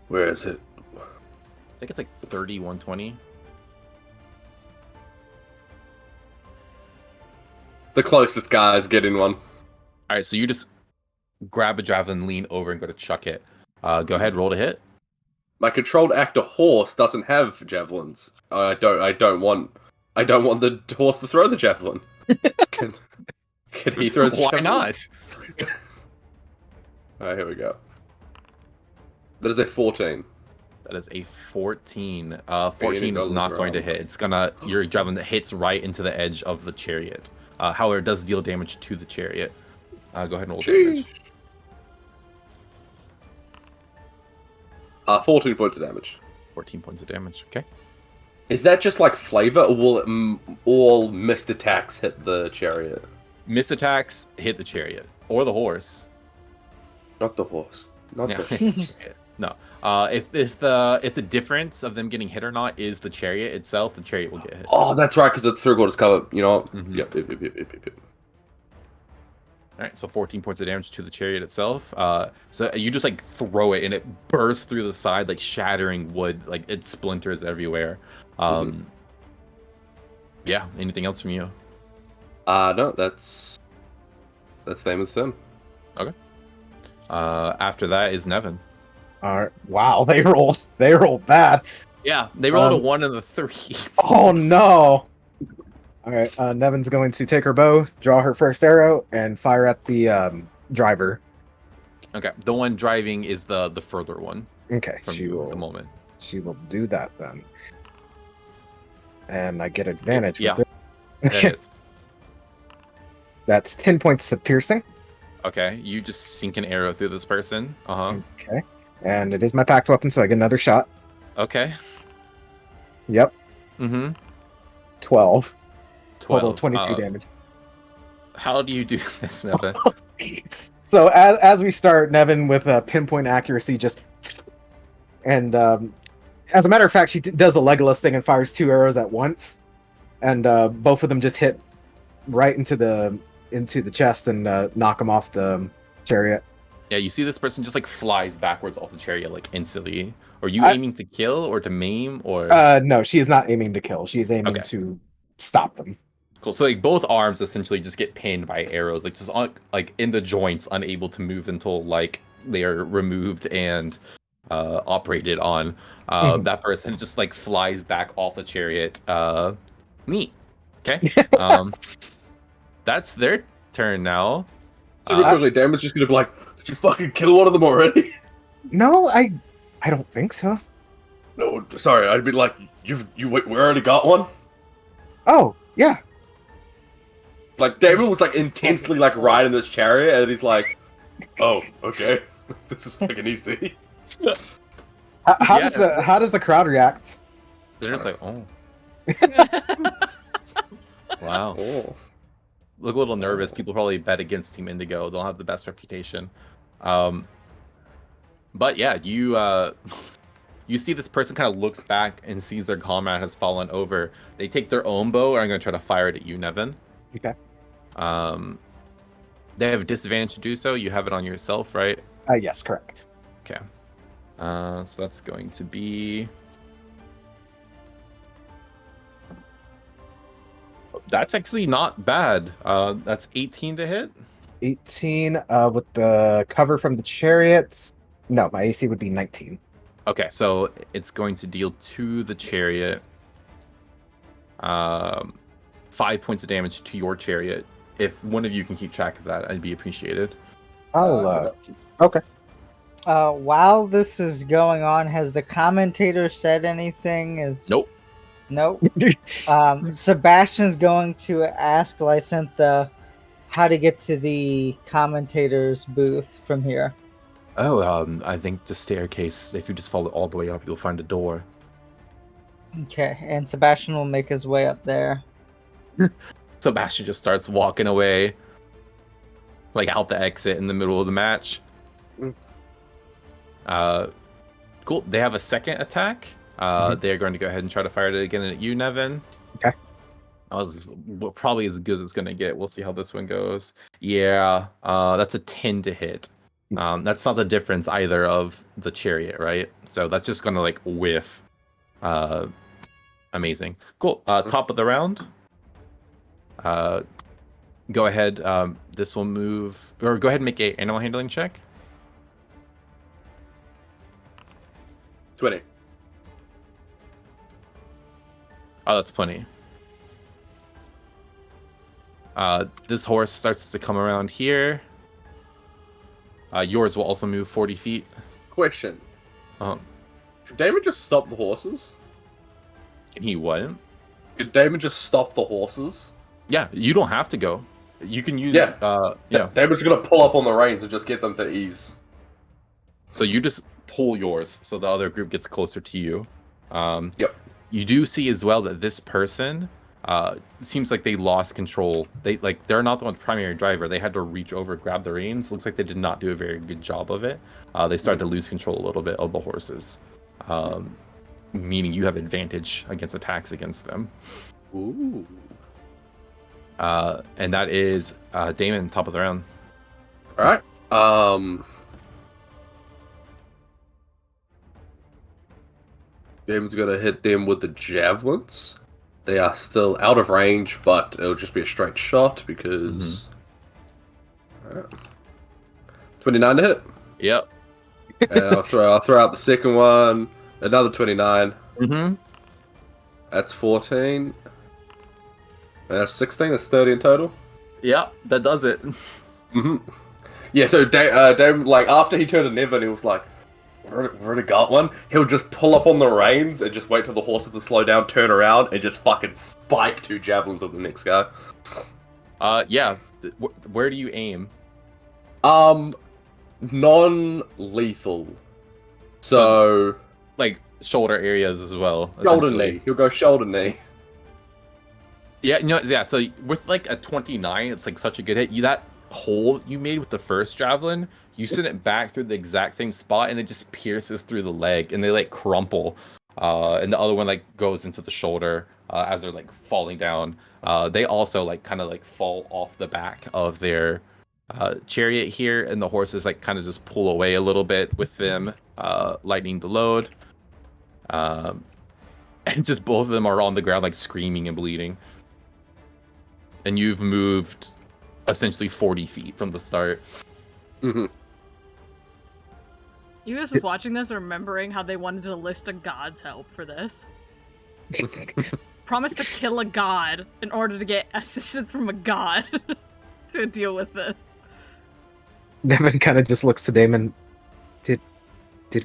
Where is it? I think it's like 30, 120. The closest guy is getting one. All right, so you just grab a javelin, lean over, and go to chuck it. Go ahead, roll to hit. My controlled actor horse doesn't have javelins. I don't want the horse to throw the javelin. Can he throw the Why javelin? not? Alright, here we go. That is a 14. That is a 14. 14 is on the not going to ground. hit. It's gonna your javelin that hits right into the edge of the chariot. However, it does deal damage to the chariot. Go ahead and roll damage. 14 points of damage. 14 points of damage. Okay. Is that just like flavor, or will all missed attacks hit the chariot? Miss attacks hit the chariot or the horse. Not the horse. Not Yeah, the it's the chariot. No. If the difference of them getting hit or not is the chariot itself, the chariot will get hit. Oh, that's right, because it's 3/4 cover. You know what? Mhm. Yep. All right, so 14 points of damage to the chariot itself. So you just like throw it and it bursts through the side, like shattering wood, like it splinters everywhere. Yeah. Anything else from you? No, that's famous then. After that is Nevin. All right. Wow, they rolled bad. Yeah, they rolled a 1 and a 3. Oh no! All right, Nevin's going to take her bow, draw her first arrow, and fire at the driver. Okay, the one driving is the further one Okay, from she you will. at the moment. She will do that then, and I get advantage. Yeah. With it. That is. That's 10 points of piercing. Okay, you just sink an arrow through this person. Okay, and it is my packed weapon, so I get another shot. Okay. Yep, Mm-hmm. 12. 12. Total 22 damage. How do you do this, Nevin? So as we start, Nevin with pinpoint accuracy just, and as a matter of fact, she does the Legolas thing and fires 2 arrows at once, and both of them just hit right into the chest and knock him off the chariot. Yeah, you see this person just like flies backwards off the chariot like instantly. Are you I- aiming to kill or to maim or? No, she is not aiming to kill. She is aiming Okay. to stop them. Cool. So like both arms essentially just get pinned by arrows, like just on like in the joints, unable to move until like they are removed and operated on. That person just like flies back off the chariot. Neat. Okay. That's their turn now. So real quickly, Damon's just gonna be like, "Did you fucking kill one of them already?" No, I don't think so. No, sorry. I'd be like, we already got one." Oh, yeah. Like Damon was like intensely like riding this chariot, and he's like, "Oh, okay, this is fucking easy." How Yeah. how does the crowd react? They're just like, oh, wow. Oh. Look a little nervous. People probably bet against Team Indigo. They'll have the best reputation. But yeah, you you see this person kind of looks back and sees their comrade has fallen over. They take their own bow, and I'm going to try to fire it at you, Nevin. Okay. They have a disadvantage to do so. You have it on yourself, right? Yes, correct. Okay. So that's going to be... That's actually not bad. That's 18 to hit. 18 with the cover from the chariot. No, my AC would be 19. Okay, so it's going to deal to the chariot 5 points of damage to your chariot. If one of you can keep track of that, I'd be appreciated. I'll okay. While this is going on, has the commentator said anything? Nope. Nope. Sebastian's going to ask Lysintha how to get to the commentator's booth from here. Oh, I think the staircase, if you just follow all the way up, you'll find a door. Okay, and Sebastian will make his way up there. Sebastian just starts walking away. like out the exit in the middle of the match. Cool. They have a second attack. They're going to go ahead and try to fire it again at you, Nevin. Okay. Probably as good as it's going to get. We'll see how this one goes. Yeah, that's a 10 to hit. That's not the difference either of the chariot, right? So that's just going to like whiff. Amazing. Cool. Top of the round. Go ahead. This will move, or go ahead and make a animal handling check. 20. Oh, that's plenty. This horse starts to come around here. Yours will also move 40 feet. Question. Uh-huh. Could Damon just stop the horses? Can he what? Could Damon just stop the horses? Yeah, you don't have to go. You can use... Yeah. Yeah. Damon's gonna pull up on the reins and just get them to ease. So you just pull yours, so the other group gets closer to you. Yep. You do see as well that this person... seems like they lost control. They're not the one primary driver. They had to reach over, grab the reins. Looks like they did not do a very good job of it. They started to lose control a little bit of the horses, meaning you have advantage against attacks against them. Ooh. And that is Damon, top of the round. All right. Damon's gonna hit them with the javelins. They are still out of range, but it'll just be a straight shot because... Alright. 29 to hit. Yep. And I'll throw out the second one. Another 29. Mm-hmm. That's 14. And that's 16. That's 30 in total. Yep, that does it. Mm-hmm. Yeah, so Damon, like, after he turned to Nevin, he was like, We've already got one. He'll just pull up on the reins and just wait till the horses to slow down, turn around, and just fucking spike 2 javelins at the next guy. Yeah. Where do you aim? Non-lethal. So like shoulder areas as well. Shoulder knee. He'll go shoulder knee. Yeah, yeah. So with like a 29, it's like such a good hit. That hole you made with the first javelin, you send it back through the exact same spot, and it just pierces through the leg, and they like crumple. And the other one like goes into the shoulder as they're like falling down. They also like kind of like fall off the back of their chariot here, and the horses like kind of just pull away a little bit with them, lightening the load. And just both of them are on the ground like screaming and bleeding. And you've moved essentially 40 feet from the start. Mm-hmm. You guys just watching this, remembering how they wanted to list a god's help for this. Promise to kill a god in order to get assistance from a god to deal with this. Nevin kind of just looks to Damon. Did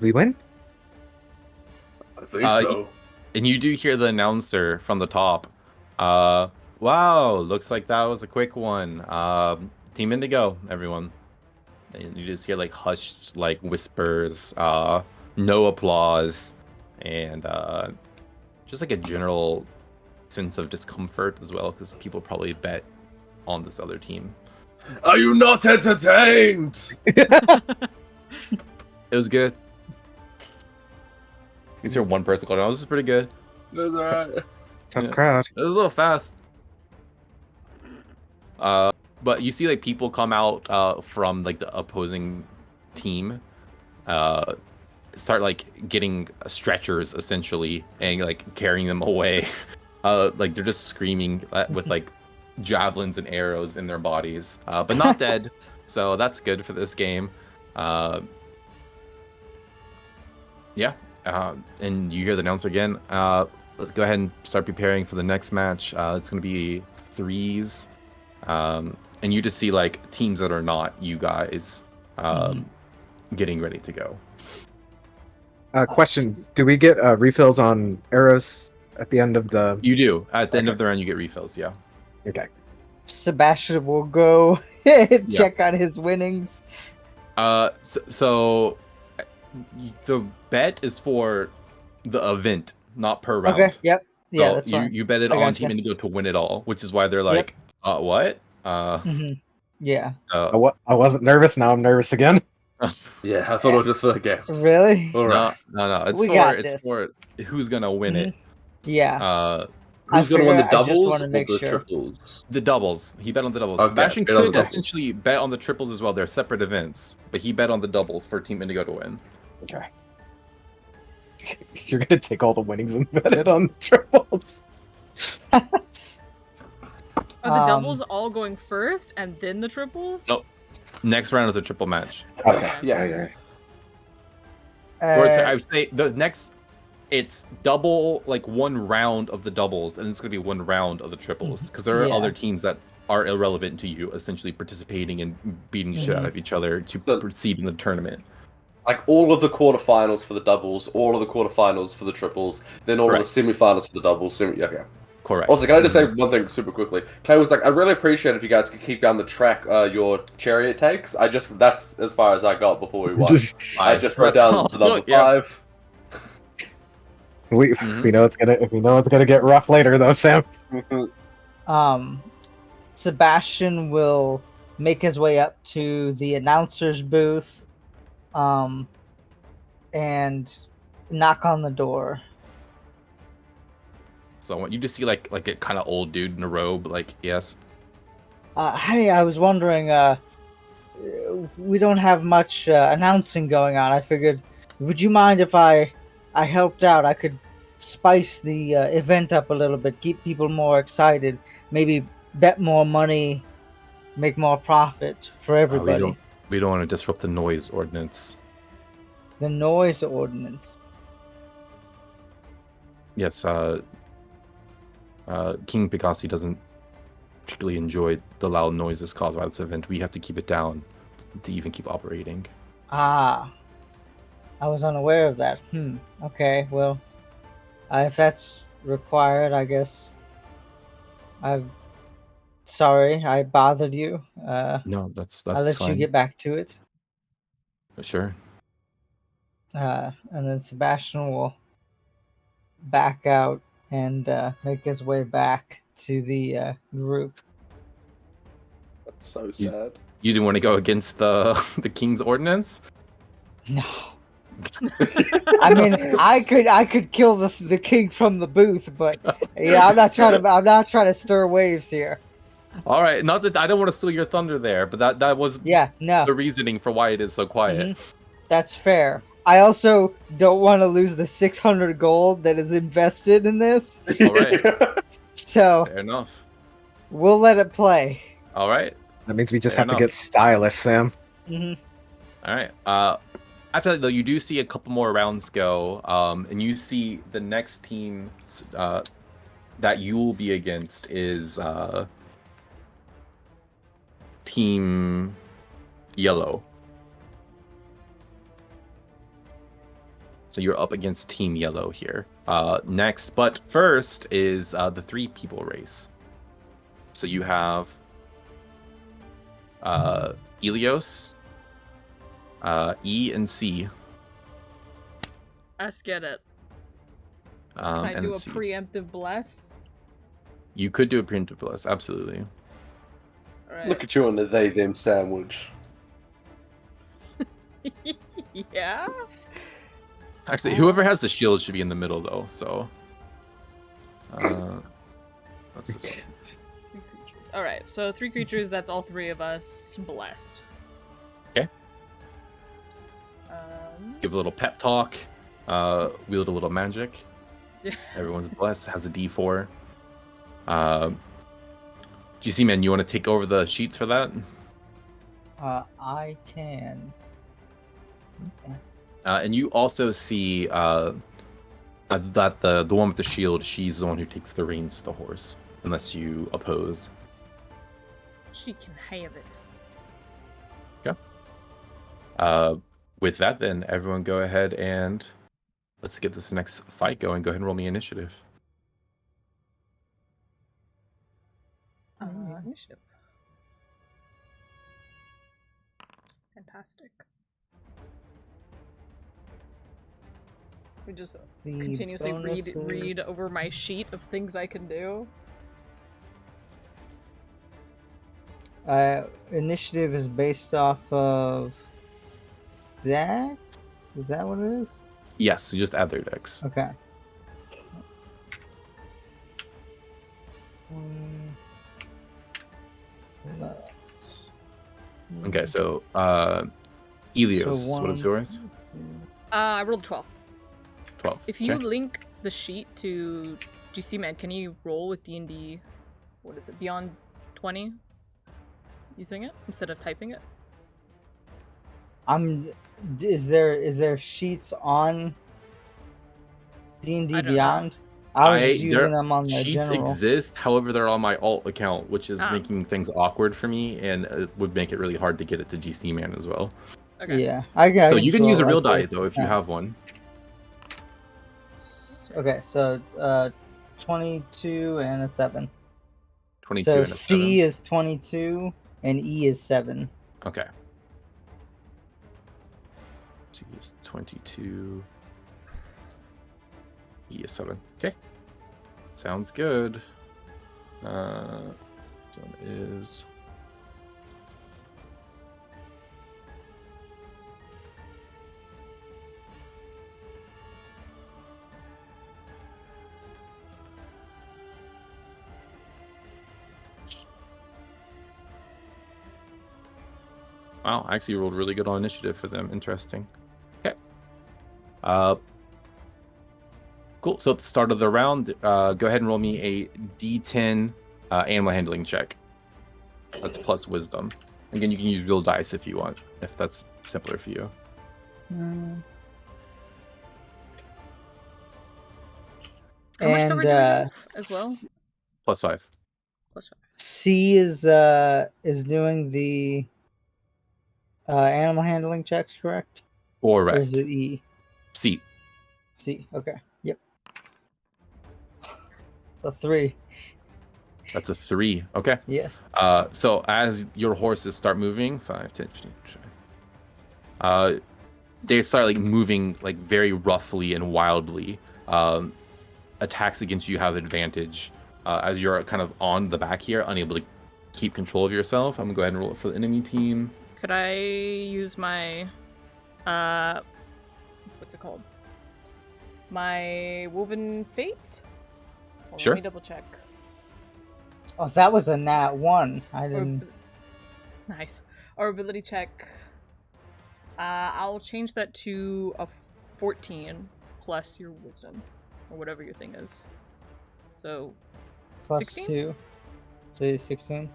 we win? I think so. And you do hear the announcer from the top. Wow, looks like that was a quick one. Team Indigo, everyone. And you just hear like hushed like whispers, no applause, and just like a general sense of discomfort as well, because people probably bet on this other team. Are you not entertained? It was good. You can hear one person going, "Oh, this is pretty good." That's alright. Tough crowd. It was a little fast. But you see like people come out from like the opposing team, start like getting stretchers essentially and like carrying them away. Like they're just screaming with like javelins and arrows in their bodies, but not dead. So that's good for this game. Yeah. And you hear the announcer again. Let's go ahead and start preparing for the next match. It's going to be threes. And you just see like teams that are not you guys getting ready to go. Question: do we get refills on arrows at the end of the? You do. At the end of the round, you get refills. Yeah. Okay. Sebastian will go check on his winnings. So the bet is for the event, not per round. Okay. Yep. Yeah. So That's fine. you bet it I on gotcha. Team Indigo to win it all, which is why they're like, what? Yeah. I wasn't nervous. Now I'm nervous again. Yeah, I thought it was just for the game. Really? All right. No. We got this. For who's gonna win it. Yeah. Who's going to win the I just doubles wanna or make the sure. triples? The doubles. He bet on the doubles. Okay, Sebastian bet on the could doubles. essentially bet on the triples as well. They're separate events, but he bet on the doubles for Team Indigo to win. Okay. You're gonna take all the winnings and bet it on the triples. Are the doubles all going first and then the triples? Nope. Next round is a triple match. Okay. Yeah. Or I would say the next, it's double, like one round of the doubles, and it's going to be one round of the triples, because there are other teams that are irrelevant to you, essentially participating and beating the shit out of each other to proceed in the tournament. Like all of the quarterfinals for the doubles, all of the quarterfinals for the triples, then all of the semifinals for the doubles. Okay. Correct. Also, can I just say one thing super quickly? Clay was like, I'd really appreciate if you guys could keep down the track your chariot takes. That's as far as I got before we won. I just wrote down the number 5. We know it's gonna get rough later though, Sam. Sebastian will make his way up to the announcer's booth, and knock on the door. So I want you to see like a kind of old dude in a robe, like yes. Hey, I was wondering. We don't have much announcing going on. I figured, would you mind if I helped out? I could spice the event up a little bit, keep people more excited, maybe bet more money, make more profit for everybody. We don't want to disrupt the noise ordinance. The noise ordinance. Yes, King Picassi doesn't particularly enjoy the loud noises caused by this event. We have to keep it down to even keep operating. I was unaware of that. Okay, well, if that's required, I guess. I'm sorry I bothered you. No, that's I'll let fine. you get back to it. Sure. And then Sebastian will back out and make his way back to the group. That's so sad. You didn't want to go against the king's ordinance? No. I mean, I could kill the king from the booth, but I'm not trying to stir waves here. All right, not that I don't want to steal your thunder there, but that was the reasoning for why it is so quiet. That's fair. I also don't want to lose the 600 gold that is invested in this. All right. So fair enough. We'll let it play. All right. That means we just have to get stylish, Sam. All right. After that, though, you do see a couple more rounds go, and you see the next team that you will be against is Team Yellow. So you're up against Team Yellow here. Next, but first is the 3-people race. So you have Elios, E, and C. Let's get it. Can I do a preemptive bless? You could do a preemptive bless, absolutely. Right. Look at you on the they-them sandwich. Yeah? Actually, whoever has the shield should be in the middle, though, so... what's this one? 3 creatures. Alright, so 3 creatures, that's all 3 of us blessed. Okay. Give a little pep talk. Wield a little magic. Everyone's blessed, has a D4. GC man, you want to take over the sheets for that? I can. And you also see that the one with the shield, she's the one who takes the reins for the horse, unless you oppose. She can have it. Okay. With that, then, everyone go ahead and let's get this next fight going. Go ahead and roll me initiative. Initiative. Fantastic. We just continuously read over my sheet of things I can do. Initiative is based off of Dex? Is that what it is? Yes, you just add their decks. Okay. Okay, so Elios, So what is yours? I rolled 12. 12. If you Okay. link the sheet to GC Man, can you roll with D&D? What is it? Beyond 20? Using it instead of typing it? Is there sheets on D&D I don't know. Beyond? I was just Their using them on the sheets general. exist, however, they're on my alt account, which is Ah. making things awkward for me, and it would make it really hard to get it to GC Man as well. Okay. Yeah, I got. So you can use a real die though if you have one. Okay, so 22 and a 7. 22 So and a 7. C is 22 and E is 7. Okay. C is 22. E is 7. Okay. Sounds good. So it is. Wow, I actually rolled really good on initiative for them. Interesting. Okay. Cool. So at the start of the round, go ahead and roll me a D10 animal handling check. That's plus wisdom. Again, you can use real dice if you want, if that's simpler for you. How much coverage do we have as well? Plus 5. Plus 5. C is doing the animal handling checks, correct? Or Correct. is it E? C. C. Okay. Yep. It's a 3. That's a 3. Okay. Yes. So as your horses start moving, 5, 10, 15, they start like moving like very roughly and wildly. Attacks against you have advantage as you're kind of on the back here, unable to keep control of yourself. I'm gonna go ahead and roll it for the enemy team. Could I use my what's it called? My woven fate? Hold on, Sure. Let me double check. Oh, that was a nat 1. I didn't. Nice. Or ability check. I'll change that to a 14 plus your wisdom, or whatever your thing is. So Plus 16? 2. So 16.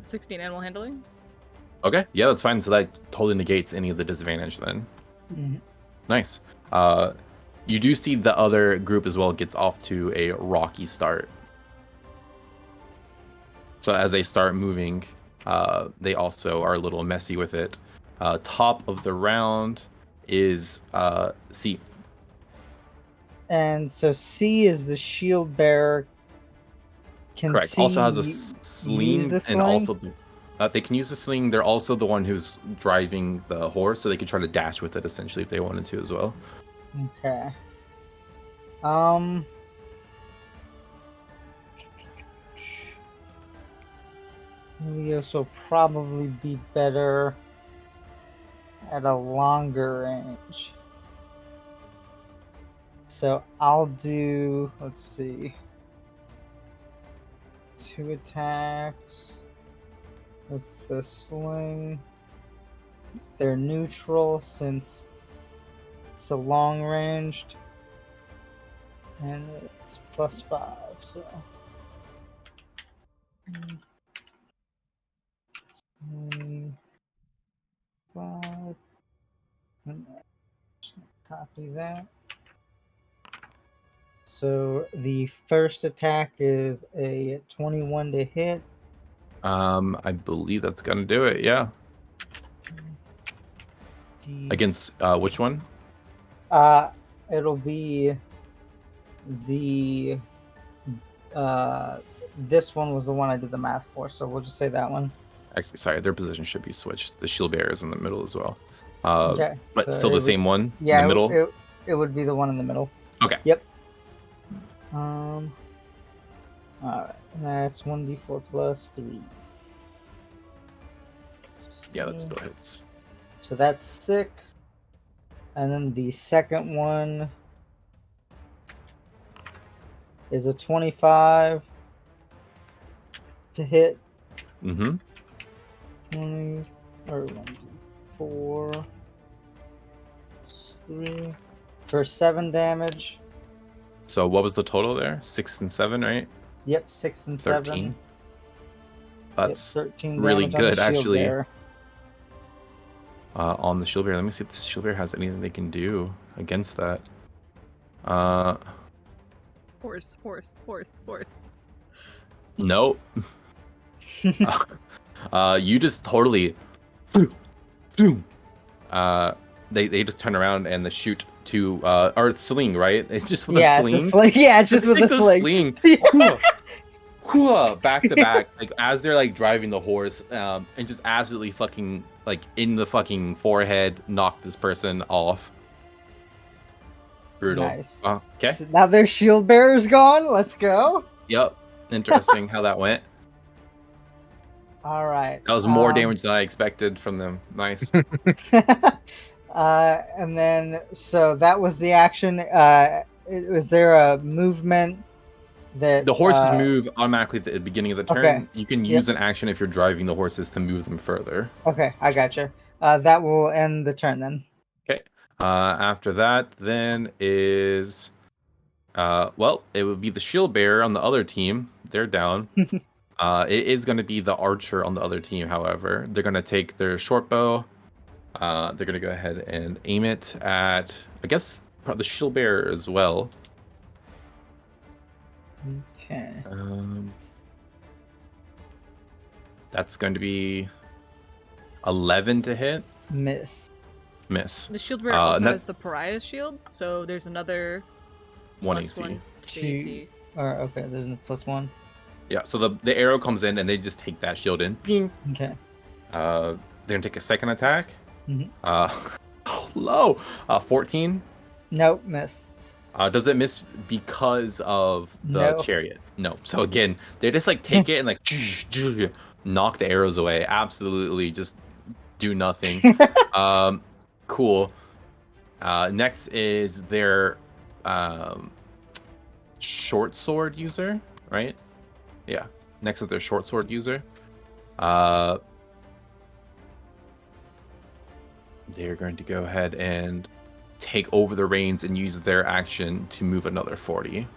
16 animal handling. Okay, yeah, that's fine. So that totally negates any of the disadvantage then. Mhm. Nice. You do see the other group as well gets off to a rocky start. So as they start moving, they also are a little messy with it. Top of the round is C. And so C is the shield bearer. Can Correct. C Also has a use sling, the and sling? also they can use the sling. They're also the one who's driving the horse, so they could try to dash with it essentially if they wanted to as well. Okay. Leos will probably be better at a longer range. So I'll do, let's see, 2 attacks with the sling. They're neutral since it's a long ranged. And it's plus 5, so. 5. Copy that. So the first attack is a 21 to hit. I believe that's gonna do it. Yeah. Against which one? It'll be the this one was the one I did the math for, so we'll just say that one. Actually, sorry, their position should be switched. The shield bearer is in the middle as well. Okay, But so still the same one Yeah, in the middle. it would be the one in the middle. Okay. Yep. Alright, that's 1d4 plus 3. Yeah, that still hits. So that's 6. And then the second one is a 25 to hit. Mm-hmm. 20 or 1d4 3 for 7 damage. So what was the total there? 6 and 7, right? Yep, 6 and 7. 13. Yep, That's 13 really damage on the good, shield actually. bearer. On the shield bearer. Let me see if the shield bearer has anything they can do against that. Horse. Nope. You just totally. They just turn around and the shoot to or sling, right? It's just with Yeah, a sling. it's a sling. Yeah, it's just with take a the sling. Back to back, like as they're like driving the horse, and just absolutely fucking like in the fucking forehead, knock this person off. Brutal. Nice. Okay. So now their shield bearer's gone. Let's go. Yep. Interesting how that went. All right. That was more damage than I expected from them. Nice. And then, so that was the action. Was there a movement that The horses move automatically at the beginning of the turn. Okay. You can use an action if you're driving the horses to move them further. Okay, I gotcha. That will end the turn then. Okay. After that, then is, well, it would be the shield bearer on the other team. They're down. It is going to be the archer on the other team. However, they're going to take their short bow. They're going to go ahead and aim it at, I guess, the shield bearer as well. Okay. That's going to be 11 to hit. Miss. The shield bearer also has the pariah shield, so there's another 1 plus AC. 1 to AC. Or okay, there's a +1. Yeah, so the arrow comes in and they just take that shield in. Bing. Okay. They're gonna take a second attack. Mhm. Low. 14. Nope, miss. Does it miss because of the No. chariot? No. So again, they just like take it and like knock the arrows away. Absolutely, just do nothing. Cool. Next is their short sword user, right? Yeah. Next is their short sword user. They're going to go ahead and take over the reins and use their action to move another 40.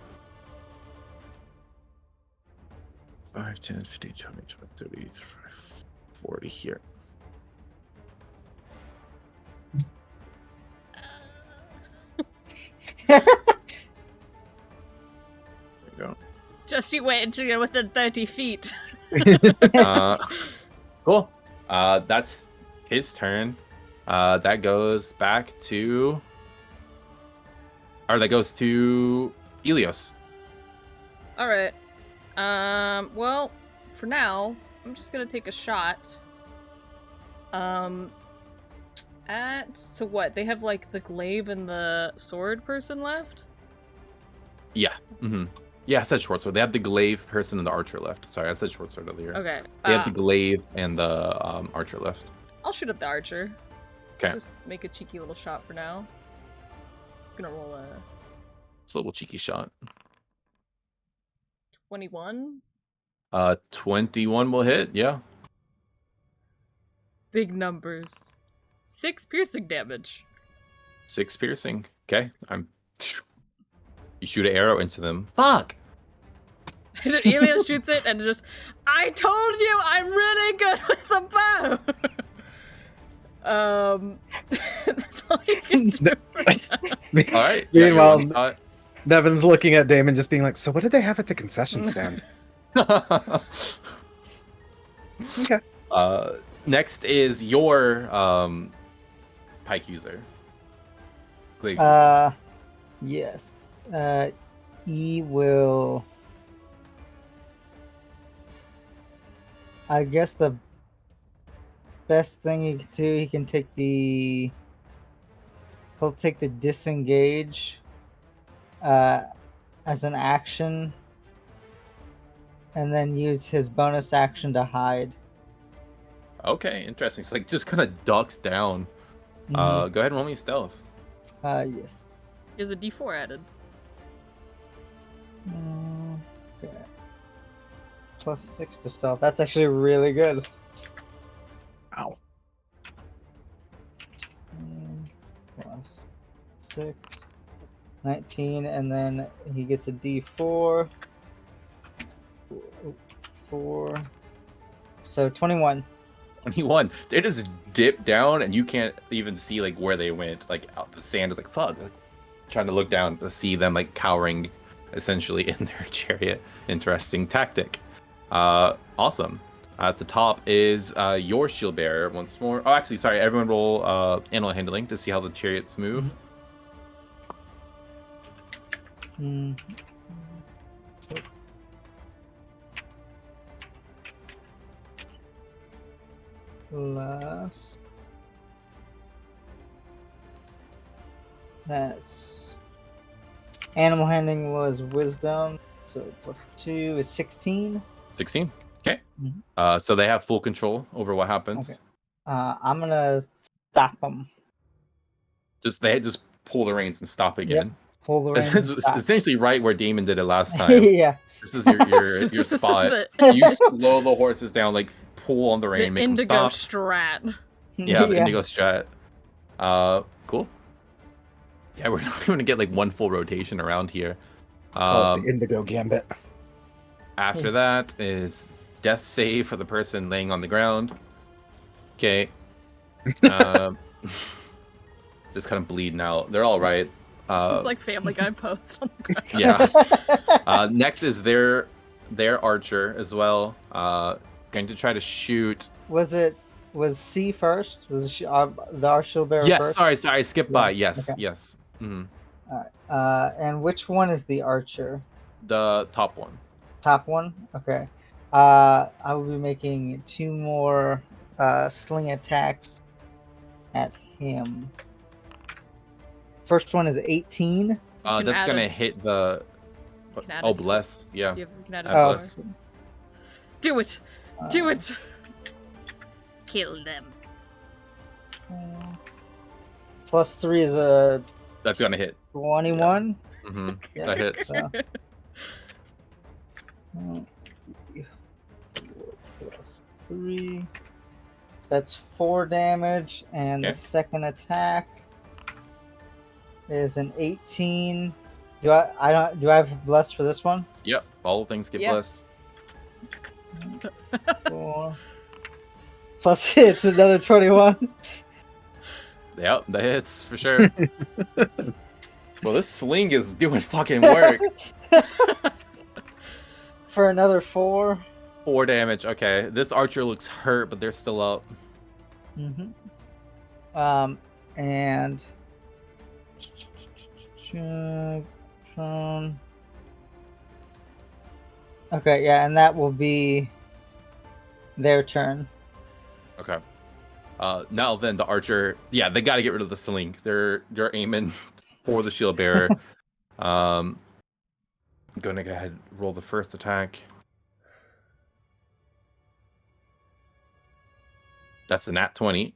5, 10, 15, 20, 30, 40 here. There you go. Just you wait until you're within 30 feet. Cool. That's his turn. That goes back to... Or that goes to Elios. Alright. Well, for now, I'm just gonna take a shot. So what? They have, like, the glaive and the sword person left? Yeah. Mm-hmm. Yeah, I said short sword. They have the glaive person and the archer left. Sorry, I said short sword earlier. Okay. They have the glaive and the archer left. I'll shoot at the archer. Okay. Just make a cheeky little shot for now. Gonna roll a It's a little cheeky shot. 21. 21 will hit, yeah. Big numbers. 6 piercing damage. 6 piercing. Okay. You shoot an arrow into them. Fuck! And then Elio shoots it and just, I told you I'm really good with the bow! That's all you can do for now. Alright. Meanwhile, Nevin's looking at Damon just being like, so what did they have at the concession stand? Okay. Next is your pike user. Click. Yes. He will... I guess the best thing he can do, he can take the... He'll take the disengage as an action and then use his bonus action to hide. Okay, interesting. So like just kind of ducks down. Mhm. Go ahead and roll me stealth. Yes. There's a D4 added. Okay. +6 to stealth. That's actually really good. Ow. +6. 19, and then he gets a D4. 4. So 21. 21. They just dip down, and you can't even see like where they went. Like out the sand is like fuck. Like, trying to look down to see them like cowering, essentially in their chariot. Interesting tactic. Awesome. At the top is your shield bearer once more. Oh, actually, sorry. Everyone roll animal handling to see how the chariots move. Mm. Plus. That's. Animal handling was wisdom, so +2 is 16. 16. Okay. Mhm. So they have full control over what happens. Okay. I'm gonna stop them. They just pull the reins and stop again. Pull the reins. And It's stop. essentially right where Damon did it last time. Yeah. This is your This is spot. the- You slow the horses down, like pull on the rein, The make them Indigo stop. strat. Yeah, the Indigo strat. Cool. Yeah, we're not going to get like one full rotation around here. Call it the Indigo Gambit. After that is death save for the person laying on the ground. Okay. Just kind of bleeding out. They're all right. It's like Family Guy posts on the ground. Yeah. Next is their archer as well. Going to try to shoot. Was C first? Was the archer bearer Yes, first? sorry, skip by. Yeah, Yes, okay. yes. Mhm. And which one is the archer? The top one. Top one? Okay. I will be making 2 more sling attacks at him. First one is 18. can That's add gonna a- hit the. can add Oh, it to it. bless. Yeah. You can add Add a Oh, bless. D4. Do it! Do Uh, it! Kill them. +3 is a That's gonna hit. 21. Hmm Yeah, That hits. so- +3. That's 4 damage, and Okay. the second attack is an 18. Do I have blessed for this one? Yep. All things get Yeah. blessed. 4. Plus it's another 21. Yep, that hits for sure. Well, this sling is doing fucking work. For another 4. 4 damage. Okay, this archer looks hurt, but they're still up. Mm-hmm. And okay, yeah, and that will be their turn. Okay. Now then, the archer. Yeah, they got to get rid of the sling. They're aiming for the shield bearer. I'm gonna go ahead and roll the first attack. That's a nat 20.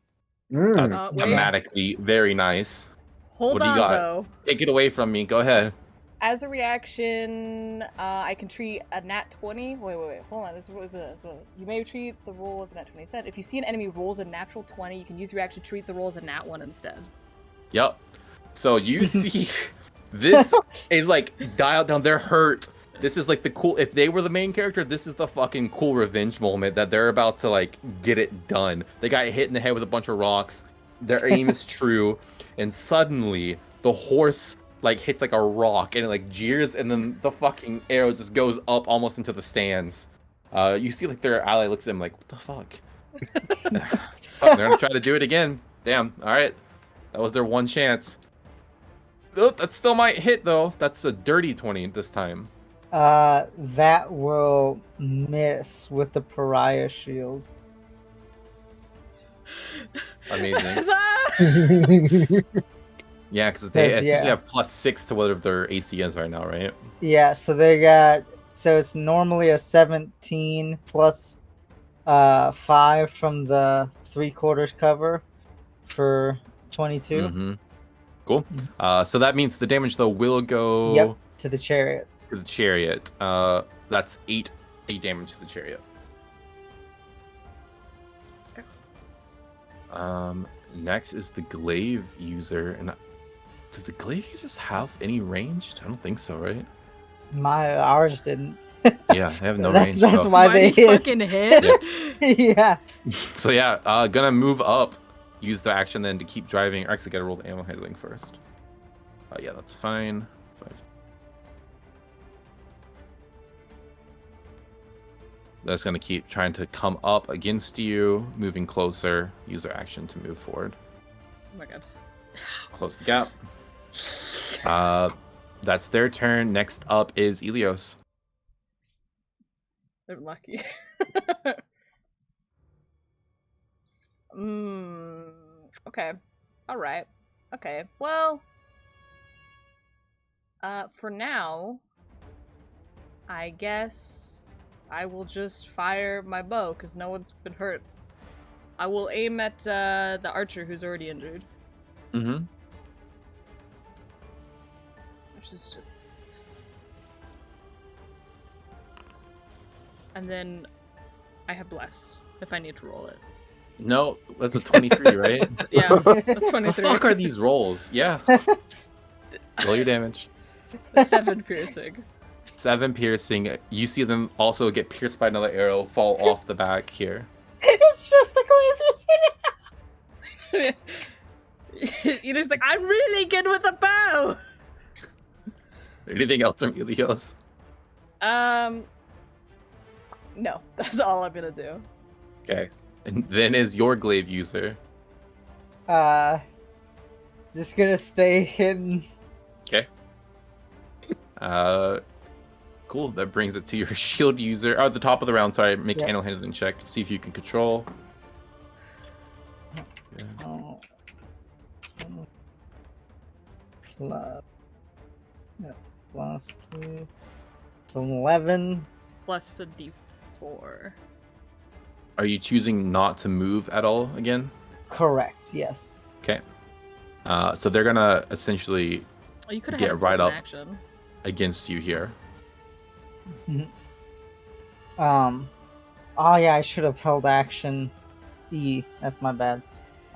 That's Wait. dramatically very nice. Hold What do you on, got? though. Take it away from me. Go ahead. As a reaction, I can treat a nat 20. Wait. Hold on. You may treat the roll as a nat 20 instead. If you see an enemy rolls a natural 20, you can use your action to treat the roll as a nat 1 instead. Yep. So you see, this is like dialed down. They're hurt. This is like the cool. If they were the main character, this is the fucking cool revenge moment that they're about to like get it done. They got hit in the head with a bunch of rocks. Their aim is true, and suddenly the horse like hits like a rock and it like jeers, and then the fucking arrow just goes up almost into the stands. You see like their ally looks at him like, what the fuck? Fuck, they're gonna try to do it again. Damn. All right, that was their one chance. Oh, that still might hit though. That's a dirty 20 this time. That will miss with the pariah shield. Amazing. Yeah, because they Yes, essentially yeah. have +6 to whatever their AC is right now, right? Yeah, so they got So it's normally a 17 plus 5 from the 3/4 cover for 22. Mm-hmm. Cool. So that means the damage though will go Yep, to the chariot. to the chariot. That's 8 damage to the chariot. Next is the glaive user, and does the glaive just have any ranged? I don't think so, right? Ours didn't. Yeah, they have no That's- range. that's so. why they hit. fucking hit. Yeah. So yeah, gonna move up. Use the action then to keep driving. Or actually, gotta roll the ammo handling first. Yeah, that's fine. 5. That's gonna keep trying to come up against you, moving closer. Use their action to move forward. Oh my god. Close the gap. That's their turn. Next up is Elios. They're lucky. Okay. All right. Okay. Well, for now, I guess I will just fire my bow because no one's been hurt. I will aim at the archer who's already injured, Mm-hmm. which is just. And then I have bless if I need to roll it. No, that's a 23, right? Yeah, that's The 23. fuck are these rolls? Yeah. Roll your damage. 7 piercing. 7 piercing. You see them also get pierced by another arrow, fall off the back here. It's just the glaive. You're just like, I'm really good with a bow. Anything else from Elios? No, that's all I'm gonna do. Okay. And then is your glaive user. Just gonna stay hidden. Okay. Cool. That brings it to your shield user. Oh, at the top of the round, sorry. Make Yep. animal handling check. See if you can control. Yeah. Oh. Plus, yeah, plus 2. So 11. Plus a d4. Are you choosing not to move at all again? Correct, yes. Okay. So they're gonna essentially Oh, you could have Get had a right bonus up. action. against you here. Oh yeah, I should have held action E. That's my bad.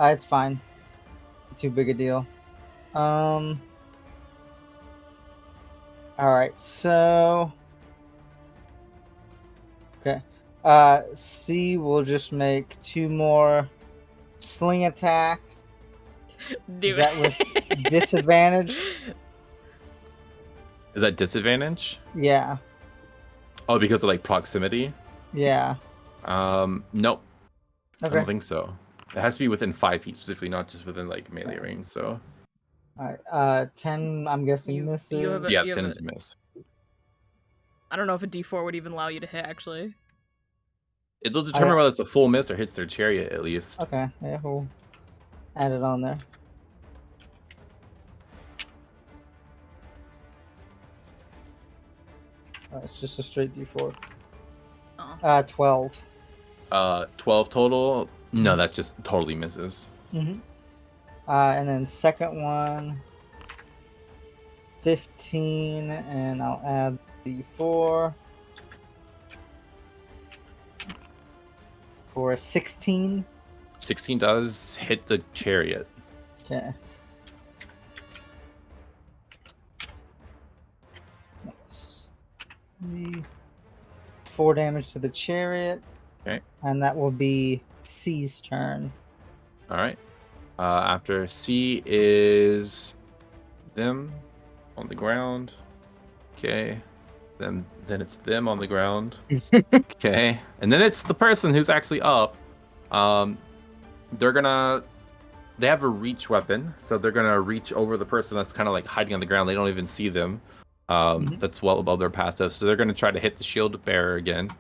It's fine. Too big a deal. Alright, so okay. C will just make 2 more sling attacks. Do Is that it. with disadvantage? Is that disadvantage? Yeah. Oh, because of like proximity? Yeah. Nope. I Okay. don't think so. It has to be within 5 feet specifically, not just within like melee range. So Alright. 10 I'm guessing You- you misses. have a- yeah, you have 10 a- is a miss. I don't know if a d4 would even allow you to hit, actually. It'll determine Okay. whether it's a full miss or hits their chariot at least. Okay, yeah, we'll add it on there. It's just a straight D4. Oh. 12. 12 total. No, that just totally misses. Mm-hmm. And then second one, 15, and I'll add D4 for 16. 16 does hit the chariot. Okay. 4 damage to the chariot. Okay. And that will be C's turn. All right. After C is them on the ground. Okay. Then it's them on the ground. Okay. And then it's the person who's actually up. They have a reach weapon, so they're gonna reach over the person that's kind of like hiding on the ground. They don't even see them. That's well above their passive, so they're gonna try to hit the shield bearer again.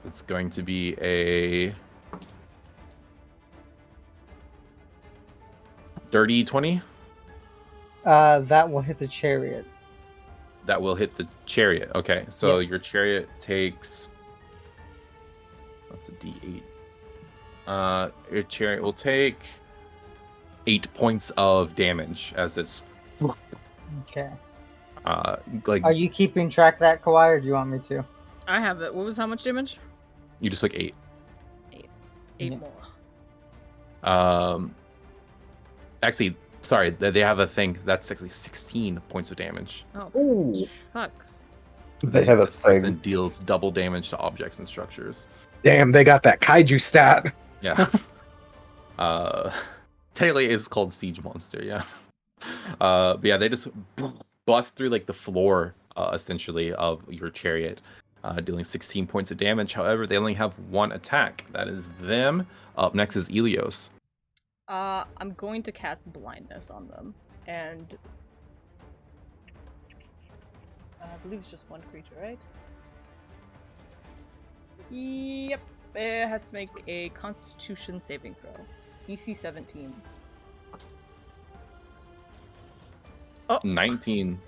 It's going to be a dirty 20. That will hit the chariot. That will hit the chariot. Okay, so Yes. your chariot takes. That's a D8. Your chariot will take 8 points of damage as it's Okay. like Are you keeping track of that, Kawhi, or do you want me to? I have it. What was how much damage? you just took 8. 8 Yeah. more. Actually, sorry, they have a thing that's actually 16 points of damage. Oh, Ooh. fuck. They have a This person thing. deals double damage to objects and structures. Damn, they got that kaiju stat. Yeah. Technically, it's called Siege Monster. Yeah. But yeah, they just bust through like the floor, essentially, of your chariot, dealing 16 points of damage. However, they only have one attack. That is them. Up next is Elios. I'm going to cast blindness on them, and I believe it's just one creature, right? Yep. It has to make a Constitution saving throw. DC 17. 19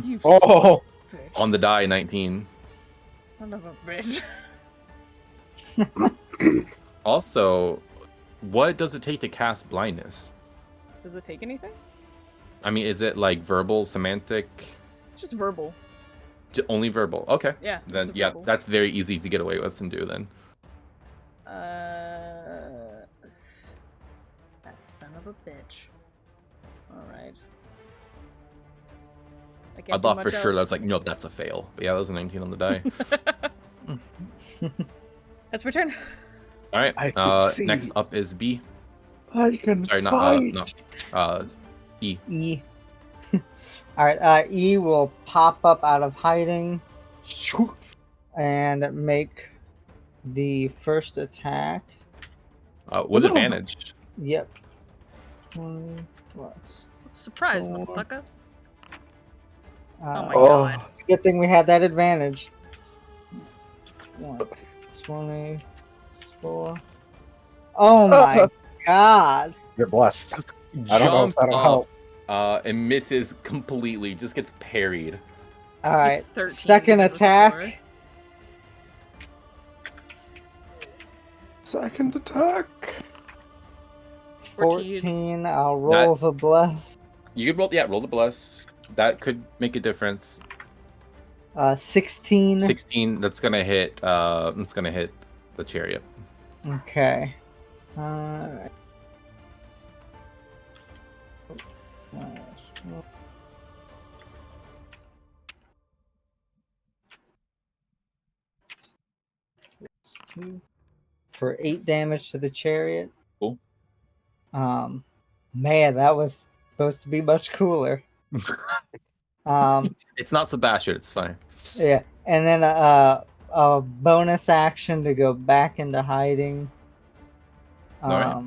You Oh, bitch. on the die. 19. Son of a bitch. Also, what does it take to cast blindness? Does it take anything? I mean, is it like verbal, semantic? It's just verbal. Only verbal. Okay. Yeah. Then it's yeah, verbal. that's very easy to get away with and do then. That son of a bitch. Alright. I thought for sure that's like, no, that's a fail. But yeah, that was a 19 on the die. That's my turn. All right. I can see. Next up is B. I can Sorry, fight. not E. E. Alright, E will pop up out of hiding and make the first attack. Was advantage. Yep. 20 plus. Surprise, Four. motherfucker. Uh, Oh my god. It's a good thing we had that advantage. 24. Oh my god. You're blessed. Just I don't know if jumps that'll up, help. and misses completely. Just gets parried. Alright. 13 Second was attack. before. Second attack. 14. I'll roll the bless. You could roll the bless. That could make a difference. 16. 16. That's gonna hit. That's gonna hit the chariot. Okay. Alright. For 8 damage to the chariot. Cool. Man, that was supposed to be much cooler. It's not Sebastian. It's fine. Yeah, and then a bonus action to go back into hiding. Alright.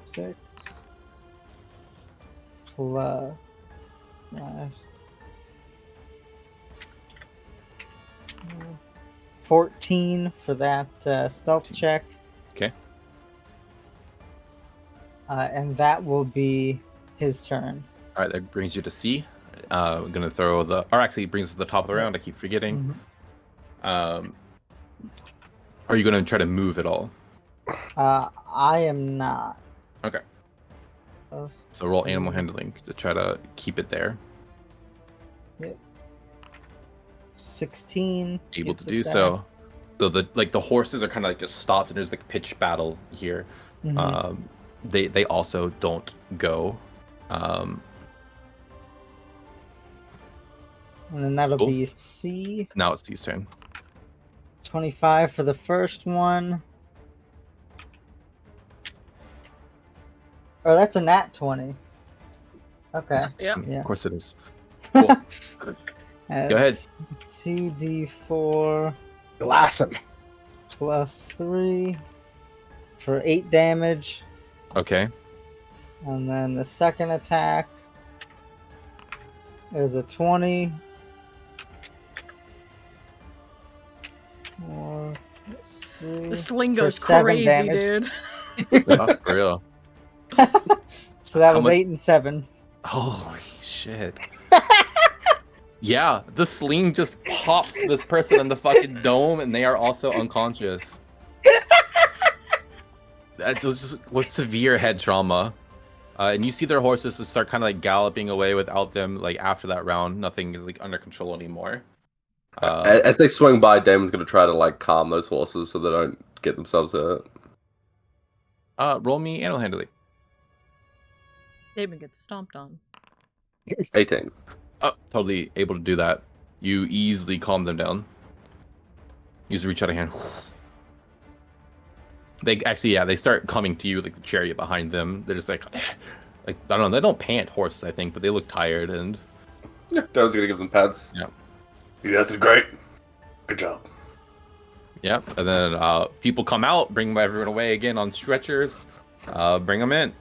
6 plus 14 for that stealth check. Okay. And that will be his turn. All right, that brings you to C. We're gonna throw the, or actually, it brings us to the top of the round. I keep forgetting. Are you gonna try to move at all? I am not. Okay. So roll animal handling to try to keep it there. Yep. 16. Able gets to do it so. So the horses are kind of like just stopped, and there's like pitched battle here. back. They also don't go. And then that'll Cool. be C. Now it's C's turn. 25 for the first one. Oh, that's a nat 20. Okay. Yeah. Yeah. Of course it is. Cool. Go ahead. 2d4 Glass him. plus 3 for 8 damage. Okay. And then the second attack is a 20. 4 plus 3 The sling for goes 7 crazy, damage. dude. Oh, for real. So that How was much- 8 and 7. Holy shit. Yeah, the sling just pops this person in the fucking dome, and they are also unconscious. That was just with severe head trauma. And you see their horses just start kind of like galloping away without them. Like after that round, nothing is like under control anymore. As they swing by, Damon's gonna try to like calm those horses so they don't get themselves hurt. Roll me animal handling. Damon gets stomped on. 18. Oh, totally able to do that. You easily calm them down. You just reach out a hand. They actually, yeah, they start coming to you like the chariot behind them. They're just like I don't know. They don't pant horses, I think, but they look tired and. Yeah, Damon's gonna give them pats. Yeah. You guys did great. Good job. Yep, and then people come out, bring everyone away again on stretchers, bring them in.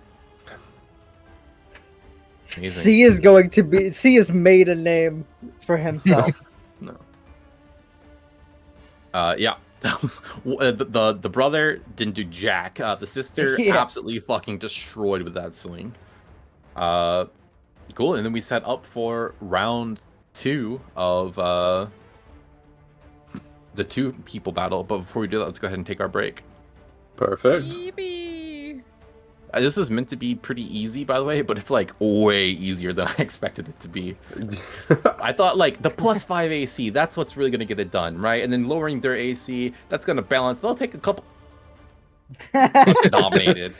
Amazing. C is going to be. C has made a name for himself. No. Yeah. the brother didn't do jack. The sister Yeah. absolutely fucking destroyed with that sling. Cool. And then we set up for round 2 of the 2 people battle. But before we do that, let's go ahead and take our break. Perfect. Yippee! This is meant to be pretty easy, by the way, but it's like way easier than I expected it to be. I thought like the +5 AC, that's what's really gonna get it done, right? And then lowering their AC, that's gonna balance. They'll take a couple. Dominated.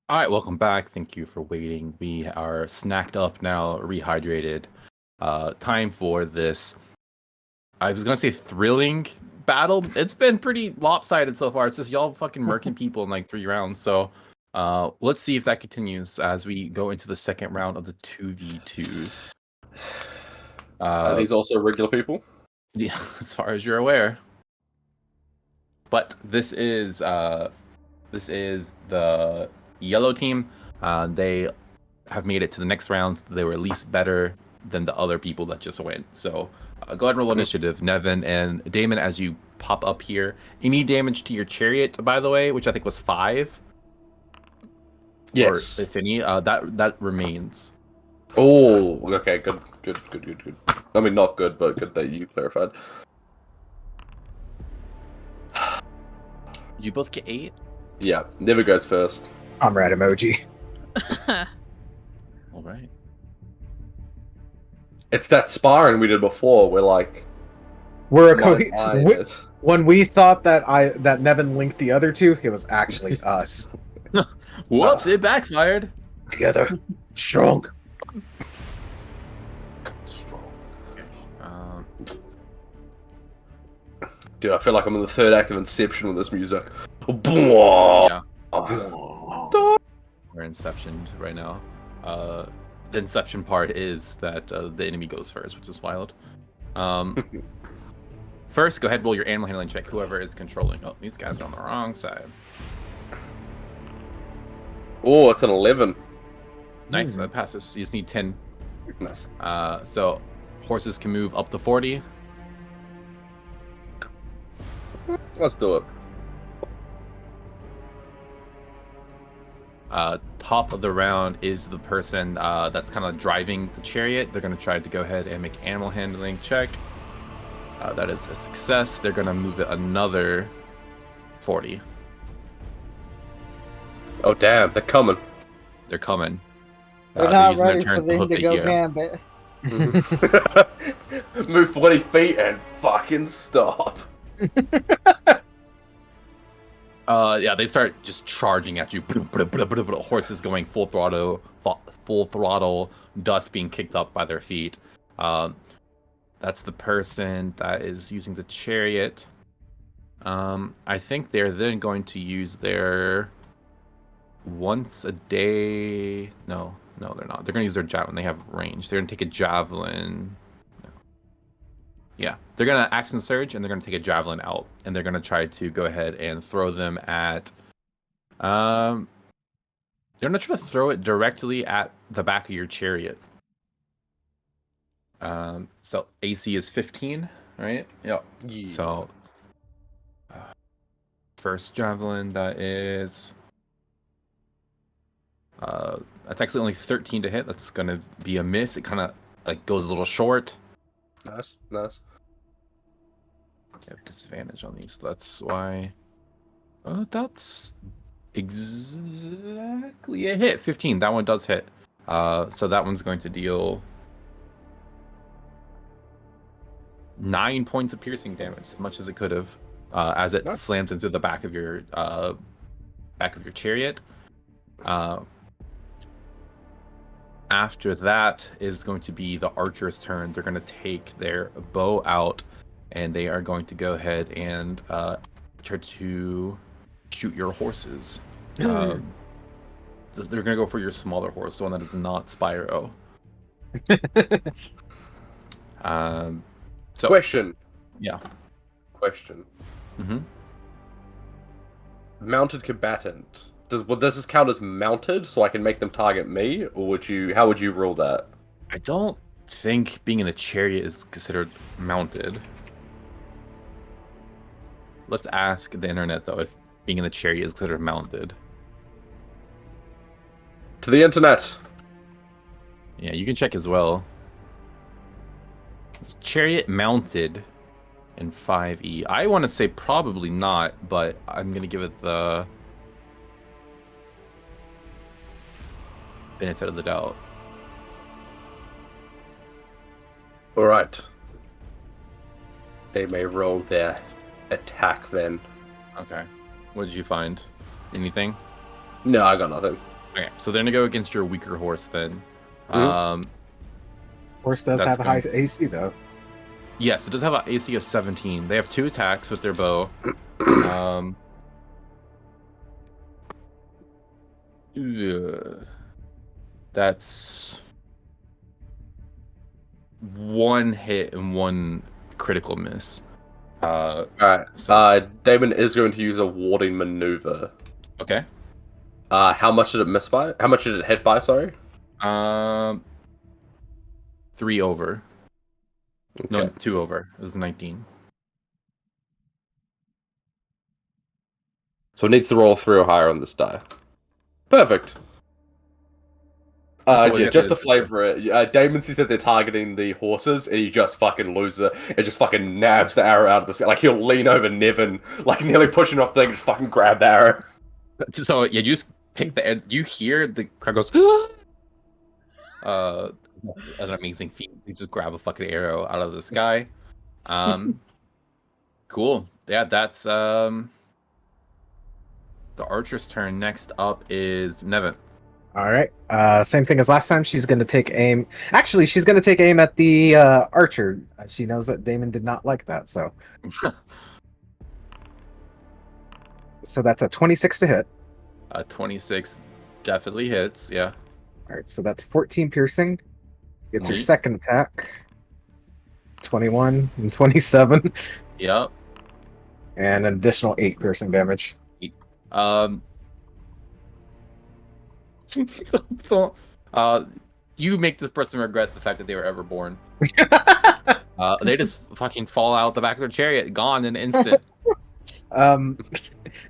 All right, welcome back. Thank you for waiting. We are snacked up now, rehydrated. Time for this. I was gonna say thrilling battle. It's been pretty lopsided so far. It's just y'all fucking murking people in like 3 rounds. So, let's see if that continues as we go into the second round of the 2v2s. Are these also regular people? Yeah, as far as you're aware. But this is the yellow team. They have made it to the next round. They were at least better than the other people that just went. So go ahead and roll initiative, Nevin and Damon, as you pop up here. Any damage to your chariot, by the way, which I think was 5. Yes. Or if any, that remains. Oh, okay, good. I mean, not good, but good that you clarified. Did you both get 8? Yeah, never goes first. Comrade emoji. All right. It's that sparring we did before. We're like, when we thought that Nevin linked the other two, it was actually us. Whoops! It backfired. Together, strong. Dude, I feel like I'm in the third act of Inception with this music. Yeah. We're Inception right now. The Inception part is that the enemy goes first, which is wild. First, go ahead and roll your animal handling check. Whoever is controlling. Oh, these guys are on the wrong side. Oh, it's an 11. Nice, that passes. You just need 10. Nice. So horses can move up to 40. Let's do it. Top of the round is the person that's kind of driving the chariot. They're going to try to go ahead and make animal handling check. That is a success. They're going to move it another 40. Oh, damn, they're coming. They're coming. They're not ready for the Indigo Gambit. Move 40 feet and fucking stop. Yeah, they start just charging at you. Horses going full throttle, dust being kicked up by their feet. That's the person that is using the chariot. I think they're then going to use their once a day. No, they're not. They're going to use their javelin. They have range. They're going to take a javelin. Yeah, they're going to action surge, and they're going to take a javelin out, and they're going to try to go ahead and throw them at... they're going to try to throw it directly at the back of your chariot. So AC is 15, right? Yep. Yeah. So, first javelin, that is... that's actually only 13 to hit. That's going to be a miss. It kind of like goes a little short. Nice. I have disadvantage on these. That's why. That's exactly a hit. 15. That one does hit. So that one's going to deal 9 points of piercing damage, as much as it could have, as it slams into the back of your chariot. After that is going to be the archer's turn. They're going to take their bow out, and they are going to go ahead and try to shoot your horses. They're going to go for your smaller horse, the one that is not Spyro. So question. Yeah. Question. Mm-hmm. Mounted combatant. would this count as mounted, so I can make them target me, or would you? How would you rule that? I don't think being in a chariot is considered mounted. Let's ask the internet though if being in a chariot is considered mounted. To the internet. Yeah, you can check as well. Is chariot mounted in 5e? I want to say probably not, but I'm gonna give it the benefit of the doubt. All right. They may roll their attack then. Okay. What did you find? Anything? No, I got nothing. Okay, so they're gonna go against your weaker horse then. Horse does That's have a high AC though. Yes, it does have an AC of 17. They have 2 attacks with their bow. That's 1 hit and 1 critical miss. Alright. Damon is going to use a warding maneuver. Okay. How much did it miss by? How much did it hit by, sorry? 3 over. Okay. No, 2 over. It was 19. So it needs to roll 3 or higher on this die. Perfect. So Yeah, just to flavor it, Damon sees that they're targeting the horses, and he just fucking loses it, and just fucking nabs the arrow out of the sky. Like, he'll lean over Nevin, like, nearly pushing off the thing, and just fucking grab the arrow. So, yeah, you just pick the... You hear the crowd goes... an amazing feat. You just grab a fucking arrow out of the sky. Cool. Yeah, that's... The archer's turn. Next up is Nevin. All right. Same thing as last time. She's going to take aim. Actually, she's going to take aim at the archer. She knows that Damon did not like that, so. So that's a 26 to hit. 26 definitely hits, yeah. All right, so that's 14 piercing. It's your Sweet. second attack. 21 and 27. Yep. And an additional 8 piercing damage. You make this person regret the fact that they were ever born. They just fucking fall out the back of their chariot, gone in an instant.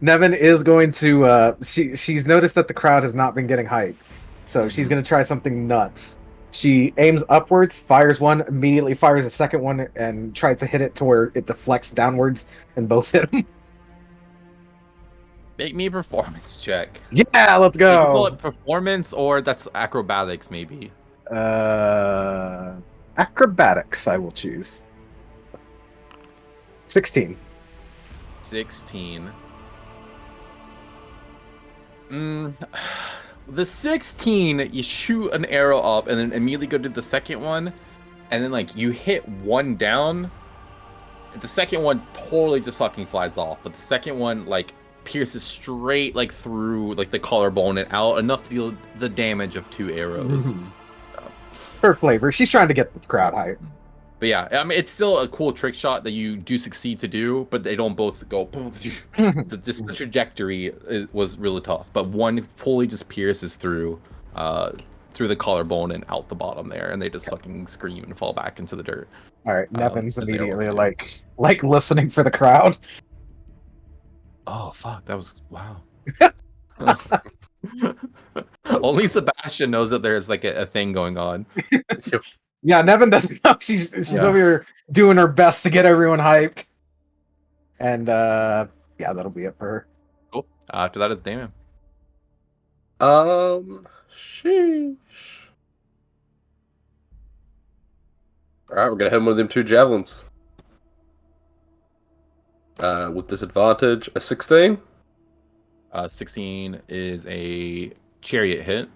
Nevin is going to she's noticed that the crowd has not been getting hyped. So she's going to try something nuts. She aims upwards, fires one, immediately fires a second one, and tries to hit it to where it deflects downwards, and both hit him. Make me a performance check. Yeah, let's You can call go. it performance, or that's acrobatics, maybe. Acrobatics, I will choose. 16. 16. The 16, you shoot an arrow up and then immediately go to the second one, and then like you hit one down. The second one totally just fucking flies off, but the second one like pierces straight like through like the collarbone and out enough to deal the damage of 2 arrows. For flavor, she's trying to get the crowd hyped. But yeah, I mean, it's still a cool trick shot that you do succeed to do, but they don't both go. The trajectory was really tough, but one fully just pierces through the collarbone and out the bottom there, and they just fucking scream and fall back into the dirt. All right, Nevin's as they immediately always like listening for the crowd. Oh fuck, that was wow. Only Sebastian knows that there's like a thing going on. Yeah, Nevin doesn't know. She's over here doing her best to get everyone hyped. And yeah, that'll be it for her. Cool. After that, it's Damon. Sheesh. Alright, we're gonna hit him with them 2 javelins. With disadvantage, a 16. 16 is a chariot hit.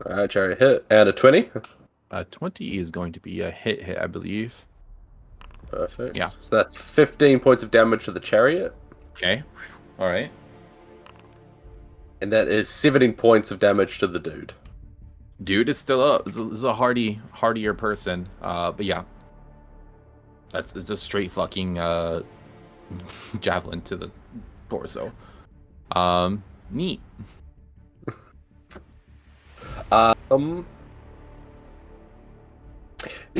Alright, chariot hit. And a 20. 20 is going to be a hit, I believe. Perfect. Yeah. So that's 15 points of damage to the chariot. Okay. All right. And that is 17 points of damage to the dude. Dude is still up. This is a hardier person. But yeah. It's a straight fucking javelin to the torso. Neat. If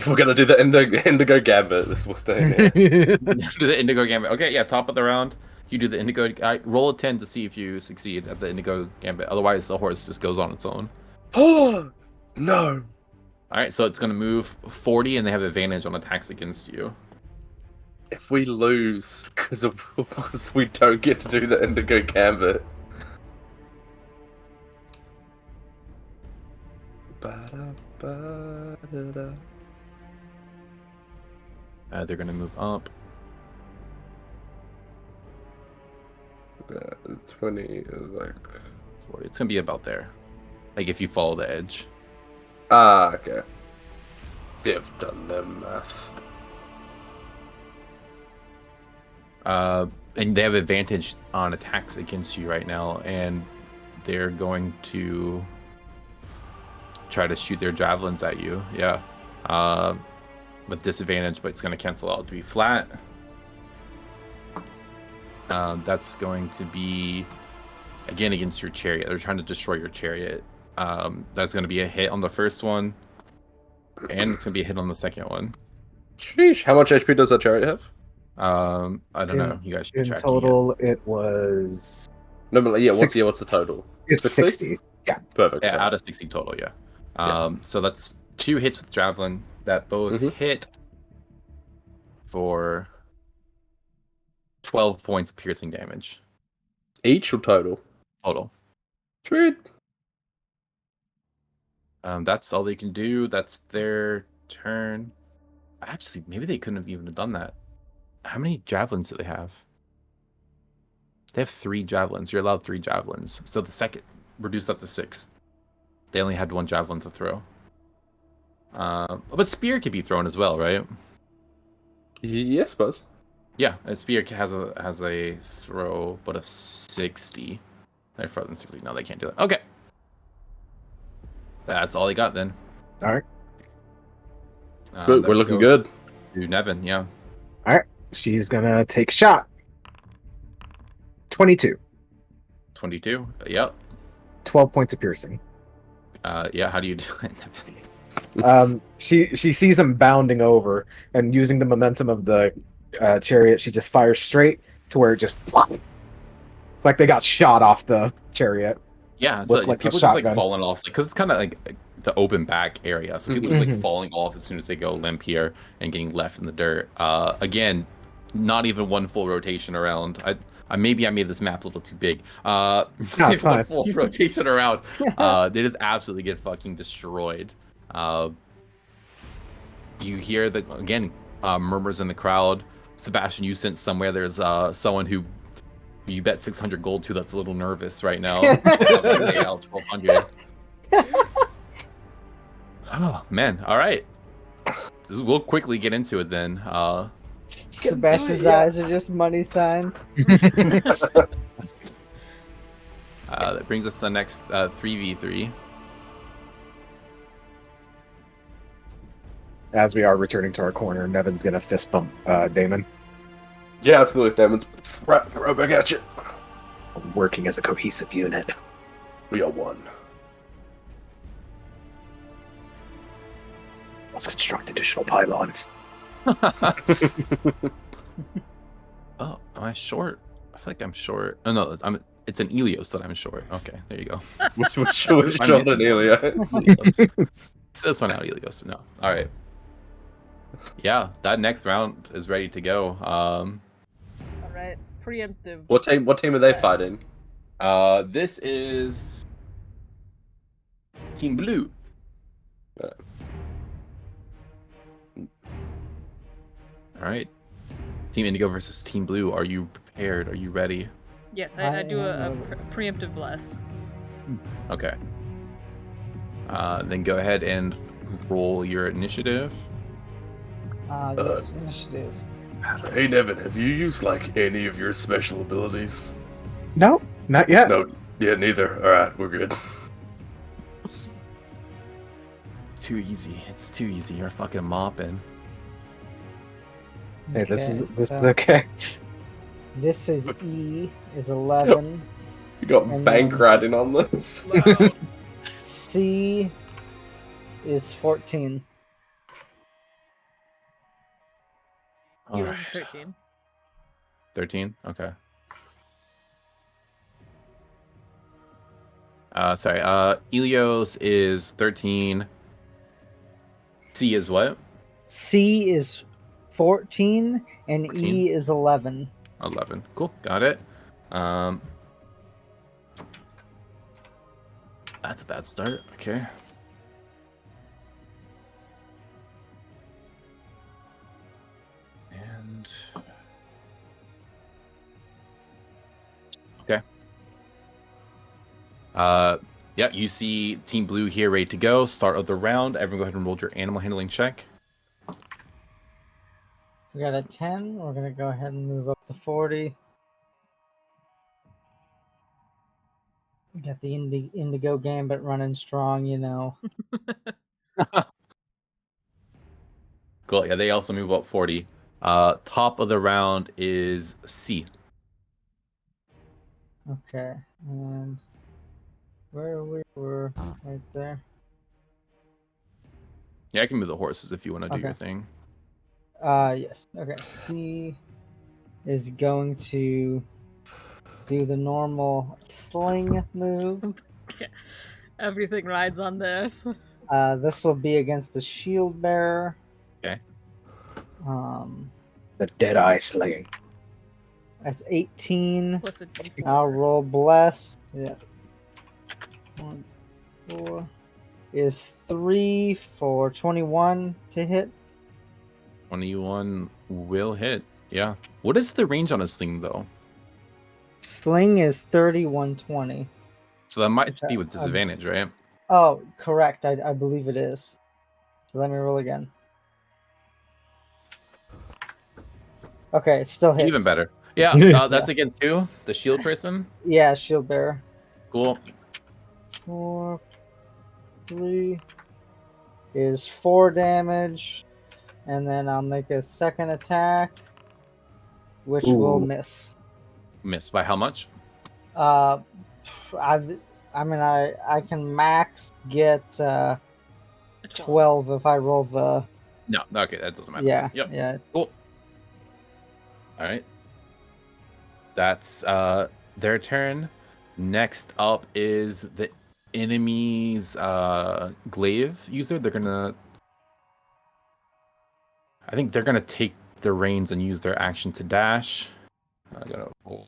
we're gonna do the Indigo Gambit, this will stay in here. Do the Indigo Gambit. Okay, yeah, top of the round. You do the Indigo. Roll a 10 to see if you succeed at the Indigo Gambit. Otherwise, the horse just goes on its own. Oh no! All right, so it's going to move 40, and they have advantage on attacks against you. If we lose because we don't get to do the Indigo Gambit. Ba-da-ba-da-da. They're going to move up. 20 is like 40. It's going to be about there. Like if you follow the edge. okay. They've done their math. And they have advantage on attacks against you right now, and they're going to try to shoot their javelins at you. Yeah. With disadvantage, but it's going to cancel out to be flat. That's going to be, again, against your chariot. They're trying to destroy your chariot. That's going to be a hit on the first one, and it's going to be a hit on the second one. Sheesh. How much HP does that chariot have? I don't know. You guys should In check. total, it was. No, but yeah. What's 60. what's the total? It's 60? 60. Yeah. Perfect. Yeah, out of 60 total, yeah. So that's 2 hits with javelin that both hit for 12 points of piercing damage. Each or total? Total. Sweet. That's all they can do. That's their turn. Actually, maybe they couldn't have even done that. How many javelins do they have? They have 3 javelins. You're allowed 3 javelins. So the second reduced up to 6. They only had 1 javelin to throw. But spear can be thrown as well, right? Yes, Buzz. Yeah, a spear has a throw, but of 60. They're further than 60. No, they can't do that. Okay. That's all they got then. All right. Good, we're looking good. To Nevin, yeah. All right. She's gonna take shot. 22. 22. Yep. 12 points of piercing. Yeah. How do you do it, Nevin? She sees him bounding over, and using the momentum of the chariot, she just fires straight to where it just. It's like they got shot off the chariot. Yeah. So Looked like a people just like shotgun. falling off because it's kind of like the open back area. So people just like falling off as soon as they go limp here and getting left in the dirt. Again, not even one full rotation around. Maybe I made this map a little too big. No, it's fine. One full rotation around. They just absolutely get fucking destroyed. You hear murmurs in the crowd. Sebastian, you sense somewhere there's someone who you bet 600 gold to that's a little nervous right now. Lay out 1200. Oh man! All right, we'll quickly get into it then. Sebastian's eyes are just money signs. That brings us to the next 3v3. As we are returning to our corner, Nevin's gonna fist bump Damon. Yeah, absolutely. Demon's right back at you. Working as a cohesive unit. We are one. Let's construct additional pylons. Oh, am I short? I feel like I'm short. Oh no, it's an Elios that I'm short. Okay, there you go. Which John and Elias? So this one out, Elios. No. All right. Yeah, that next round is ready to go. All right, preemptive. What team are they Yes. fighting? This is Team Blue. All right. Team Indigo versus Team Blue. Are you prepared? Are you ready? Yes, I do a preemptive bless. Okay. Then go ahead and roll your initiative. Yes, initiative. Hey Nevin, have you used like any of your special abilities? No, not yet. No, yeah, neither. All right, we're good. Too easy. It's too easy. You're fucking mopping. Hey, this is so okay. This is E is 11. You got And bank then- riding on this. C is 14. All Yours right. is 13. 13? Okay. Sorry. Elios is 13. C is what? C is 14 and 14? E is 11. 11. Cool. Got it. That's a bad start. Okay. And okay. Yeah, you see Team Blue here ready to go. Start of the round. Everyone go ahead and roll your animal handling check. We got a 10. We're going to go ahead and move up to 40. We got the Indigo Gambit running strong, you know. Cool. Yeah, they also move up 40. Top of the round is C. Okay. And where we were right there. Yeah, I can move the horses if you want to do Okay. your thing. Yes. Okay. C is going to do the normal sling move. Everything rides on this. This will be against the shield bearer. Okay. The Deadeye Slaying. That's 18. Plus a D4. I'll roll bless. Yeah. 1, 4 is 3 for 21 to hit. 21 will hit. Yeah. What is the range on a sling, though? Sling is 3120. So that might Okay, be with disadvantage, right? Oh, correct. I believe it is. So let me roll again. Okay, it still hits. Even better. Yeah, that's against who? The shield person? Yeah, shield bearer. Cool. 4, 3 is 4 damage, and then I'll make a second attack, which will miss. Miss by how much? I mean, I can max get 12 if I roll the. No, okay, that doesn't matter. Yeah. Yep. Yeah. Cool. All right. That's their turn. Next up is the enemy's glaive user. I think they're gonna take the reins and use their action to dash. I gotta roll.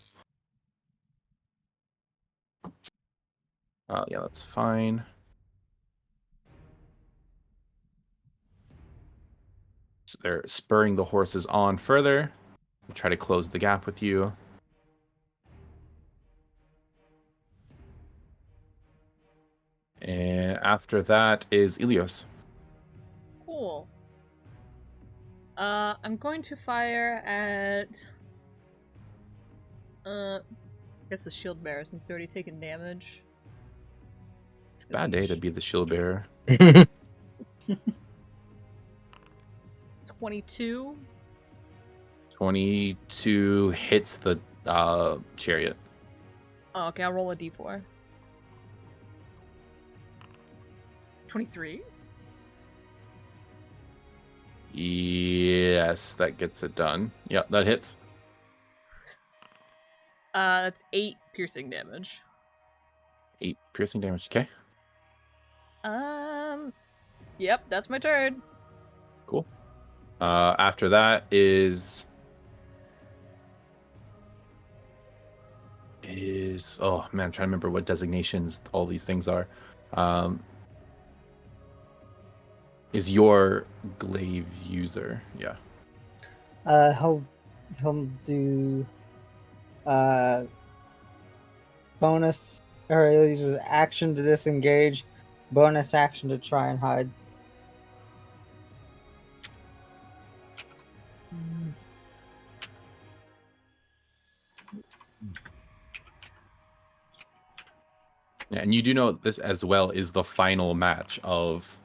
Yeah, that's fine. So they're spurring the horses on further. We'll try to close the gap with you. And after that is Ilios. Cool. I'm going to fire at I guess the shield bearer since they're already taken damage. Bad day to be the shield bearer. 22. 22 hits the chariot. Oh, okay, I'll roll a d4. 23. Yes, that gets it done. Yep, that hits. That's 8 piercing damage. 8 piercing damage. Okay. Yep, that's my turn. Cool. After that is oh man, I'm trying to remember what designations all these things are. Is your glaive user? Yeah. He'll do bonus, or he'll use his action to disengage, bonus action to try and hide. Yeah, and you do know this as well is the final match of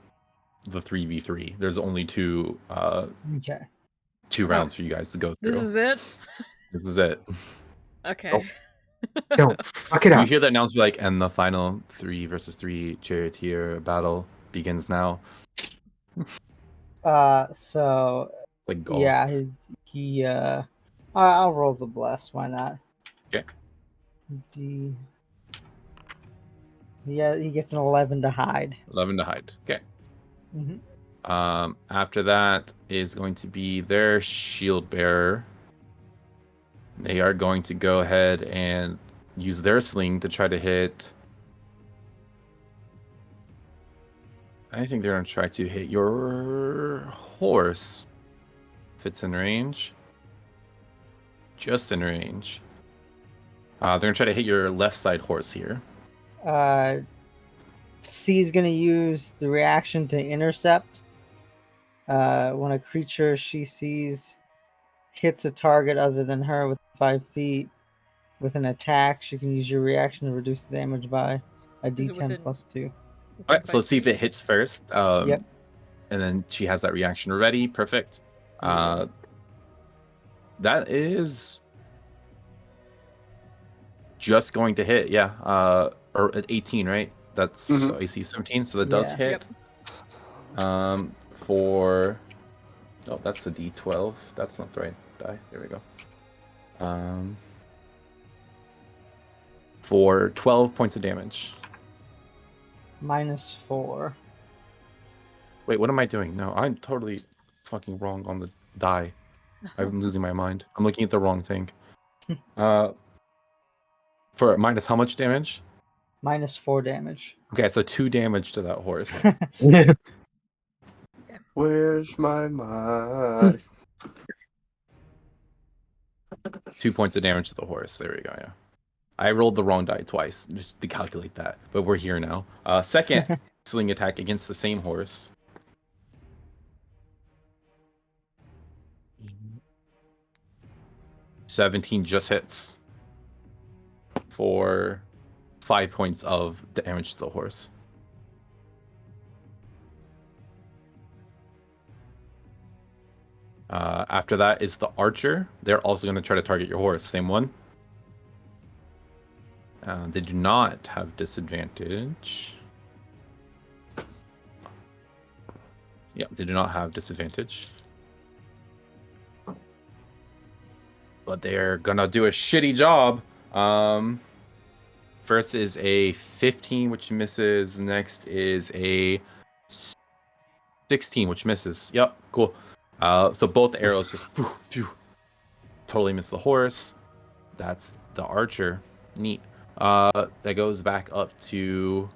the 3v3. There's only two Okay. rounds for you guys to go through. This is it? This is it. Okay. Nope. Don't fuck it You up. hear the announcement like, and the final 3 versus 3 charioteer battle begins now. So Like golf. yeah, I'll roll the bless. Why not? Okay. D. Yeah, he gets an 11 to hide. 11 to hide. Okay. hmm After that is going to be their shield bearer. They are going to go ahead and use their sling to try to hit. I think they're going to try to hit your horse. If it's in range. Just in range. They're going to try to hit your left side horse here. C's gonna use the reaction to intercept. When a creature she sees hits a target other than her with 5 feet with an attack, she can use your reaction to reduce the damage by a Is it D10 within- plus 2. All right, so let's see if it hits first. Yep. And then she has that reaction ready. Perfect. That is just going to hit. Yeah. Or at 18, right? That's AC 17, so that does Yeah. hit. For that's a D12. That's not the right die. There we go. For 12 points of damage. -4. Wait, what am I doing? No, I'm totally fucking wrong on the die. I'm losing my mind. I'm looking at the wrong thing. For minus how much damage? -4 damage. Okay, so 2 damage to that horse. Where's my mind? 2 points of damage to the horse. There we go, yeah. I rolled the wrong die twice just to calculate that, but we're here now. Second sling attack against the same horse. Mm-hmm. 17 just hits for 5 points of damage to the horse. After that is the archer. They're also going to try to target your horse. Same one. They do not have disadvantage. Yeah, they do not have disadvantage. But they're gonna do a shitty job. First is a 15, which misses. Next is a 16, which misses. Yep, cool. So both arrows just totally miss the horse. That's the archer. Neat. That goes back up to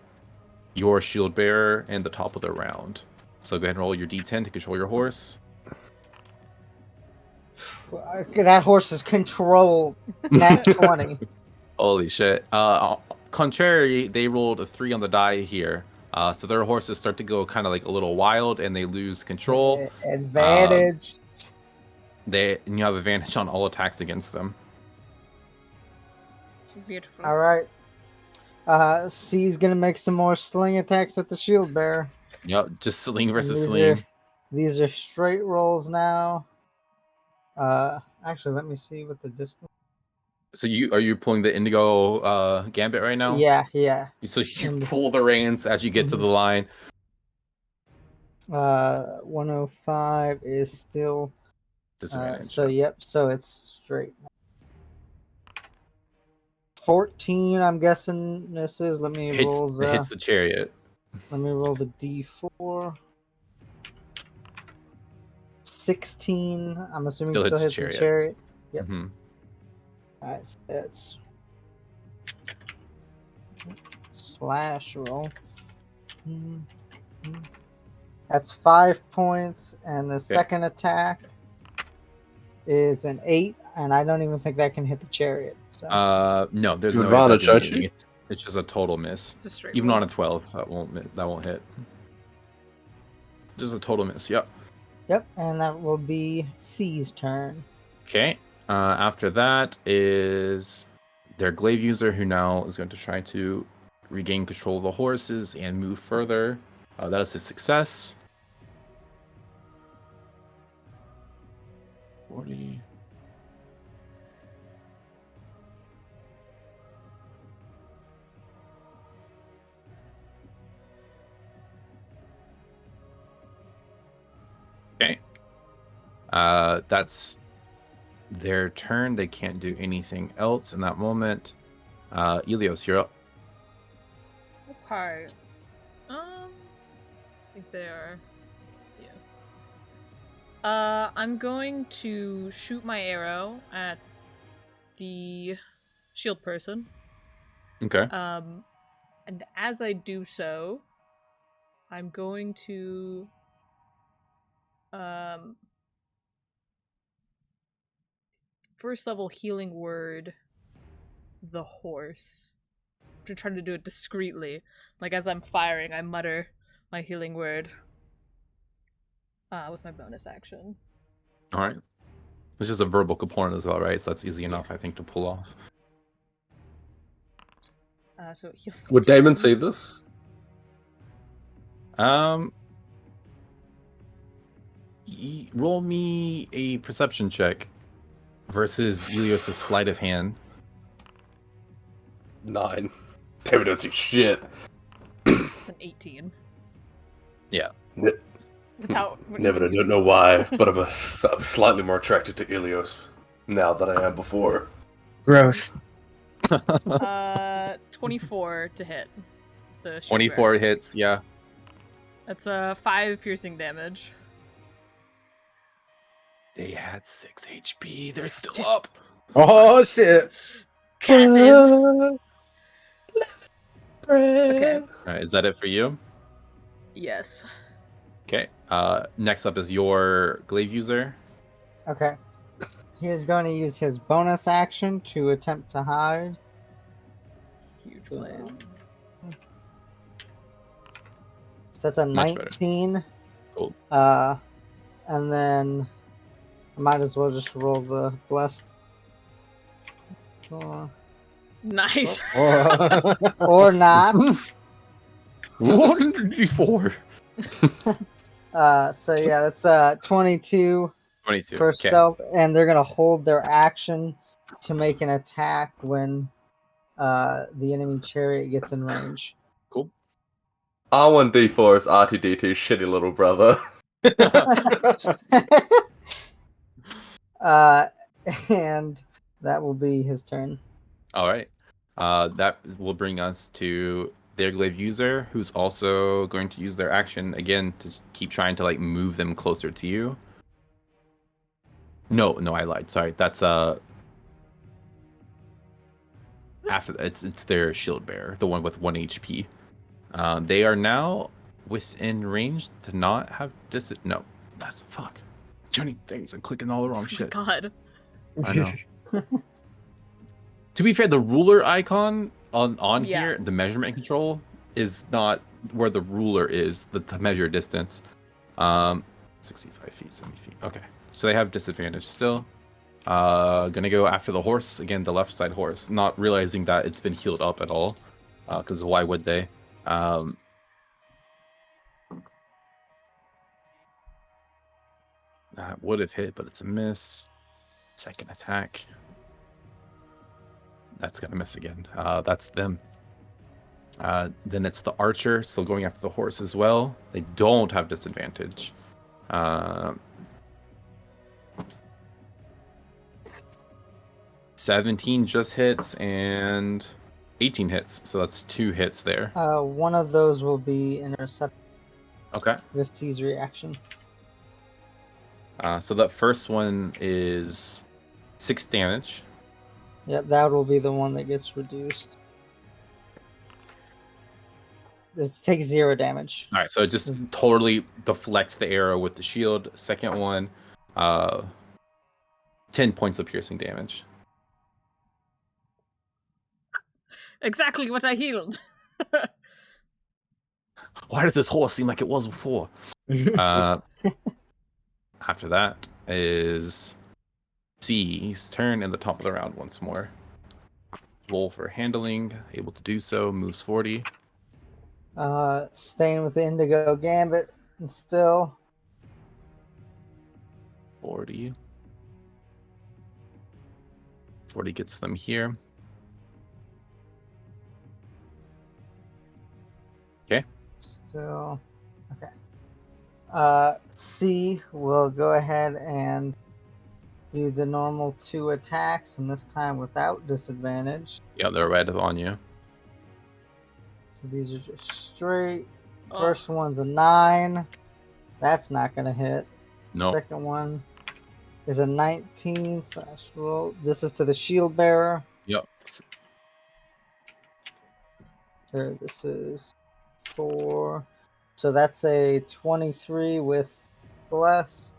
your shield bearer and the top of the round. So go ahead and roll your d10 to control your horse. That horse is controlled. Nat 20. Holy shit. Contrary, they rolled a 3 on the die here. So their horses start to go kind of like a little wild and they lose control. Advantage. And you have advantage on all attacks against them. Beautiful. All right. C's gonna make some more sling attacks at the shield bearer. Yep, just sling versus These sling. These are straight rolls now. Actually, let me see what the distance. So are you pulling the indigo gambit right now? Yeah. So you pull the reins as you get to the line. 105 is still Disadvantage. so it's straight. 14, I'm guessing this is. Let me roll the. It hits the chariot. Let me roll the D4. 16. I'm assuming still hits the chariot. Yep. Mm-hmm. Alright, so that's slash roll. That's 5 points, and the second attack is an 8, and I don't even think that can hit the chariot. So. No, there's no advantage, don't you? It's just a total miss. It's a straight Even roll. on a 12, that won't hit. Just a total miss. Yep. Yep, and that will be C's turn. Okay. After that is their glaive user, who now is going to try to regain control of the horses and move further. That is a success. 40. Okay. That's their turn. They can't do anything else in that moment. Elios, you're up. Okay. I think they are. Yeah. I'm going to shoot my arrow at the shield person. Okay. And as I do so, I'm going to first level healing word the horse. I'm trying to do it discreetly. Like as I'm firing, I mutter my healing word with my bonus action. All right. It's just a verbal component as well, right? So that's easy enough, I think, Yes. to pull off. So it heals. Would Damon 10. see this? Roll me a perception check versus Elios' sleight of hand. 9. Damon don't see shit. It's an 18. Yeah. Without Never, I don't know why, but I'm slightly more attracted to Ilios now than I am before. Gross. 24 to hit. The shield 24 bearer. hits, yeah. That's 5 piercing damage. They had 6 HP. They're still up. Oh shit. Curses! Okay. All right, is that it for you? Yes. Okay. Next up is your glaive user. Okay. He is going to use his bonus action to attempt to hide. Huge blades. So that's a Much better. 19. Cool. And then I might as well just roll the blessed. Nice. Or not. 1d4. So yeah, that's 22 22. for Okay. stealth, and they're gonna hold their action to make an attack when the enemy chariot gets in range. Cool. R1D4 is R2D2's shitty little brother. And that will be his turn. All right. That will bring us to their glaive user, who's also going to use their action again to keep trying to like move them closer to you. No, I lied. Sorry. That's after it's their shield bearer, the one with 1 HP. They are now within range to not have No, that's fuck. Johnny things. I'm clicking all the wrong shit. God. I know. To be fair, the ruler icon on Yeah. here, the measurement control, is not where the ruler is to measure distance. 65 feet, 70 feet. Okay. So they have disadvantage still. Gonna go after the horse. Again, the left side horse. Not realizing that it's been healed up at all. Because why would they? That would have hit, but it's a miss. Second attack. That's gonna miss again. That's them. Then it's the archer, still going after the horse as well. They don't have disadvantage. 17 just hits and 18 hits, so that's 2 hits there. One of those will be intercepted Okay. with C's reaction. So that first one is 6 damage. Yep, that will be the one that gets reduced. It takes 0 damage. All right, so it just totally deflects the arrow with the shield. Second one, 10 points of piercing damage. Exactly what I healed. Why does this horse seem like it was before? After that is C's turn in the top of the round once more. Roll for handling, able to do so, moves 40. Staying with the Indigo Gambit and still 40. 40 gets them here. Okay. still okay. C will go ahead and do the normal 2 attacks, and this time without disadvantage. Yeah, they're right on you. So these are just straight. Oh. First one's a 9. That's not going to hit. No. Second one is a 19 / roll. This is to the shield bearer. Yep. There, this is 4. So that's a 23 with bless.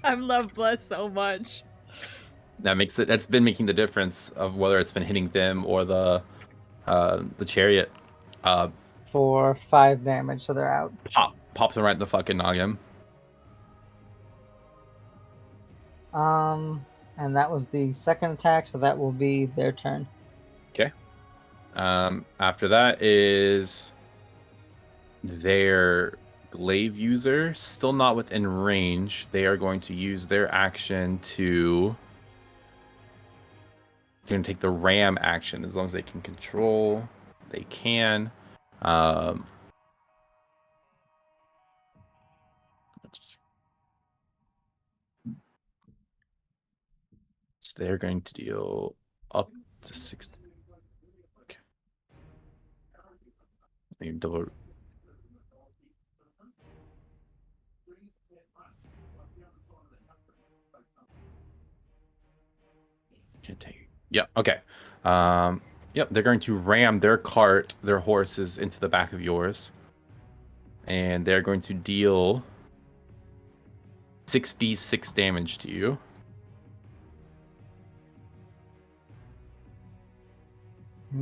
I love Bless so much. That's been making the difference of whether it's been hitting them or the chariot. For 5 damage, so they're out. Pops them right in the fucking noggin. And that was the second attack, so that will be their turn. Okay. After that is their glaive user, still not within range. They are going to use their action to take the ram action as long as they can control. They can. So they're going to deal up to 60. Okay. They double. Can't take. Yeah. Okay. Yep. They're going to ram their horses into the back of yours, and they're going to deal 66 damage to you.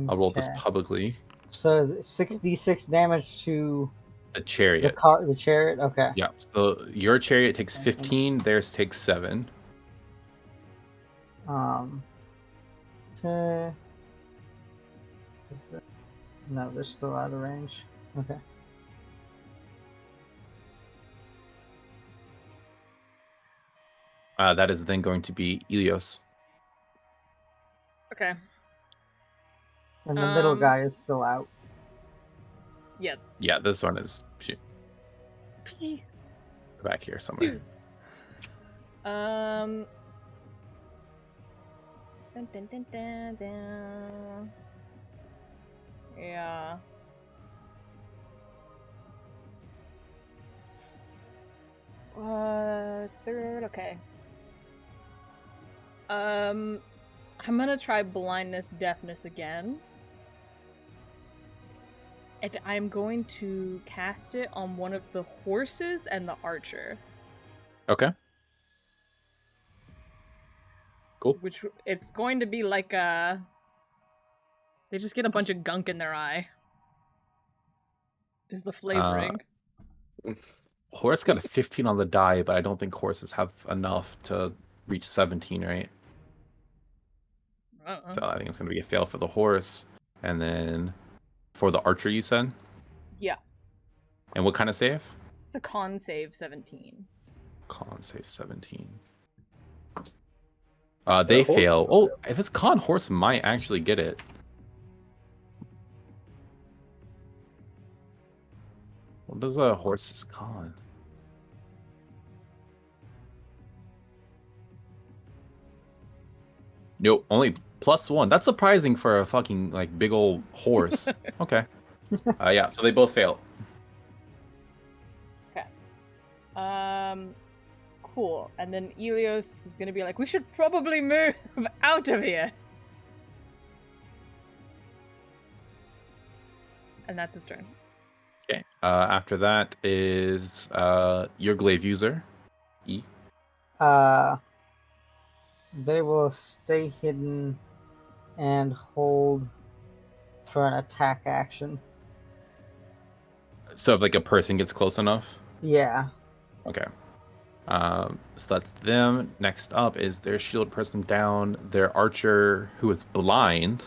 I'll roll this Okay. publicly. So is it 66 damage to The chariot. the chariot? Okay. Yeah. So your chariot takes 15. Theirs takes 7. Okay. No, they're still out of range. Okay. That is then going to be Ilios. Okay. And the middle Um, guy is still out. Yeah. Yeah, this one is back here somewhere. Dun, dun, dun, dun, dun. Yeah. Third. Okay. I'm gonna try blindness, deafness again. And I'm going to cast it on one of the horses and the archer. Okay. Cool. Which it's going to be like they just get a bunch of gunk in their eye. Is the flavoring. Horse got a 15 on the die, but I don't think horses have enough to reach 17, right? Uh-uh. So I think it's going to be a fail for the horse. And then for the archer, you said? Yeah. And what kind of save? It's a con save 17. Con save 17. They horse fail. can Oh, fail. if it's con, horse might actually get it. What does a horse's con? Nope, only +1. That's surprising for a fucking like big old horse. Okay. Yeah, so they both fail. Okay. Cool. And then Ilios is gonna be like, we should probably move out of here. And that's his turn. Okay. After that is your glaive user. E. They will stay hidden and hold for an attack action. So if like a person gets close enough. Yeah. Okay. So that's them. Next up is their shield person down. Their archer who is blind.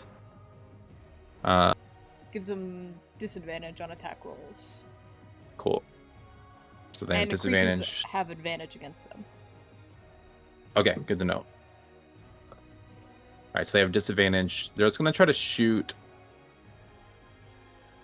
Gives him disadvantage on attack rolls. Cool. So they have And disadvantage. creatures have advantage against them. Okay, good to know. Alright, so they have disadvantage. They're just gonna try to shoot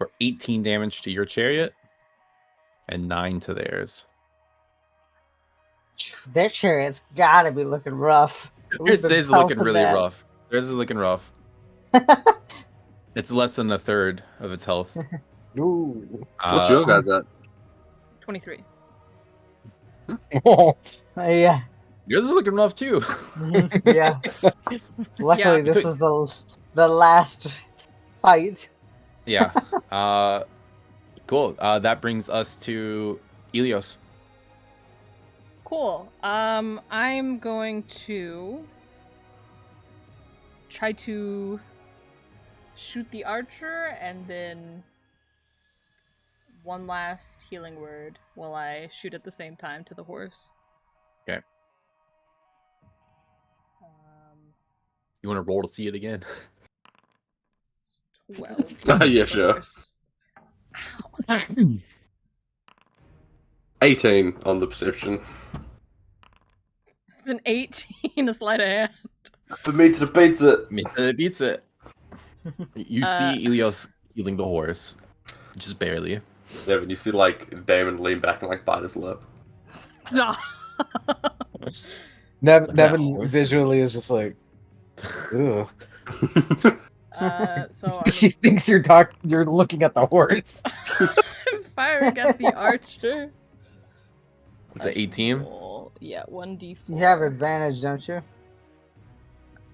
for 18 damage to your chariot and 9 to theirs. Their chariot's gotta be looking rough. Theirs is looking really that. rough. Theirs is looking rough. It's less than a third of its health. Ooh. What's your guys at? 23. Yeah. Yours is looking rough too. Yeah. Luckily, Yeah. this is the last fight. Yeah. Cool. That brings us to Elios. Cool. I'm going to try to shoot the archer and then one last healing word while I shoot at the same time to the horse. Okay. You want to roll to see it again? 12. Yeah, The sure. horse. Ow. 18 on the perception. It's an 18, a sleight of hand. For me to beats it. It beats it. You see Elios healing the horse, just barely. Devin, you see like Damon lean back and like bite his lip. No. Nevin horse? visually is just like, ugh. So She thinks you're looking at the horse. I'm firing at the archer. It's an 18. Yeah, 1d4. You have advantage, don't you?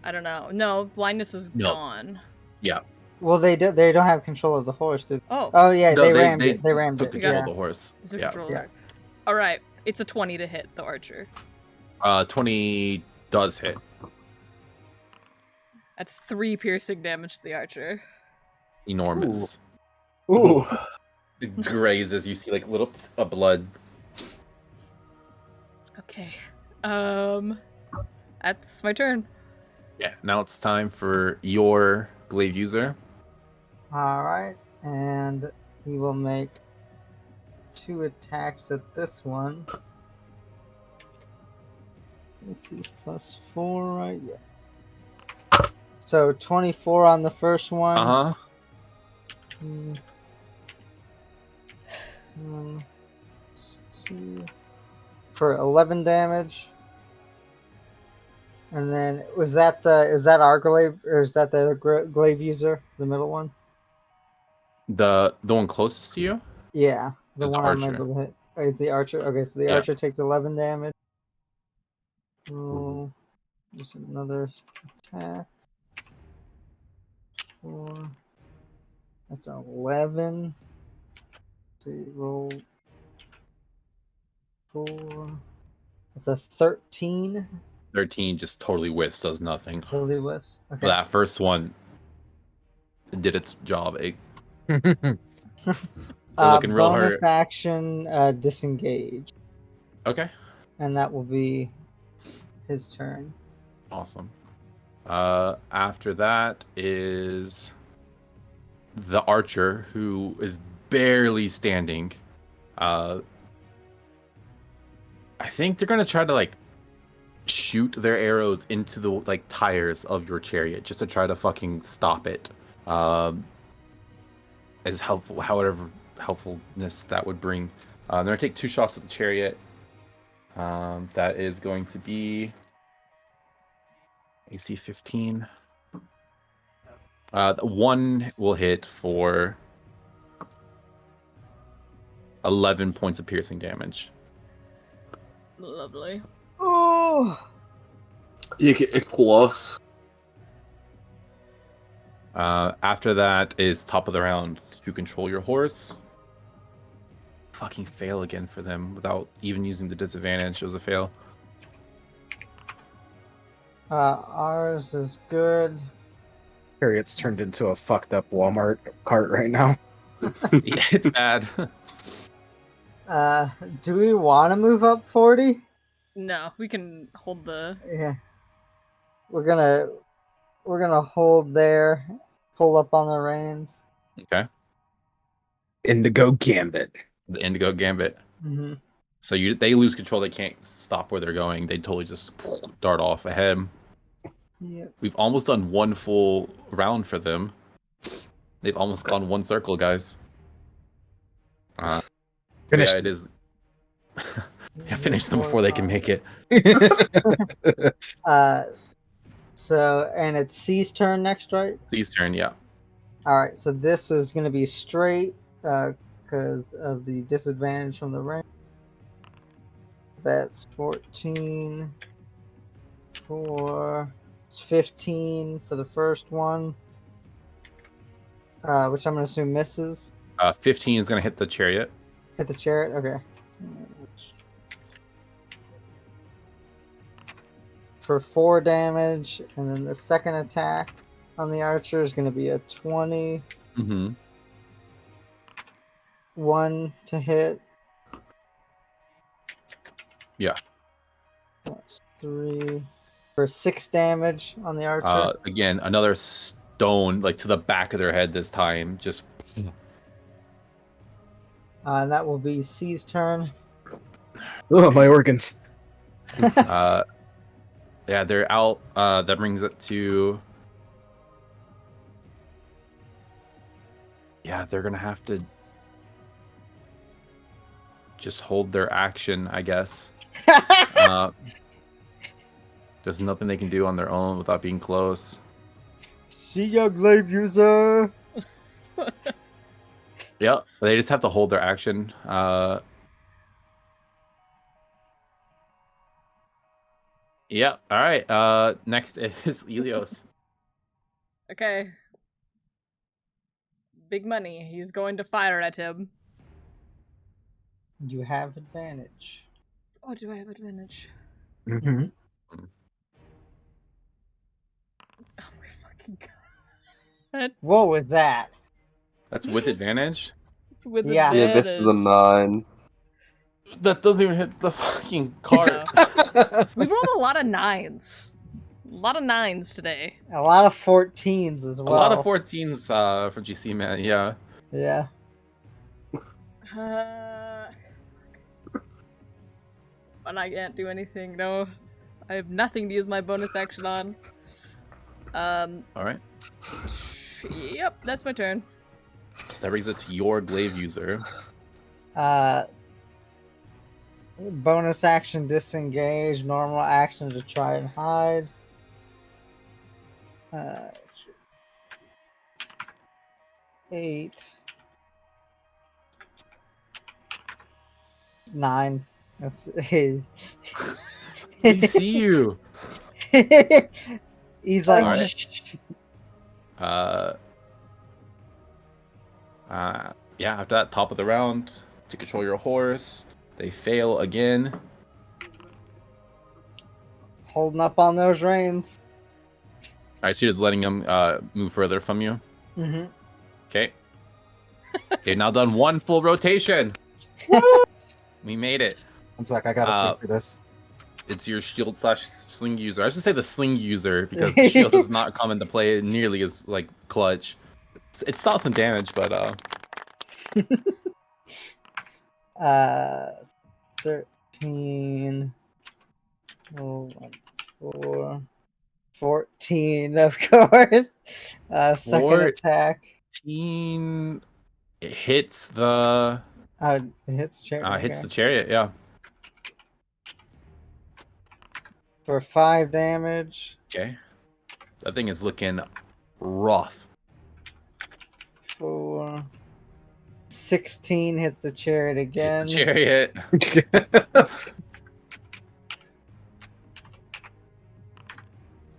I don't know. No, blindness is No. gone. Well, they don't have control of the horse, do they? Oh, Oh yeah, No, they rammed it. They rammed took it. control Yeah. of the horse. you took Yeah. control Yeah. there. All right, it's a 20 to hit the archer. 20 does hit. That's 3 piercing damage to the archer. Enormous. Ooh. It grazes. You see like little bits of blood. Okay. That's my turn. Yeah. Now it's time for your glaive user. All right, and he will make 2 attacks at this one. This is +4, right? Yeah. So 24 on the first one. Uh huh. Mm. Two. For 11 damage. And then is that our glaive, or is that the glaive user, the middle one? The one closest to you. Yeah, the Is the one I'm archer. able to hit. Oh, it's the archer. Okay, so the Yeah. archer takes 11 damage. Roll. Just another attack. 4. That's 11. Let's see, roll 4. That's a 13. 13 just totally whiffs, does nothing. Totally whiffs. But Okay. that first one did its job. It, looking real bonus hurt. action, disengage, okay. and that will be his turn. Awesome. After that is the archer, who is barely standing. I think they're gonna try to like shoot their arrows into the like tires of your chariot just to try to fucking stop it. As helpful, however helpfulness that would bring. They're gonna take 2 shots at the chariot. That is going to be AC 15. One will hit for 11 points of piercing damage. Lovely. Oh, You get a plus. After that is top of the round to control your horse. Fucking fail again for them without even using the disadvantage. It was a fail. ours is good. Chariot's turned into a fucked up Walmart cart right now. Yeah, it's bad. Do we want to move up 40? No, we can hold the. Yeah. We're gonna hold there, pull up on the reins. Okay. Indigo Gambit. The Indigo Gambit. Mm-hmm. So they lose control. They can't stop where they're going. They totally just dart off ahead. Yep. We've almost done one full round for them. They've almost gone one circle, guys. But Finish. yeah, it is. Yeah, finish them before they can make it. So and it's C's turn next, right? C's turn, yeah. All right. So this is going to be straight because of the disadvantage from the range. That's 14 for it's 15 for the first one, which I'm going to assume misses. 15 is gonna hit the chariot. Hit the chariot. Okay. For 4 damage, and then the second attack on the archer is going to be a 20. Mm-hmm. 1 to hit. Yeah. That's 3 for 6 damage on the archer. Again, another stone like to the back of their head this time. Just And that will be C's turn. Oh, my organs. yeah, they're out. That brings it to. Yeah, they're gonna have to just hold their action, I guess. There's nothing they can do on their own without being close. See ya, glaive user. Yeah, they just have to hold their action. Yeah, all right. Next is Elios. Okay. Big money. He's going to fire at him. You have advantage. Oh, do I have advantage? Mm-hmm. Oh my fucking god. What was that? That's with advantage. It's with Yeah. Yeah, advantage. this is a 9. That doesn't even hit the fucking card. We've rolled a lot of 9s. A lot of 9s today. A lot of 14s as A well. lot of 14s for GC, man. Yeah. Yeah. But I can't do anything. No, I have nothing to use my bonus action on. All right. Yep, that's my turn. That brings it to your glaive user. Bonus action disengage. Normal action to try and hide. 8. 9. That's We see you. He's like, Alright. Yeah, after that, top of the round, to control your horse. They fail again. holding up on those reins. Alright, so you're just letting them move further from you. Mm-hmm. Okay. They've now done one full rotation. We made it. One sec, I gotta think for this. It's your shield / sling user. I should say the sling user because the shield does not come into play nearly as like clutch. It stops some damage, but 13. 14, of course. Second attack. 14 it hits the It hits chariot. hits the chariot, yeah. For 5 damage. Okay. That thing is looking rough. 4. 16 hits the chariot again. Hits the chariot.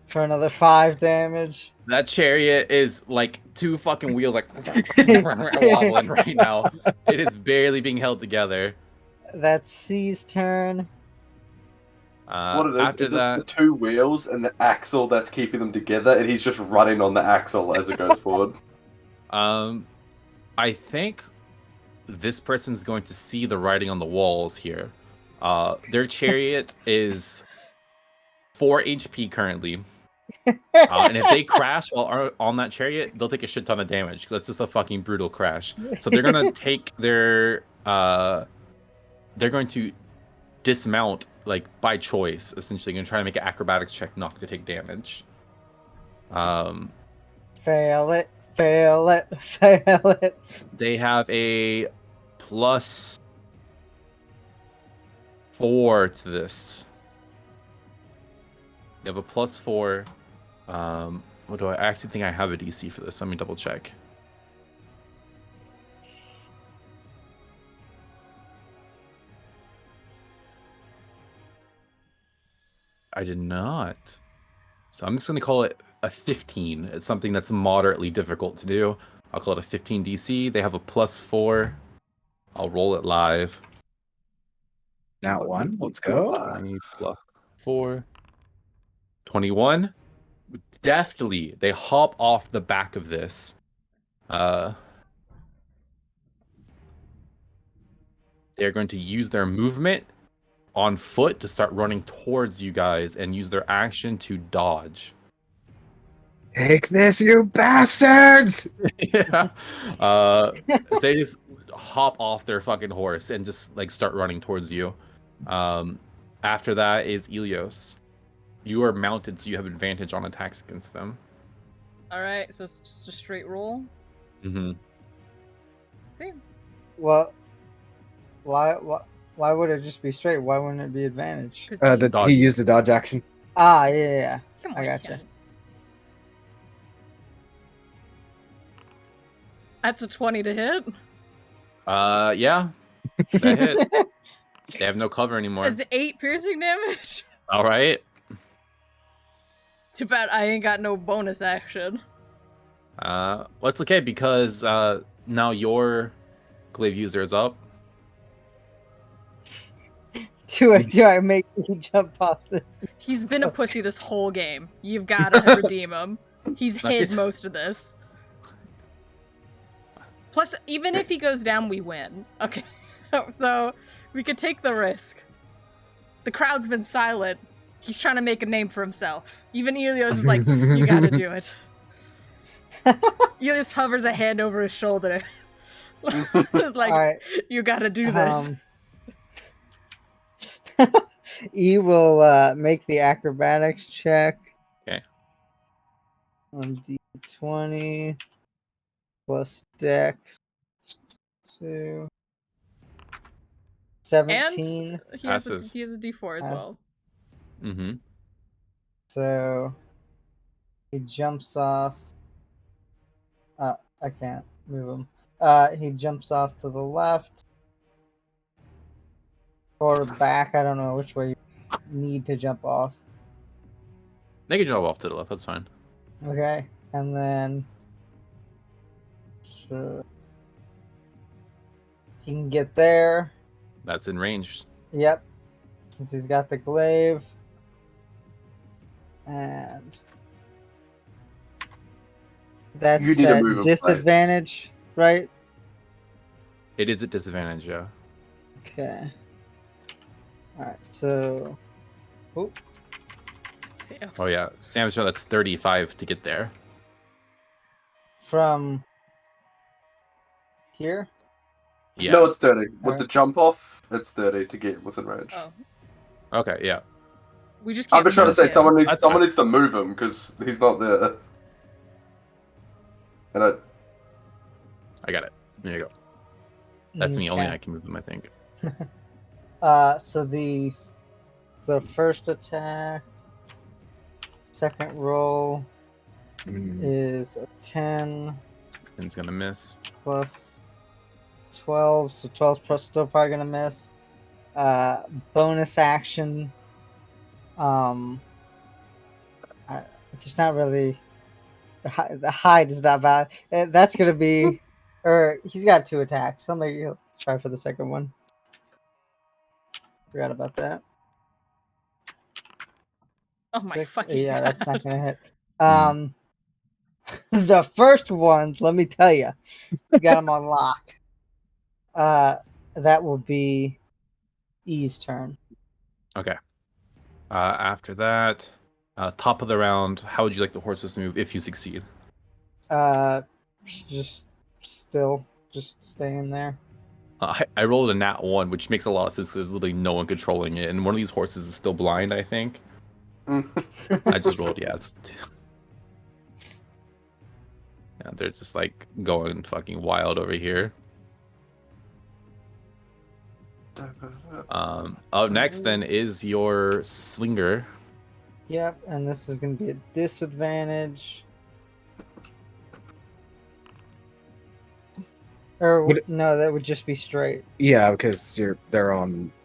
For another 5 damage. That chariot is like 2 fucking wheels like wobbling right now. It is barely being held together. That's C's turn. What it is, After is that, it's the 2 wheels and the axle that's keeping them together, and he's just running on the axle as it goes forward. I think this person's going to see the writing on the walls here. Their chariot is 4 HP currently. And if they crash while on that chariot, they'll take a shit ton of damage. That's just a fucking brutal crash. So they're gonna take their they're going to dismount like by choice. Essentially, gonna try to make an acrobatics check not to take damage. Fail it. Fail it. Fail it. They have a +4 to this. They have a +4. What do I actually think I have a DC for this? Let me double check. I did not. So I'm just going to call it a 15. It's something that's moderately difficult to do. I'll call it a 15 DC. They have a +4. I'll roll it live. Now 1. Let's go. 20 plus 4. 21. Deftly, they hop off the back of this. They're going to use their movement on foot to start running towards you guys and use their action to dodge. Take this, you bastards! Yeah. They just hop off their fucking horse and just like start running towards you. After that is Ilios. You are mounted, so you have advantage on attacks against them. All right, so it's just a straight roll. Mm-hmm. Let's see. Well, why would it just be straight? Why wouldn't it be advantage? 'Cause He used the dodge action. Ah, yeah. Come on, I gotcha. Ken. That's a 20 to hit. Yeah. That hit. They have no cover anymore. That's 8 piercing damage. All right. Too bad I ain't got no bonus action. Well, it's okay because now your glaive user is up. Do I make you jump off this? He's been a pussy this whole game. You've gotta redeem him. He's hid Nice. most of this. Plus, even if he goes down, we win. Okay. So, we could take the risk. The crowd's been silent. He's trying to make a name for himself. Even Ilios is like, you gotta do it. Ilios hovers a hand over his shoulder. Like, Alright. you gotta do this. E will make the acrobatics check. Okay. On D20 plus Dex 2. 17. And he Passes. has a D4 as well. Mm-hmm. So he jumps off. I can't move him. He jumps off to the left or back. I don't know which way you need to jump off. They can jump off to the left. That's fine. Okay, and then sure. He can get there. That's in range. Yep, since he's got the glaive. And that's You need to at move him disadvantage, right? It is at disadvantage, yeah. Okay. Alright, so... Oh, So, Oh yeah. Sam show that's 35 to get there. from here? Yeah. No, it's 30. With Alright. the jump off, it's 30 to get within range. oh, Okay, yeah. we just can't. I'm just trying to say move him. someone That's fine. needs to move him because he's not there. And I got it. There you go. That's me. Only Okay. I can move them, I think. So the first attack, second roll is a 10 And it's gonna miss. plus 12, so 12 plus still probably gonna miss. Bonus action. There's not really the hide is not bad. That's gonna be, or he's got 2 attacks. Let me try for the second one. Forgot about that. Oh my 6? fucking Yeah, god. that's not gonna hit. The first ones, let me tell you, got them on lock. That will be E's turn. Okay. After that, top of the round, how would you like the horses to move if you succeed? Just staying there. I rolled a nat 1, which makes a lot of sense. There's literally no one controlling it, and one of these horses is still blind, I think. I just rolled, yeah. It's... Yeah, they're just like going fucking wild over here. Up next then is your slinger. Yep, and this is going to be a disadvantage. Or Would no, that would just be straight. Yeah, because you're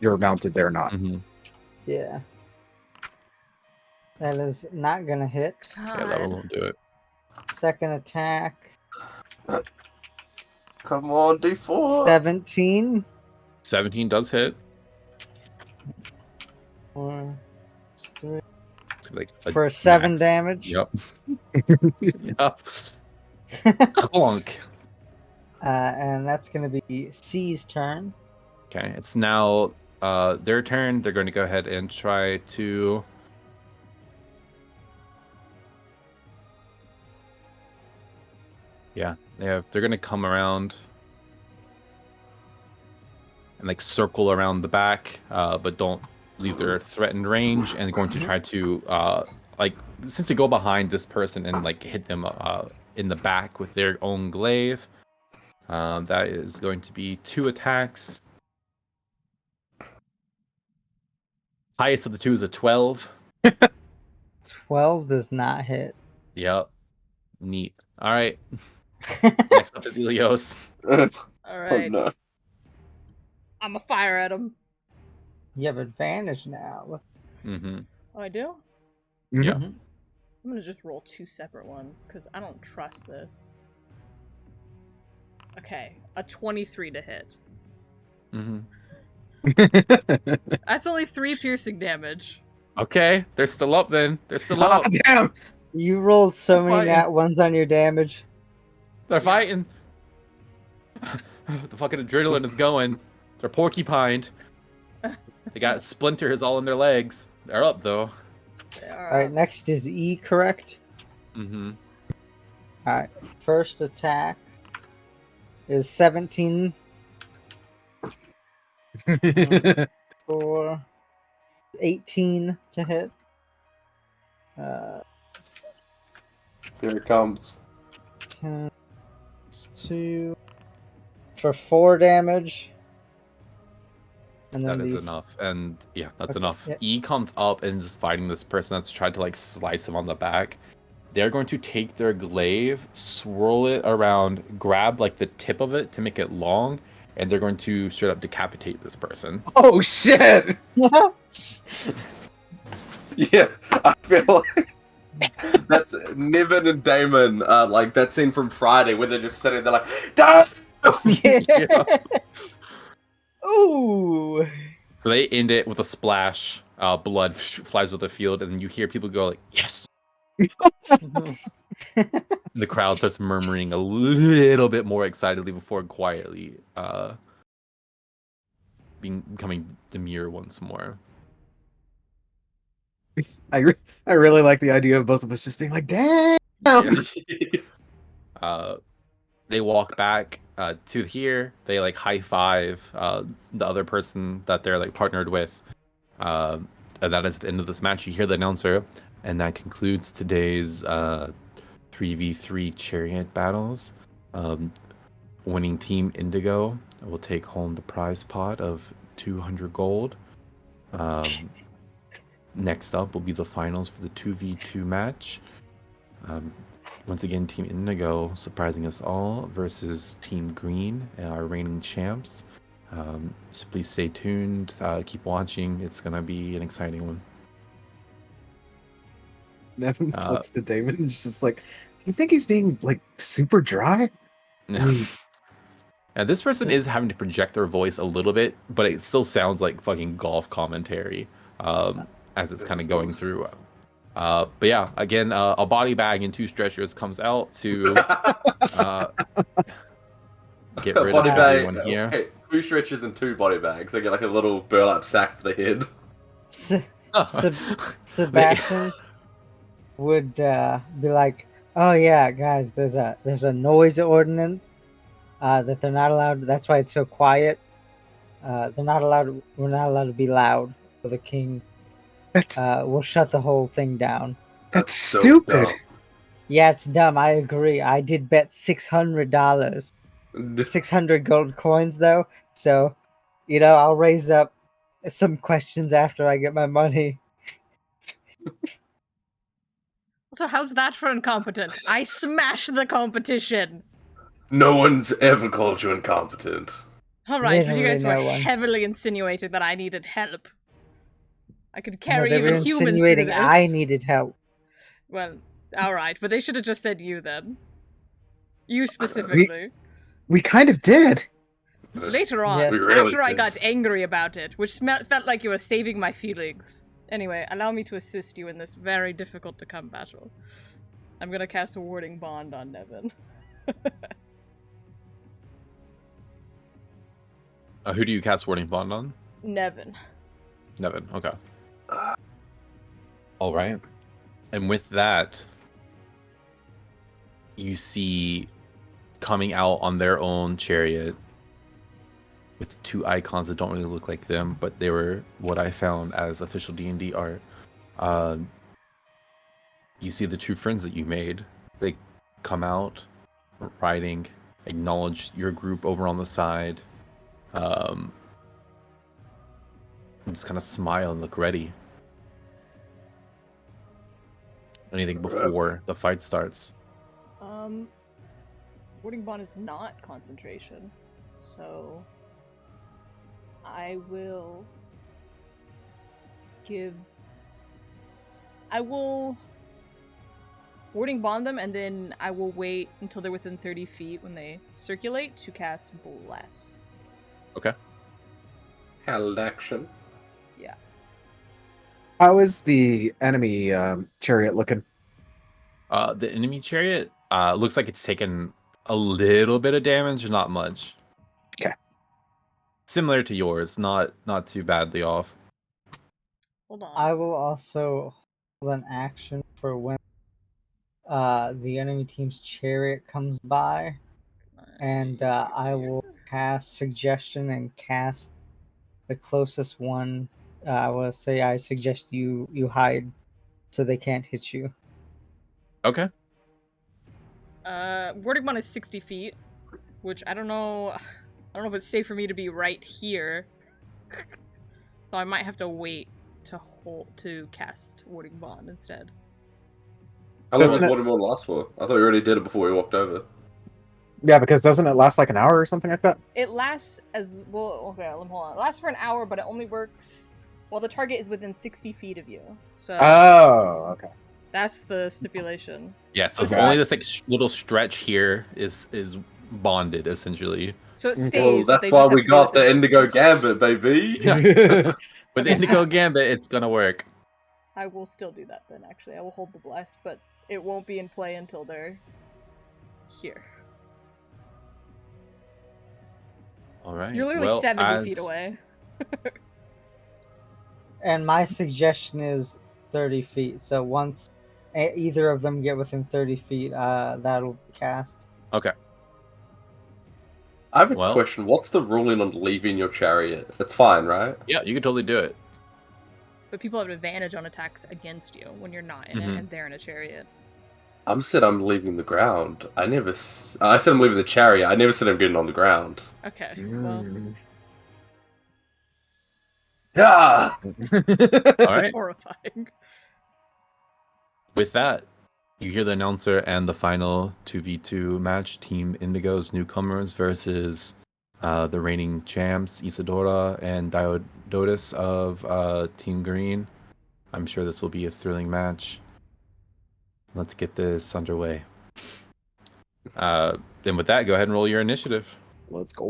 mounted, they're not. Mm-hmm. Yeah. That is not going to hit. Yeah, that one won't do it. Second attack, Come on, D4. 17. 17 does hit. 1, 3, It's like for 7 max. damage. Yep. Yep. Plunk. And that's going to be C's turn. Okay, it's now their turn. They're going to go ahead and try to. Yeah, they're going to come around and like circle around the back, but don't leave their threatened range, and they're going to try to like essentially go behind this person and like hit them in the back with their own glaive. That is going to be 2 attacks. Highest of the 2 is a 12. 12 does not hit. Yep. Neat. All right. Next up is Ilios. All Oh right. no. I'm a fire at him. You have advantage now. Mm-hmm. Oh, I do? Yeah. Mhm. I'm gonna just roll 2 separate ones because I don't trust this. Okay, a 23 to hit. Mm-hmm. That's only 3 piercing damage. Okay, they're still up then. They're still up. Damn! You rolled so many Fighting. nat ones on your damage. They're fighting. The fucking adrenaline is going. They're porcupined. They got splinters all in their legs. They're up though. They All are right, up. next is E, correct? Mm-hmm. All right, first attack is 17 for 18 to hit. Here it comes. 10, 2 for 4 damage. And then That is these- enough. And yeah, that's Okay, enough. yeah. E comes up and is fighting this person that's tried to like slice him on the back. They're going to take their glaive, swirl it around, grab like the tip of it to make it long, and they're going to straight up decapitate this person. Oh shit! Yeah, I feel like that's Niven and Damon, like that scene from Friday where they're just sitting there like, "Dad!" Yeah. Ooh. So they end it with a splash. Blood flies with the field, and then you hear people go like, "Yes!" The crowd starts murmuring a little bit more excitedly before quietly becoming demure once more. I really like the idea of both of us just being like, damn! They walk back to here. They like high five the other person that they're like partnered with. And that is the end of this match. You hear the announcer, and that concludes today's 3v3 chariot battles. Winning team Indigo will take home the prize pot of 200 gold. Next up will be the finals for the 2v2 match. Once again, Team Indigo surprising us all versus Team Green, our reigning champs. So please stay tuned, keep watching. It's going to be an exciting one. Nevin looks to Damon and is just like, do you think he's being like super dry? Now, this person is having to project their voice a little bit, but it still sounds like fucking golf commentary as it's kind of going through. But yeah, again, a body bag and 2 stretchers comes out to get rid of everyone here. Okay, 2 stretchers and 2 body bags. They get like a little burlap sack for the head. Sebastian would be like, "Oh yeah, guys, there's a noise ordinance that they're not allowed. That's why it's so quiet. They're not allowed. We're not allowed to be loud. So the king That's will shut the whole thing down." that's so stupid. dumb. Yeah, it's dumb. I agree. I did bet $600, 600 gold coins though. So, I'll raise up some questions after I get my money. So how's that for incompetent? I smash the competition. No one's ever called you incompetent. All right, but you guys Literally were no one. heavily insinuating that I needed help. I could No, carry they were even humans through insinuating this. I needed help. Well, all right, but they should have just said you then. You specifically. We kind of did. Later on, Yes. We really after I did. got angry about it, which felt like you were saving my feelings. Anyway, allow me to assist you in this very difficult to come battle. I'm gonna cast a warding bond on Nevin. Who do you cast Warding Bond on? Nevin. Nevin. Okay. All right. And with that, you see coming out on their own chariot with two icons that don't really look like them, but they were what I found as official D&D art. You see the two friends that you made. They come out riding, acknowledge your group over on the side, and just kind of smile and look ready. Anything before the fight starts? Warding bond is not concentration, so I will warding bond them, and then I will wait until they're within 30 feet when they circulate to cast Bless. Okay. Held action. Yeah. How is the enemy chariot looking? The enemy chariot looks like it's taken a little bit of damage, not much. Okay. Similar to yours, not too badly off. Hold on. I will also hold an action for when the enemy team's chariot comes by, and I will cast suggestion and cast the closest one. I will say I suggest you hide so they can't hit you. Okay. Warding bond is 60 feet, which I don't know if it's safe for me to be right here. So I might have to wait to cast warding bond instead. How long Doesn't does it- Watermelon last for? I thought we already did it before we walked over. Yeah, because doesn't it last like an hour or something like that? It lasts as well. Okay, hold on. It lasts for an hour, but it only works while the target is within 60 feet of you. So Oh, okay. that's the stipulation. Yeah, so Okay. only this like little stretch here is bonded essentially. So it Well, stays. Well, but that's they why just have we to be got the within Indigo 60. Gambit, baby. With Indigo Gambit, it's gonna work. I will still do that then. Actually, I will hold the bless, but it won't be in play until they're here. All right. You're literally well, 70 feet away. And my suggestion is 30 feet. So once either of them get within 30 feet, that'll be cast. Okay. I have a Well- question. What's the ruling on leaving your chariot? It's fine, right? Yeah, you can totally do it. But people have advantage on attacks against you when you're not in it Mhm. and they're in a chariot. I'm leaving the ground. I said I'm leaving the chariot. I never said I'm getting on the ground. Okay, well, Mm. Yeah. All right. horrifying. With that, you hear the announcer and the final 2v2 match. Team Indigo's newcomers versus the reigning champs, Isadora and Diodotus of Team Green. I'm sure this will be a thrilling match. Let's get this underway. Then with that, go ahead and roll your initiative. Let's go.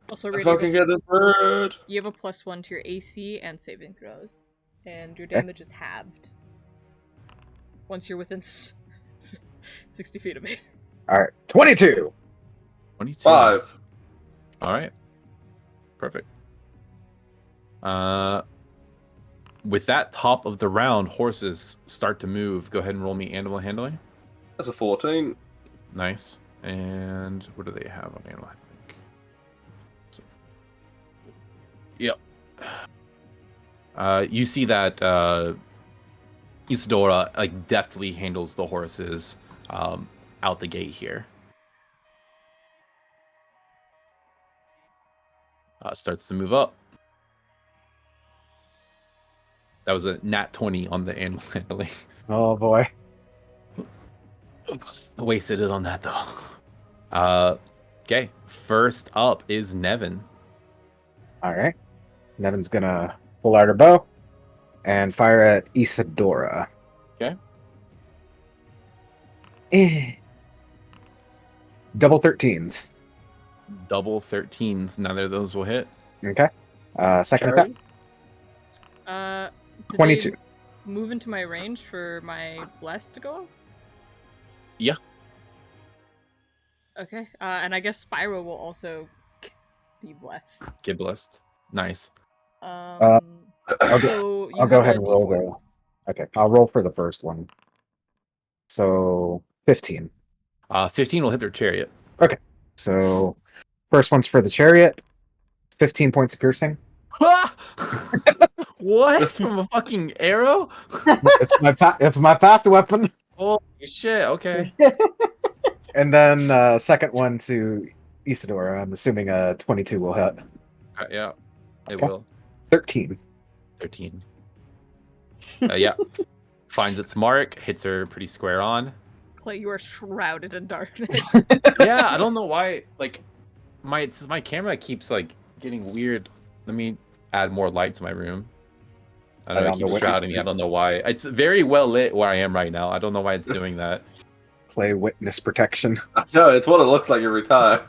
Also, Let's Rudy, fucking get this bird. you have a +1 to your AC and saving throws, and your Okay. damage is halved once you're within 60 feet of me. All right, 22. 22. 5. All right. Perfect. With that top of the round, horses start to move. Go ahead and roll me animal handling. That's a 14. Nice. And what do they have on animal handling? Yep. You see that Isadora like deftly handles the horses out the gate here. Starts to move up. That was a nat 20 on the animal handling. Oh boy. Wasted it on that though. Okay. First up is Nevin. All right. Nevin's gonna pull out her bow and fire at Isadora. Okay. Double 13s. Double 13s. Neither of those will hit. Okay. Second attack. Did 22. they move into my range for my bless to go off? Yeah. Okay. And I guess Spyro will also be blessed. Get blessed. Nice. I'll So you I'll go have ahead a and roll D4. the. Okay, I'll roll for the first one. So 15. 15 will hit their chariot. So first one's for the chariot. 15 points of piercing. What? From a fucking arrow? It's my packed weapon. Holy shit, okay. And then second one to Isadora. I'm assuming 22 will hit. Yeah, it Okay. will. 13. 13. Yeah. Finds its mark, hits her pretty square on. Clay, you are shrouded in darkness. Yeah, I don't know why. Like, my camera keeps like getting weird. Let me add more light to my room. I don't know, it keeps shrouding me. I don't know why. It's very well lit where I am right now. I don't know why it's doing that. Play witness protection. No, it's what it looks like every time.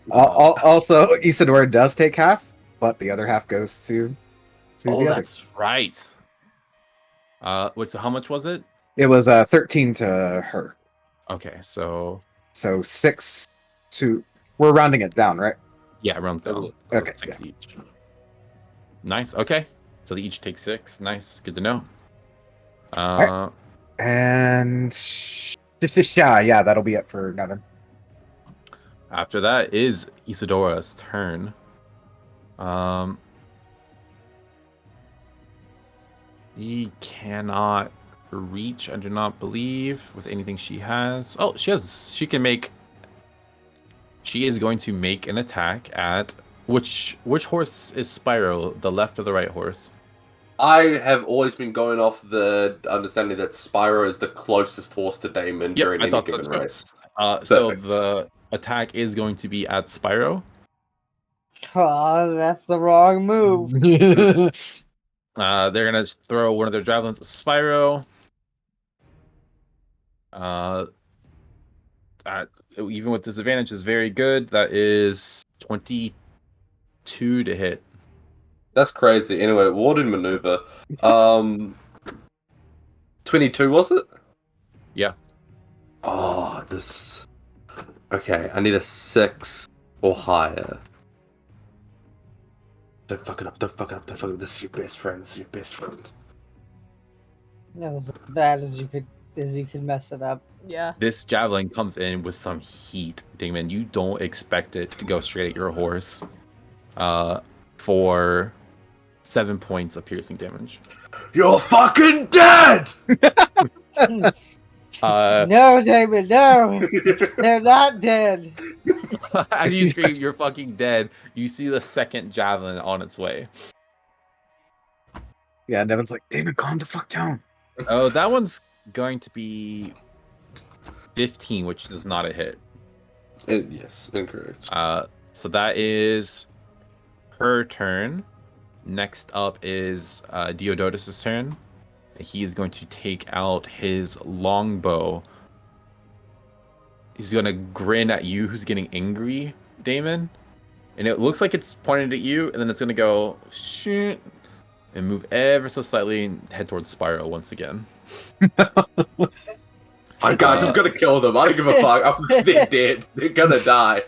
Also, Isadora does take half, but the other half goes to Oh, the other. that's right. Wait, so how much was it? It was 13 to her. Okay, so So 6 to. We're rounding it down, right? yeah, it runs down. So Okay, 6 each. Nice. Okay, so they each take 6. Nice. Good to know. Alright. And yeah, that'll be it for Nevin. After that is Isadora's turn. He cannot reach, I do not believe, with anything she has. Oh, she can make. She is going to make an attack at which horse is Spyro? The left or the right horse? I have always been going off the understanding that Spyro is the closest horse to Damon Yep, during I any thought so given too. race. So Perfect. the attack is going to be at Spyro. Oh, that's the wrong move. They're gonna throw one of their javelins at Spyro. Even with disadvantage, is very good. That is 22 to hit. That's crazy. Anyway, Warden maneuver. 22 was it? Yeah. Oh, this. Okay, I need a 6 or higher. Don't fuck it up. Don't fuck it up. Don't fuck it up. This is your best friend. This is your best friend. That was as bad as you could mess it up. Yeah. This javelin comes in with some heat, Damon. You don't expect it to go straight at your horse. For 7 points of piercing damage. You're fucking dead! No, David, no! They're not dead! As you scream, "You're fucking dead," you see the second javelin on its way. Yeah, Nevin's like, David, calm the fuck down. Oh, that one's going to be 15, which is not a hit. Yes, incorrect. So that is her turn. Next up is Diodotus' turn. He is going to take out his longbow. He's going to grin at you, who's getting angry, Damon. And it looks like it's pointed at you, and then it's going to go, shoot, and move ever so slightly and head towards Spyro once again. Alright, guys, I'm gonna kill them. I don't give a fuck. They're dead. They're gonna die.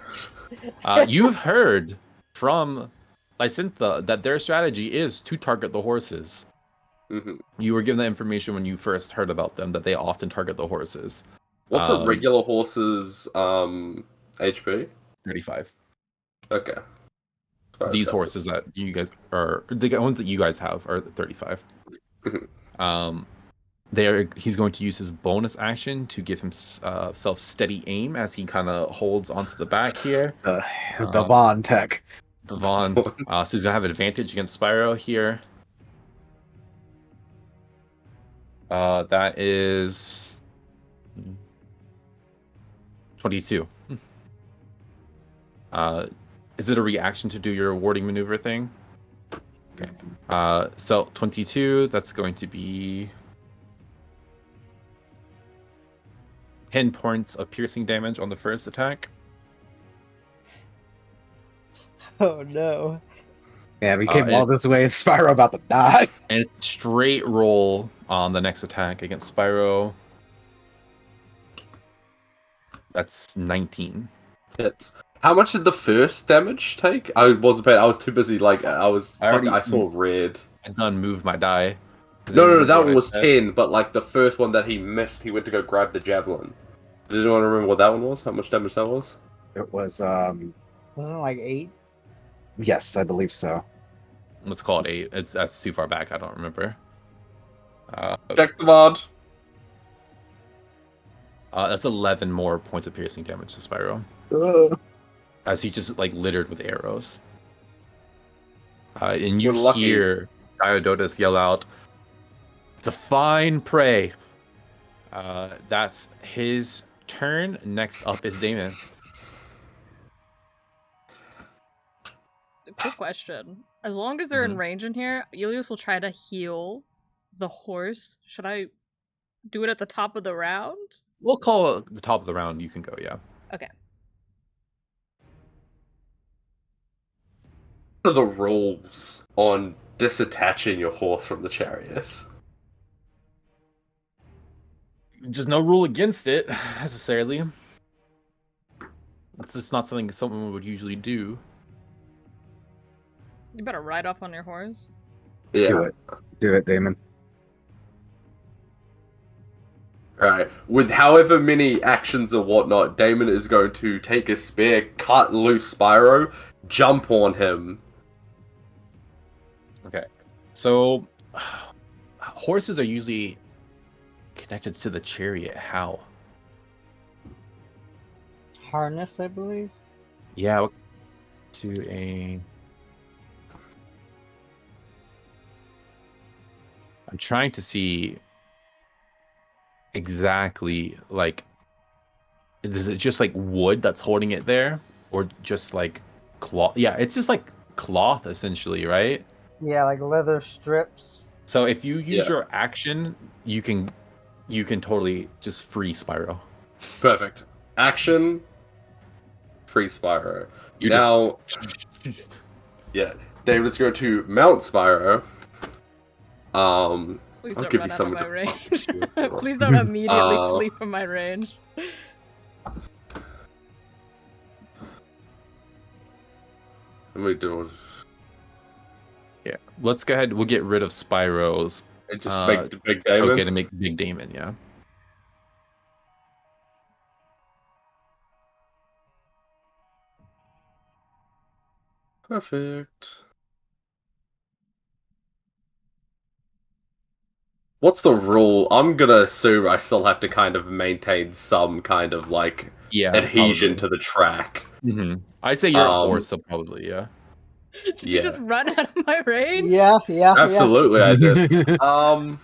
You've heard from Lysintha that their strategy is to target the horses. Mm-hmm. You were given that information when you first heard about them, that they often target the horses. What's a regular horse's HP? 35. Okay. Sorry, These sorry. horses that you guys are, the ones that you guys have are 35. He's going to use his bonus action to give himself steady aim as he kind of holds onto the back here. The Um, Vaughn tech. The Vaughn. So he's gonna have an advantage against Spyro here. That is 22. Is it a reaction to do your warding maneuver thing? Okay. So 22. That's going to be 10 points of piercing damage on the first attack. Oh no. Man, we came all this way and Spyro about to die. And it's straight roll on the next attack against Spyro. That's 19. Hits. How much did the first damage take? I wasn't paying. I was too busy. Like I saw red. I done moved my die. No, that one was 10. But like the first one that he missed, he went to go grab the javelin. Did anyone remember what that one was? How much damage that was? It was Wasn't it like 8? yes, I believe so. Let's call it 8. That's too far back. I don't remember. Check the mod. That's 11 more points of piercing damage to Spyro. As he just like littered with arrows. And you hear Diodotus yell out, "It's a fine prey." That's his turn. Next up is Damon. Quick question. As long as they're in range in here, Ilios will try to heal the horse. Should I do it at the top of the round? We'll call it the top of the round. You can go, yeah. Okay. What are the rules on disattaching your horse from the chariot? Just no rule against it, necessarily. It's just not something someone would usually do. You better ride off on your horse. Yeah. Do it, Damon. Alright. With however many actions or whatnot, Damon is going to take a spear, cut loose Spyro, jump on him. Okay. So, horses are usually connected to the chariot. How? Harness, I believe. Yeah. To a... I'm trying to see exactly, like, is it just like wood that's holding it there? Or just like cloth? Yeah, it's just like cloth, essentially, right? Yeah, like leather strips. So if you use your action, you can totally just free Spyro. Perfect. Action. Free Spyro. You now, yeah, David's going to mount Spyro. Please I'll don't give run you out some of my to- range. Please don't immediately flee from my range. Let me do. Yeah, let's go ahead. We'll get rid of Spyro's. And just make the big Damon. Okay, to make Big Damon, yeah. Perfect. What's the rule? I'm gonna assume I still have to kind of maintain some kind of like adhesion to the track. I'd say you're a horse, so probably, yeah. Did you just run out of my range? Yeah. Absolutely, I did. I'm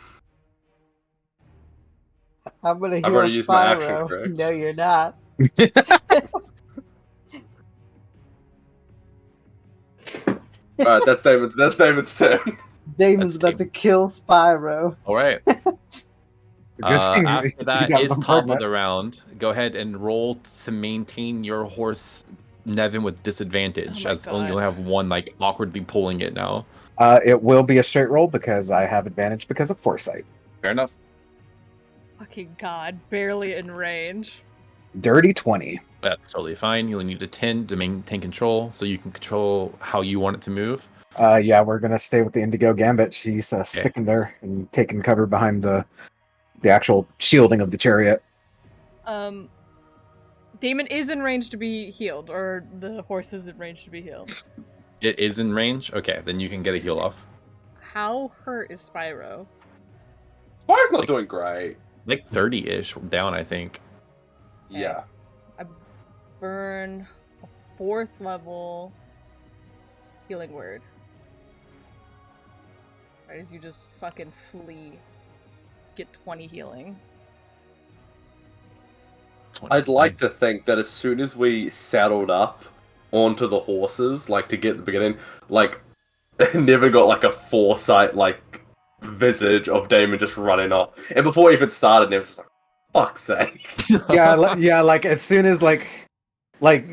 gonna heal I've already used my action, Spyro. correct? No, you're not. Alright, that's Damon's turn. Damon's about to kill Spyro. All right. After that got is them top of pregnant. the round. Go ahead and roll to maintain your horse, Nevin, with disadvantage, Oh my as only God. you'll have one like awkwardly pulling it now. It will be a straight roll because I have advantage because of foresight. Fair enough. Fucking god, barely in range. Dirty 20. That's totally fine. You'll need a 10 to maintain control, so you can control how you want it to move. Yeah, we're gonna stay with the Indigo Gambit. She's sticking there and taking cover behind the actual shielding of the chariot. Damon is in range to be healed, or the horse is in range to be healed. It is in range? Okay, then you can get a heal off. How hurt is Spyro? Spire's not doing great. Like 30-ish down, I think. Yeah. I burn a 4th level healing word. Right as you just fucking flee. Get 20 healing. 20. I'd like Nice. to think that as soon as we saddled up onto the horses, like to get the beginning, like never got like a foresight like visage of Damon just running off. And before he even started, Nev was just like, fuck's sake. Yeah, like as soon as like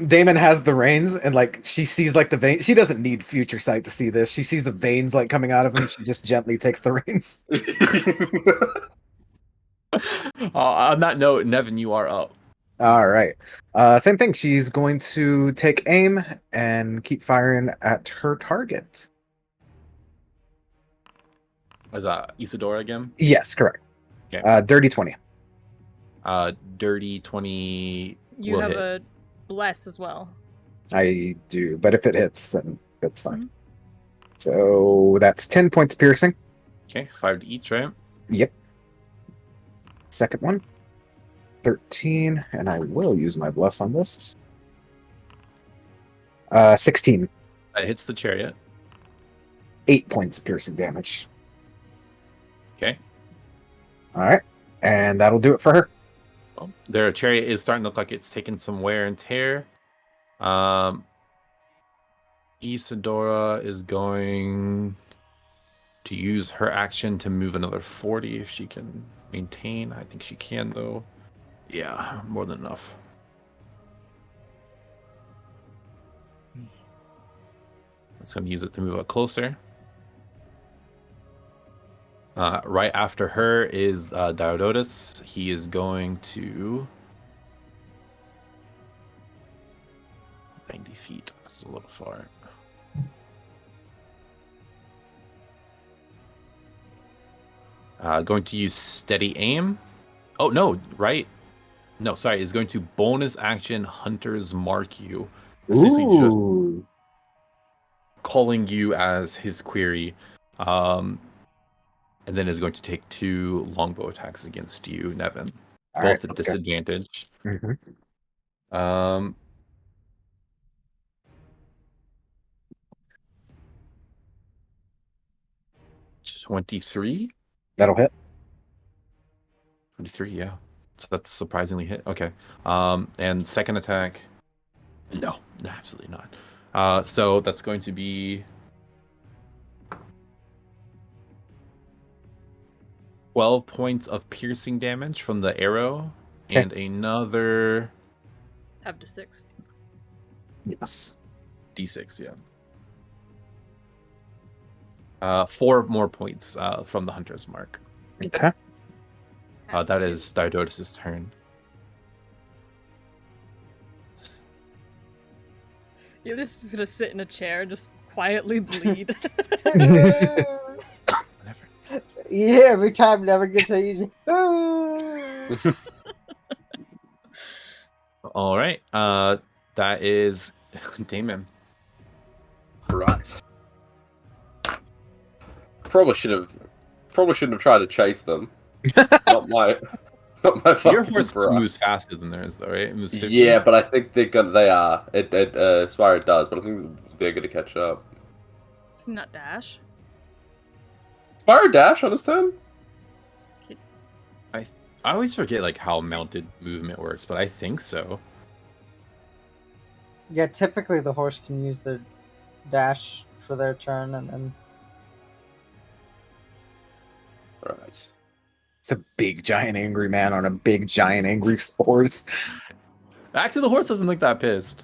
Damon has the reins and like she sees like the vein. She doesn't need future sight to see this. She sees the veins like coming out of him. She just gently takes the reins. On that note, Nevin, you are up. All right. Same thing. She's going to take aim and keep firing at her target. Is that Isadora again? Yes, correct. Okay. Dirty 20. Dirty 20 You will have hit. a bless as well. I do, but if it hits, then that's fine. Mhm. So that's 10 points piercing. Okay, 5 to each, right? Yep. Second one. 13, and I will use my bless on this. 16. That hits the chariot. 8 points piercing damage. Okay. All right. And that'll do it for her. Well, their chariot is starting to look like it's taking some wear and tear. Isadora is going to use her action to move another 40 if she can maintain. I think she can, though. Yeah, more than enough. That's going to use it to move up closer. Right after her is Diodotus. He is going to 90 feet. That's a little far. Going to use steady aim. Oh, no, right? No, sorry. Is going to bonus action Hunter's Mark you. Essentially just Ooh. calling you as his query. And then is going to take 2 longbow attacks against you, Nevin. All Both right, at let's go. disadvantage. Mhm. 23? That'll hit. 23, yeah. So that's surprisingly hit. Okay. And second attack. No, absolutely not. So that's going to be 12 points of piercing damage from the arrow, and another Up to 6. Yes. d6, yeah. 4 more points from the Hunter's Mark. Okay. That is Diodotus' turn. You're just gonna sit in a chair and just quietly bleed. Whatever. Yeah, every time never gets so easy. All right. That is Damon. Right. Probably shouldn't have tried to chase them. not my Your fucking horse bro. moves faster than theirs, though, right? It moves 50. Yeah, but I think they are. Spire does, but I think they're gonna catch up. Not dash. Spire dash on his turn? I always forget like how mounted movement works, but I think so. Yeah, typically the horse can use their dash for their turn, and then Right. It's a big, giant, angry man on a big, giant, angry horse. Actually, the horse doesn't look that pissed.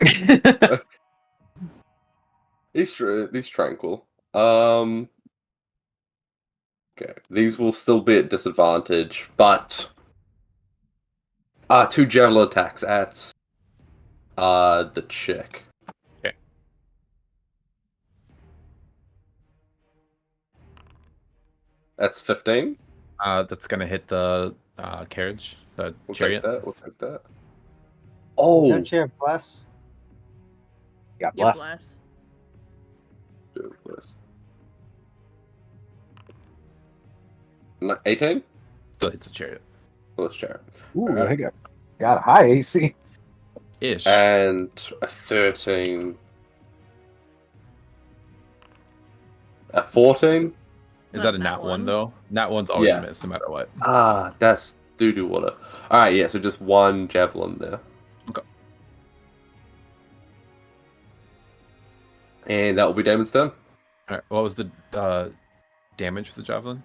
He's tranquil. Okay, these will still be at disadvantage, but 2 javelin attacks at the chick. Okay. That's 15. That's gonna hit the carriage, the We'll chariot. take that. We'll take that. Oh, don't you have bless? Got Yeah, bless. bless. Dude, bless. 18? Still hits the chariot. Let's check. Ooh, I got a high AC. Ish. And a 13. A 14? Is that a nat one though? Nat one's always Yeah. a miss, no matter what. Ah, that's doo-doo water. Alright, yeah, so just one javelin there. Okay. And that will be Damon's turn. All right. What was the damage for the javelin?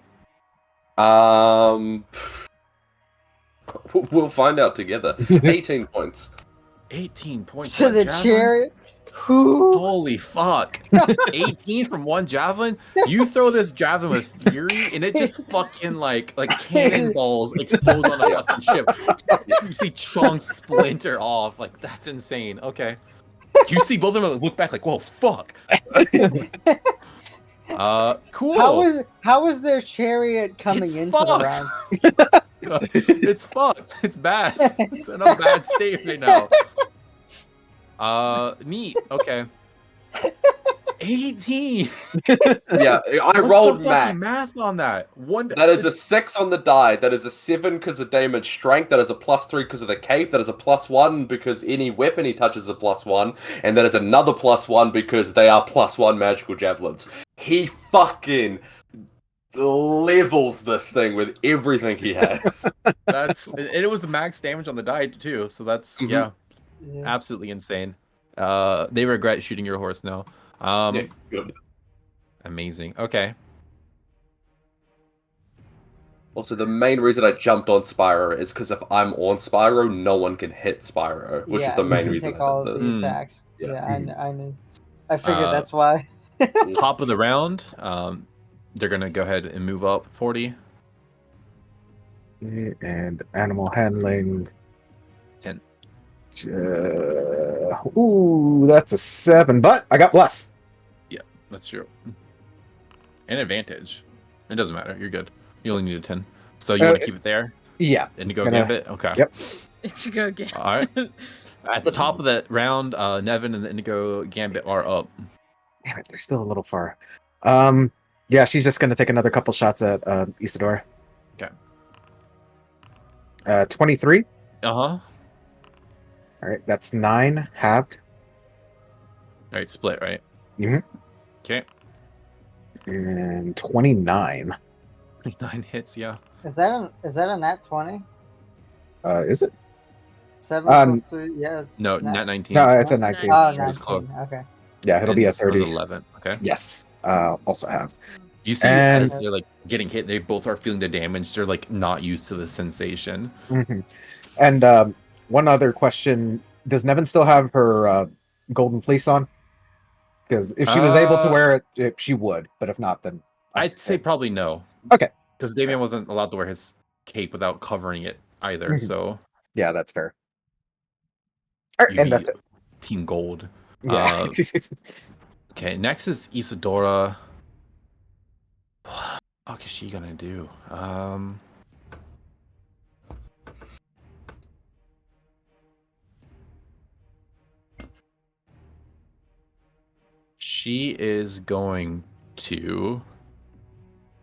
We'll find out together. 18 points. 18 points. To for a the javelin? chariot. Who? Holy fuck. 18 from one javelin? You throw this javelin with fury and it just fucking like cannonballs explode on a fucking ship. You see chunks splinter off. Like, that's insane. Okay. You see both of them look back like, whoa, fuck. Cool. How was their chariot coming It's into fucked. the round? It's fucked. It's bad. It's in a bad state right now. Neat. Okay. 18. Yeah, I What's rolled the max. fucking math on that. That is a 6 on the die. That is a 7 because of Damon's strength. That is a +3 because of the cape. That is a +1 because any weapon he touches is a +1. And that is another +1 because they are +1 magical javelins. He fucking levels this thing with everything he has. And it was the max damage on the die too. So that's Mhm. absolutely insane. They regret shooting your horse now. Yeah, good. Amazing. Okay. Also, the main reason I jumped on Spyro is because if I'm on Spyro, no one can hit Spyro, which is the you main can reason take I all did of this. the attacks. Yeah. Yeah, I knew. I figured that's why. Top of the round. They're gonna go ahead and move up 40. And animal handling. 10. Ooh, that's a 7, but I got plus. That's true. And advantage. It doesn't matter. You're good. You only need a 10. So you want to keep it there? Yeah. Indigo Gonna- Gambit? Okay. Yep. It's a go again. All right. At the top of that round, Nevin and the Indigo Gambit are up. Damn it, they're still a little far. Yeah, she's just gonna take another couple shots at Isidore. Okay. 23. Uh-huh. All All right, that's 9 halved. right, split, right? Mhm. Okay. And 29. 29 hits, yeah. Is that a nat 20? Is it? 7 Um, plus 3. Yeah, it's No, nat 19. No, it's a 19. Oh, It was 19. close. Okay. Yeah, it'll be a And it was 30. 11. Okay. Yes. Also halved. You see, And- as they're like getting hit, they both are feeling the damage. They're like not used to the sensation. Mm-hmm. And one other question: does Nevin still have her golden fleece on? Because if she was able to wear it, she would. But if not, then I'd say probably no. Okay. Because Damien wasn't allowed to wear his cape without covering it either. Mhm. So yeah, that's fair. All right, you'd and be that's it. Team Gold. Yeah. Okay, next is Isadora. What the fuck is she gonna do? She is going to.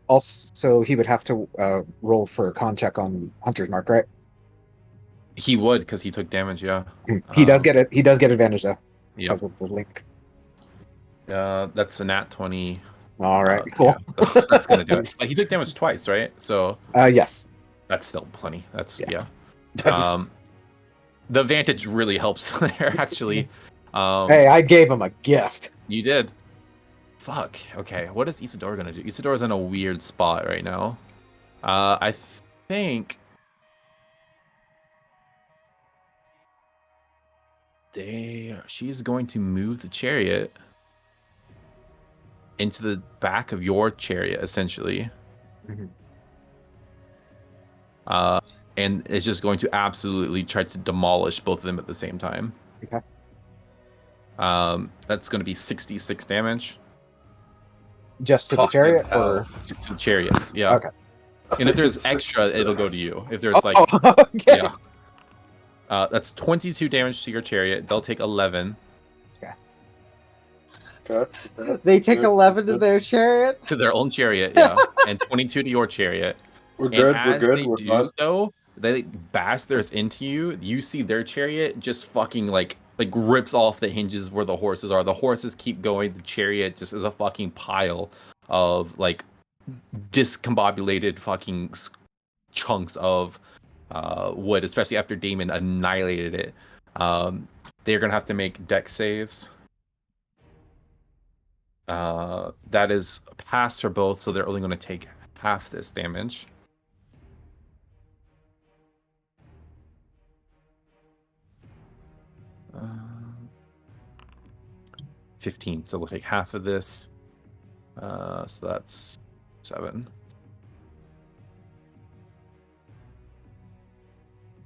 Also, he would have to roll for a con check on Hunter's Mark, right? He would because he took damage. Yeah. He does get it. He does get advantage though, Yeah. because of the link. That's a nat 20. All right, cool. Yeah, that's gonna do it. Like, he took damage twice, right? So Yes. that's still plenty. That's Yeah. yeah. The advantage really helps there, actually. Hey, I gave him a gift. You did. Fuck. Okay. What is Isadora gonna do? Isadora's in a weird spot right now. I think she's going to move the chariot into the back of your chariot, essentially. Mhm. And is just going to absolutely try to demolish both of them at the same time. Okay. That's going to be 66 damage Just to the Fucking chariot, hell. or to chariots. Yeah. Okay. And if there's extra, it'll go to you. If there's like, okay. yeah. That's 22 damage to your chariot. They'll take 11 They take 11 to their chariot. to their own chariot, yeah, and 22 to your chariot. We're And good. as We're they We're do fine. so, they bash theirs into you. You see their chariot just fucking like rips off the hinges where the horses are. The horses keep going. The chariot just is a fucking pile of like discombobulated fucking chunks of wood, especially after Damon annihilated it. They're gonna have to make deck saves. That is a pass for both, so they're only going to take half this damage. 15, so they'll take half of this. So that's 7.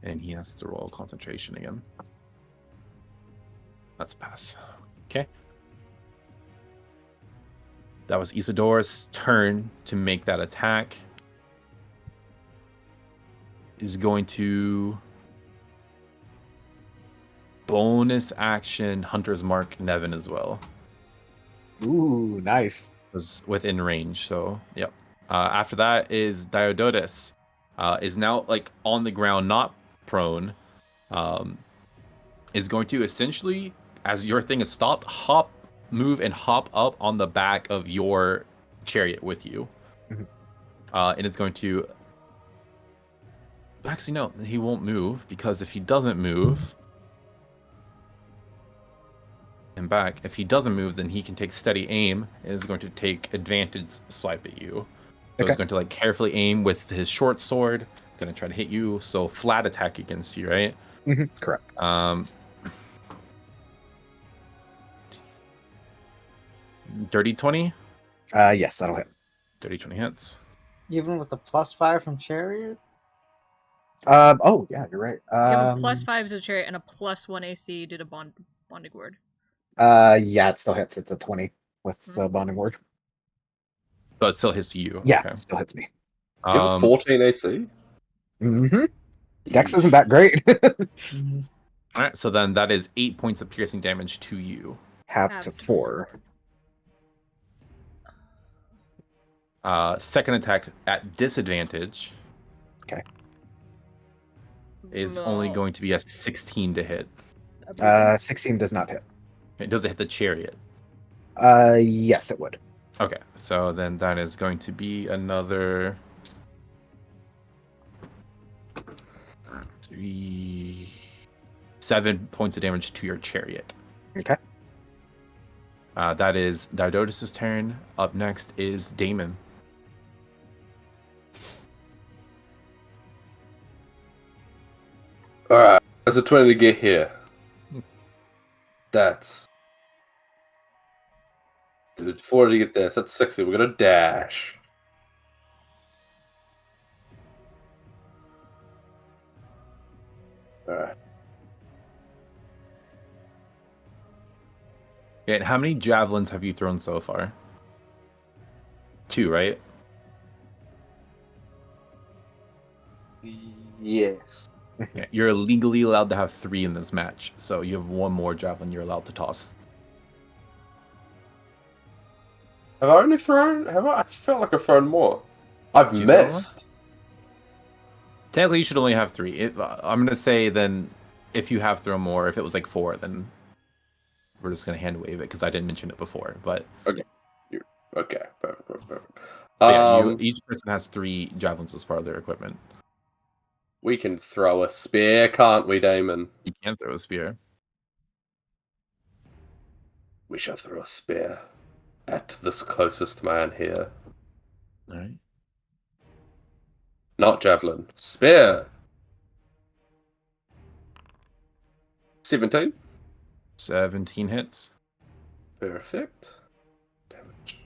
And he has to roll concentration again. That's a pass. Okay. That was Isidore's turn to make that attack. Is going to bonus action Hunter's Mark Nevin as well. Ooh, nice. Was within range, so yep. After that is Diodotus. Is now like on the ground, not prone. Is going to essentially, as your thing is stopped, move and hop up on the back of your chariot with you. Mhm. And it's going to... Actually, no, he won't move, because if he doesn't move... And back, if he doesn't move, then he can take steady aim, and is going to take advantage swipe at you. So he's going to like carefully aim with his short sword, going to try to hit you, so flat attack against you, right? Correct. Dirty 20? Yes, that'll hit. Dirty 20 hits. Even with the +5 from Chariot? Oh, yeah, you're right. You have a +5 to chariot and a +1 AC due to bonding word. Yeah, it still hits. It's a 20 with bonding word. But it still hits you. Yeah, Okay. it still hits me. You have a 14 AC? Mm-hmm. Dex isn't that great. All right, so then that is 8 points of piercing damage to you. Half to 4. Second attack at disadvantage. Okay. Is only going to be a 16 to hit. 16 does not hit. It doesn't hit the chariot. Yes, it would. Okay, so then that is going to be another 7 points of damage to your chariot. Okay. That is Diodotus' turn. Up next is Damon. Alright, there's a 20 to get here. That's... Dude, 40 to get this. That's 60. We're gonna dash. Alright. Yeah, and how many javelins have you thrown so far? 2, right? Yes. Yeah, you're legally allowed to have 3 in this match, so you have 1 more javelin you're allowed to toss. Have I only thrown... I felt like I've thrown more. I've Did you throw missed. Technically, you should only have 3. I'm going to say then, if you have thrown more, if it was like 4, then we're just going to hand wave it, because I didn't mention it before, but... Okay. Perfect. But yeah, each person has 3 javelins as part of their equipment. We can throw a spear, can't we, Damon? You can't throw a spear. We shall throw a spear at this closest man here. All right. Not javelin. Spear! 17. 17 hits. Perfect. Damage.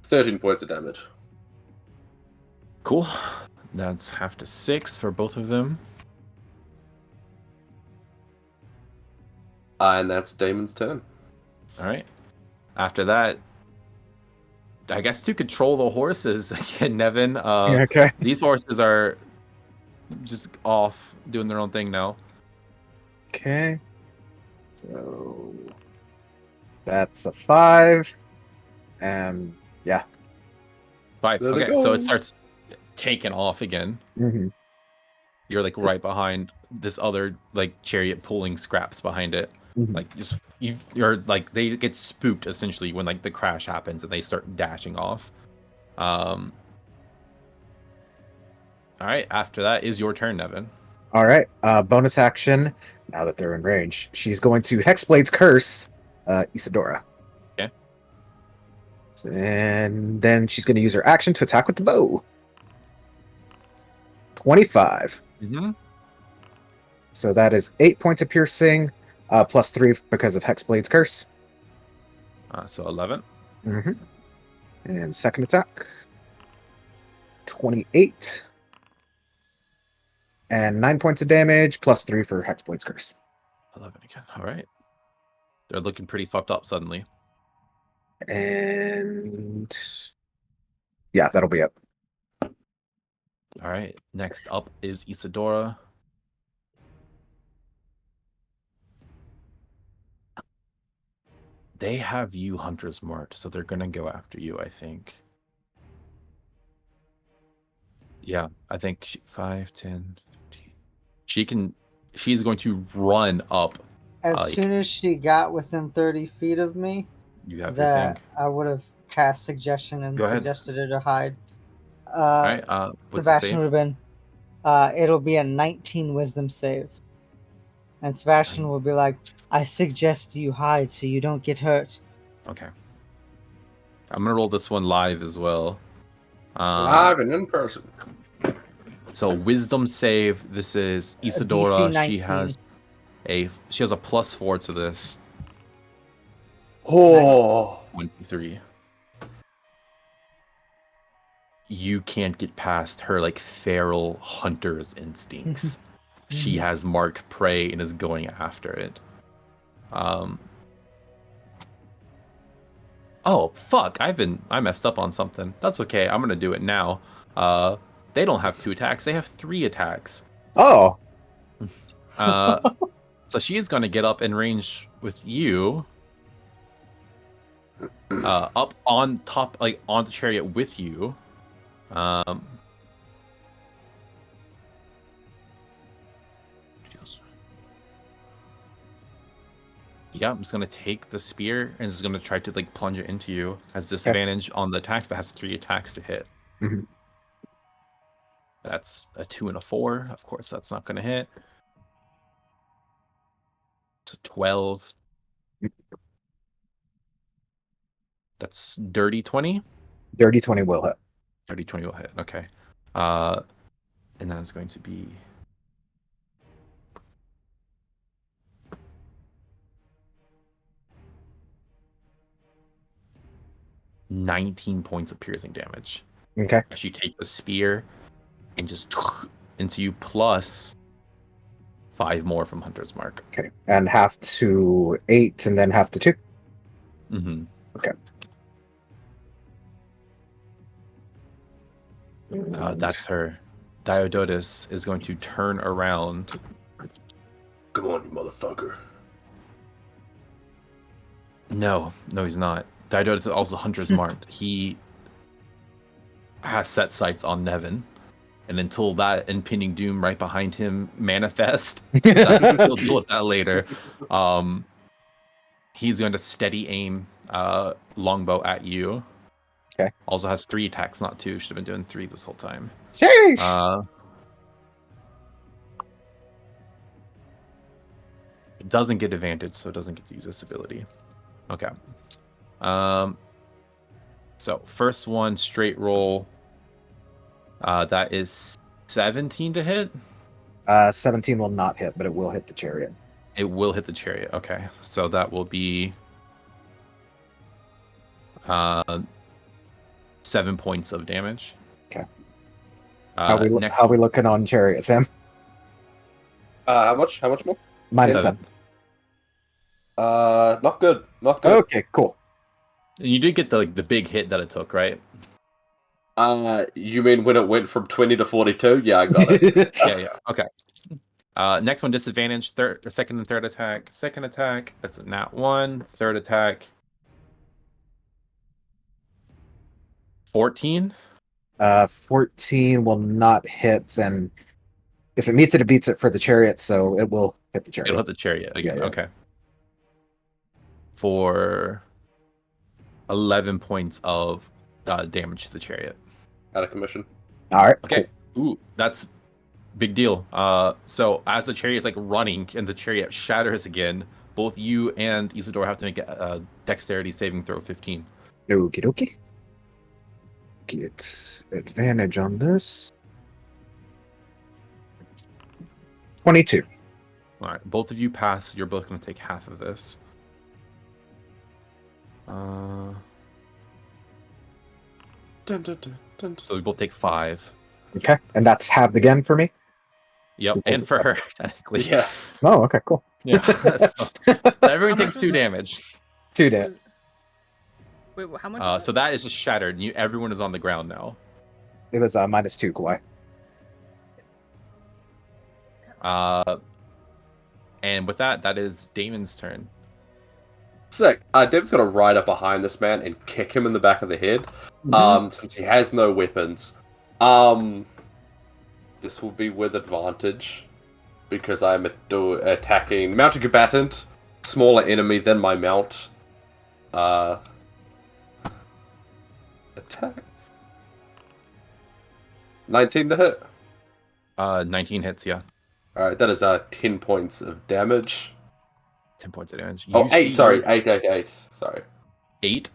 13 points of damage. Cool. That's half to 6 for both of them. And that's Damon's turn. All right. After that, I guess to control the horses again, Nevin. Okay. These horses are just off doing their own thing now. Okay. So that's a 5. And yeah. 5. There they Okay, so go. it starts taking off again. Mm-hmm. You're like right behind this other like chariot pulling scraps behind it. Mhm. Like just you're like they get spooked essentially when like the crash happens and they start dashing off. All right, after that is your turn, Nevin. All right. Bonus action. Now that they're in range, she's going to Hexblade's Curse, Isadora. Okay. And then she's going to use her action to attack with the bow. 25. Mm-hmm. So that is 8 points of piercing, plus 3 because of Hexblade's Curse. So 11. Mm-hmm. And second attack. 28. And 9 points of damage, plus 3 for Hexblade's Curse. 11 again. All right. They're looking pretty fucked up suddenly. And yeah, that'll be it. All right. Next up is Isadora. They have you hunters marked, so they're gonna go after you, I think. Yeah, I think 5, 10, 15. She's going to run up. As soon as she got within 30 feet of me, You have your thing. I would have cast suggestion and Go ahead. suggested her to hide. All right. What's the Sebastian would save? have been, it'll be a 19 wisdom save. And Sebastian will be like, I suggest you hide so you don't get hurt. Okay. I'm gonna roll this one live as well. Live and in person. So wisdom save. This is Isadora. DC She has a +4 to this. Oh. 23. You can't get past her like feral hunter's instincts. She has marked prey and is going after it. Oh fuck! I messed up on something. That's okay. I'm gonna do it now. They don't have 2 attacks. They have 3 attacks. Oh. So she's gonna get up in range with you. Up on top, like on the chariot with you. Yeah, I'm just gonna take the spear and just gonna try to like plunge it into you. Has disadvantage on the attacks, but has 3 attacks to hit. Mm-hmm. That's a 2 and a 4. Of course, that's not gonna hit. It's a 12. That's dirty 20. Dirty 20 will hit. Dirty 20 will hit. Okay. And then it's going to be 19 points of piercing damage. Okay. As you take the spear and just into you, plus 5 more from Hunter's Mark. Okay. And half to 8 and then half to 2. Mm-hmm. Okay. That's her. Diodotus is going to turn around. Come on, you motherfucker. No, he's not. Diodotus is also Hunter's Marked. He has set sights on Nevin. And until that impending doom right behind him manifest, he'll deal with that later. He's going to steady aim longbow at you. Okay. Also has 3 attacks, not 2. Should have been doing 3 this whole time. Sheesh! It doesn't get advantage, so it doesn't get to use this ability. Okay. So first one, straight roll. That is 17 to hit. 17 will not hit, but it will hit the chariot. It will hit the chariot. Okay, so that will be 7 points of damage. Okay. How we looking on chariot, Sam? How much more? Minus 7. 7. Not good. Not good. Okay, cool. And you did get the big hit that it took, right? You mean when it went from 20 to 42? Yeah, I got it. Yeah. Okay. Next one, disadvantage. Second and third attack. Second attack. That's a nat 1. Third attack. 14. 14 will not hit, and if it meets it, it beats it for the chariot, so it will hit the chariot. It'll hit the chariot again. Yeah, yeah. Okay. For 11 points of damage to the chariot. Out of commission. All right. Okay. Ooh, that's big deal. So as the chariot's like running and the chariot shatters again, both you and Isidore have to make a dexterity saving throw 15. Cool. Okie dokie. Get advantage on this. 22. All right, both of you pass. You're both going to take half of this. So we both take 5. Okay, and that's halved again for me. Yep, Because and for her, technically. Yeah. Oh, okay, cool. Yeah. So everyone How takes much 2 was it? damage. 2 damage. Wait, how much? So that is just shattered. Everyone is on the ground now. It was -2, Kawhi. And with that, that is Damon's turn. Sick. Dev's got to ride up behind this man and kick him in the back of the head. Since he has no weapons. This will be with advantage because I'm attacking mounted combatant, smaller enemy than my mount. Attack. 19 to hit. 19 hits, yeah. Alright, that is 10 points of damage. 10 points of damage. Oh, 8, sorry. 8. Sorry. 8?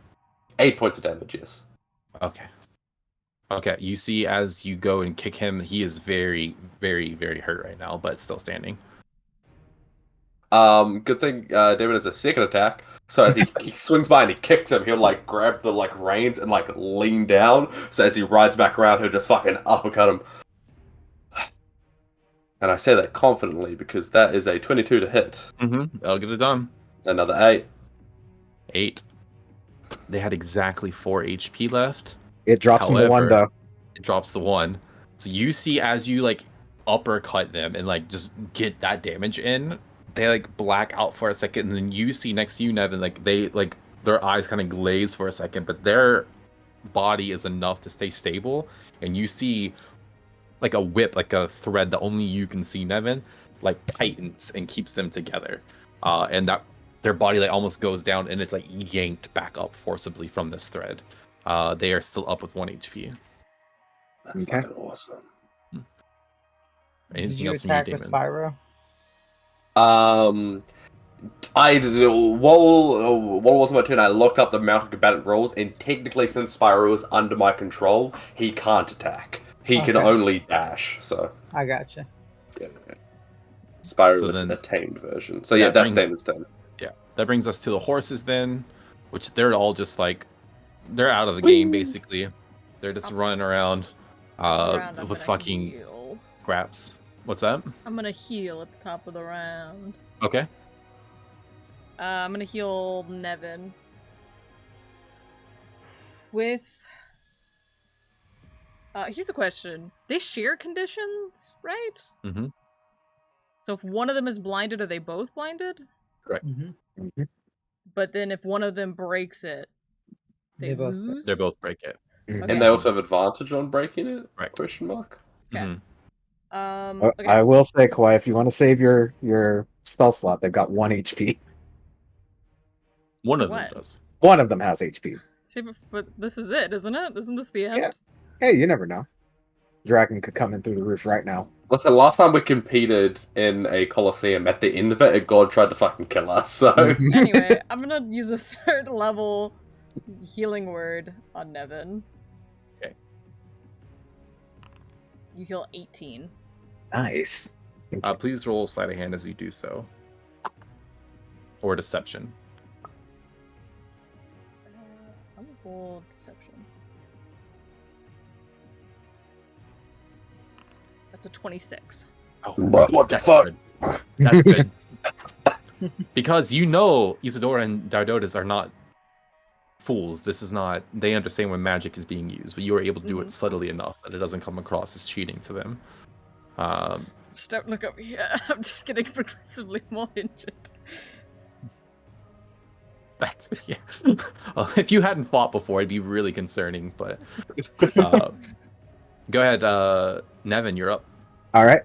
8 points of damage, yes. Okay. Okay, you see as you go and kick him, he is very, very, very hurt right now, but still standing. Good thing David has a second attack. So as he swings by and he kicks him, he'll like grab the like reins and like lean down. So as he rides back around, he'll just fucking uppercut him. And I say that confidently because that is a 22 to hit. I'll get it done. Another 8. 8. They had exactly 4 HP left. It drops him to 1, However, though. It drops to 1. So you see as you like uppercut them and like just get that damage in, they like black out for a second, and then you see next to you, Nevin, like they like their eyes kind of glaze for a second, but their body is enough to stay stable, and you see like a whip, like a thread that only you can see, Nevin, like tightens and keeps them together, and that their body like almost goes down and it's like yanked back up forcibly from this thread. They are still up with 1 HP. That's Okay. fucking awesome. Did Anything you else from attack you, with Damon? Spyro? While it wasn't my turn, I looked up the mounted combatant rules, and technically, since Spyro is under my control, he can't attack. He can Okay. only dash. So I gotcha. yeah, Spyro So is then- a tamed version. So yeah, that that's brings- Damon's turn. Yeah, that brings us to the horses then, which they're all just like they're out of the game basically. They're just running around Round, I'm with gonna fucking heal. scraps. What's that? I'm gonna heal at the top of the round. Okay. I'm gonna heal Nevin with. Here's a question: they share conditions, right? Mm-hmm. So if one of them is blinded, are they both blinded? Mhm. But then if one of them breaks it, they They both- lose. They both break it. Mhm. Okay. And they also have advantage on breaking it? Right. Question mark. Okay. Mhm. Okay. I will say, Kawhi, if you want to save your spell slot, they've got 1 HP. One For of them what? does. One of them has HP. Save it, but this is it, isn't it? Isn't this the end? Yeah. Hey, you never know. Dragon could come in through the roof right now. Listen, last time we competed in a Colosseum, at the end of it, a god tried to fucking kill us, so... Anyway, I'm gonna use a 3rd level healing word on Nevin. Okay. You heal 18. Nice. Please roll sleight of hand as you do so. Or deception. I'm gonna roll deception. That's a 26. Oh, What the that's fuck? good. That's good. Because you know Isadora and Dardotas are not fools. This is not... They understand when magic is being used, but you are able to do it subtly enough that it doesn't come across as cheating to them. Just don't look over here. I'm just getting progressively more injured. That's yeah. If you hadn't fought before, it'd be really concerning. But go ahead, Nevin. You're up. All right.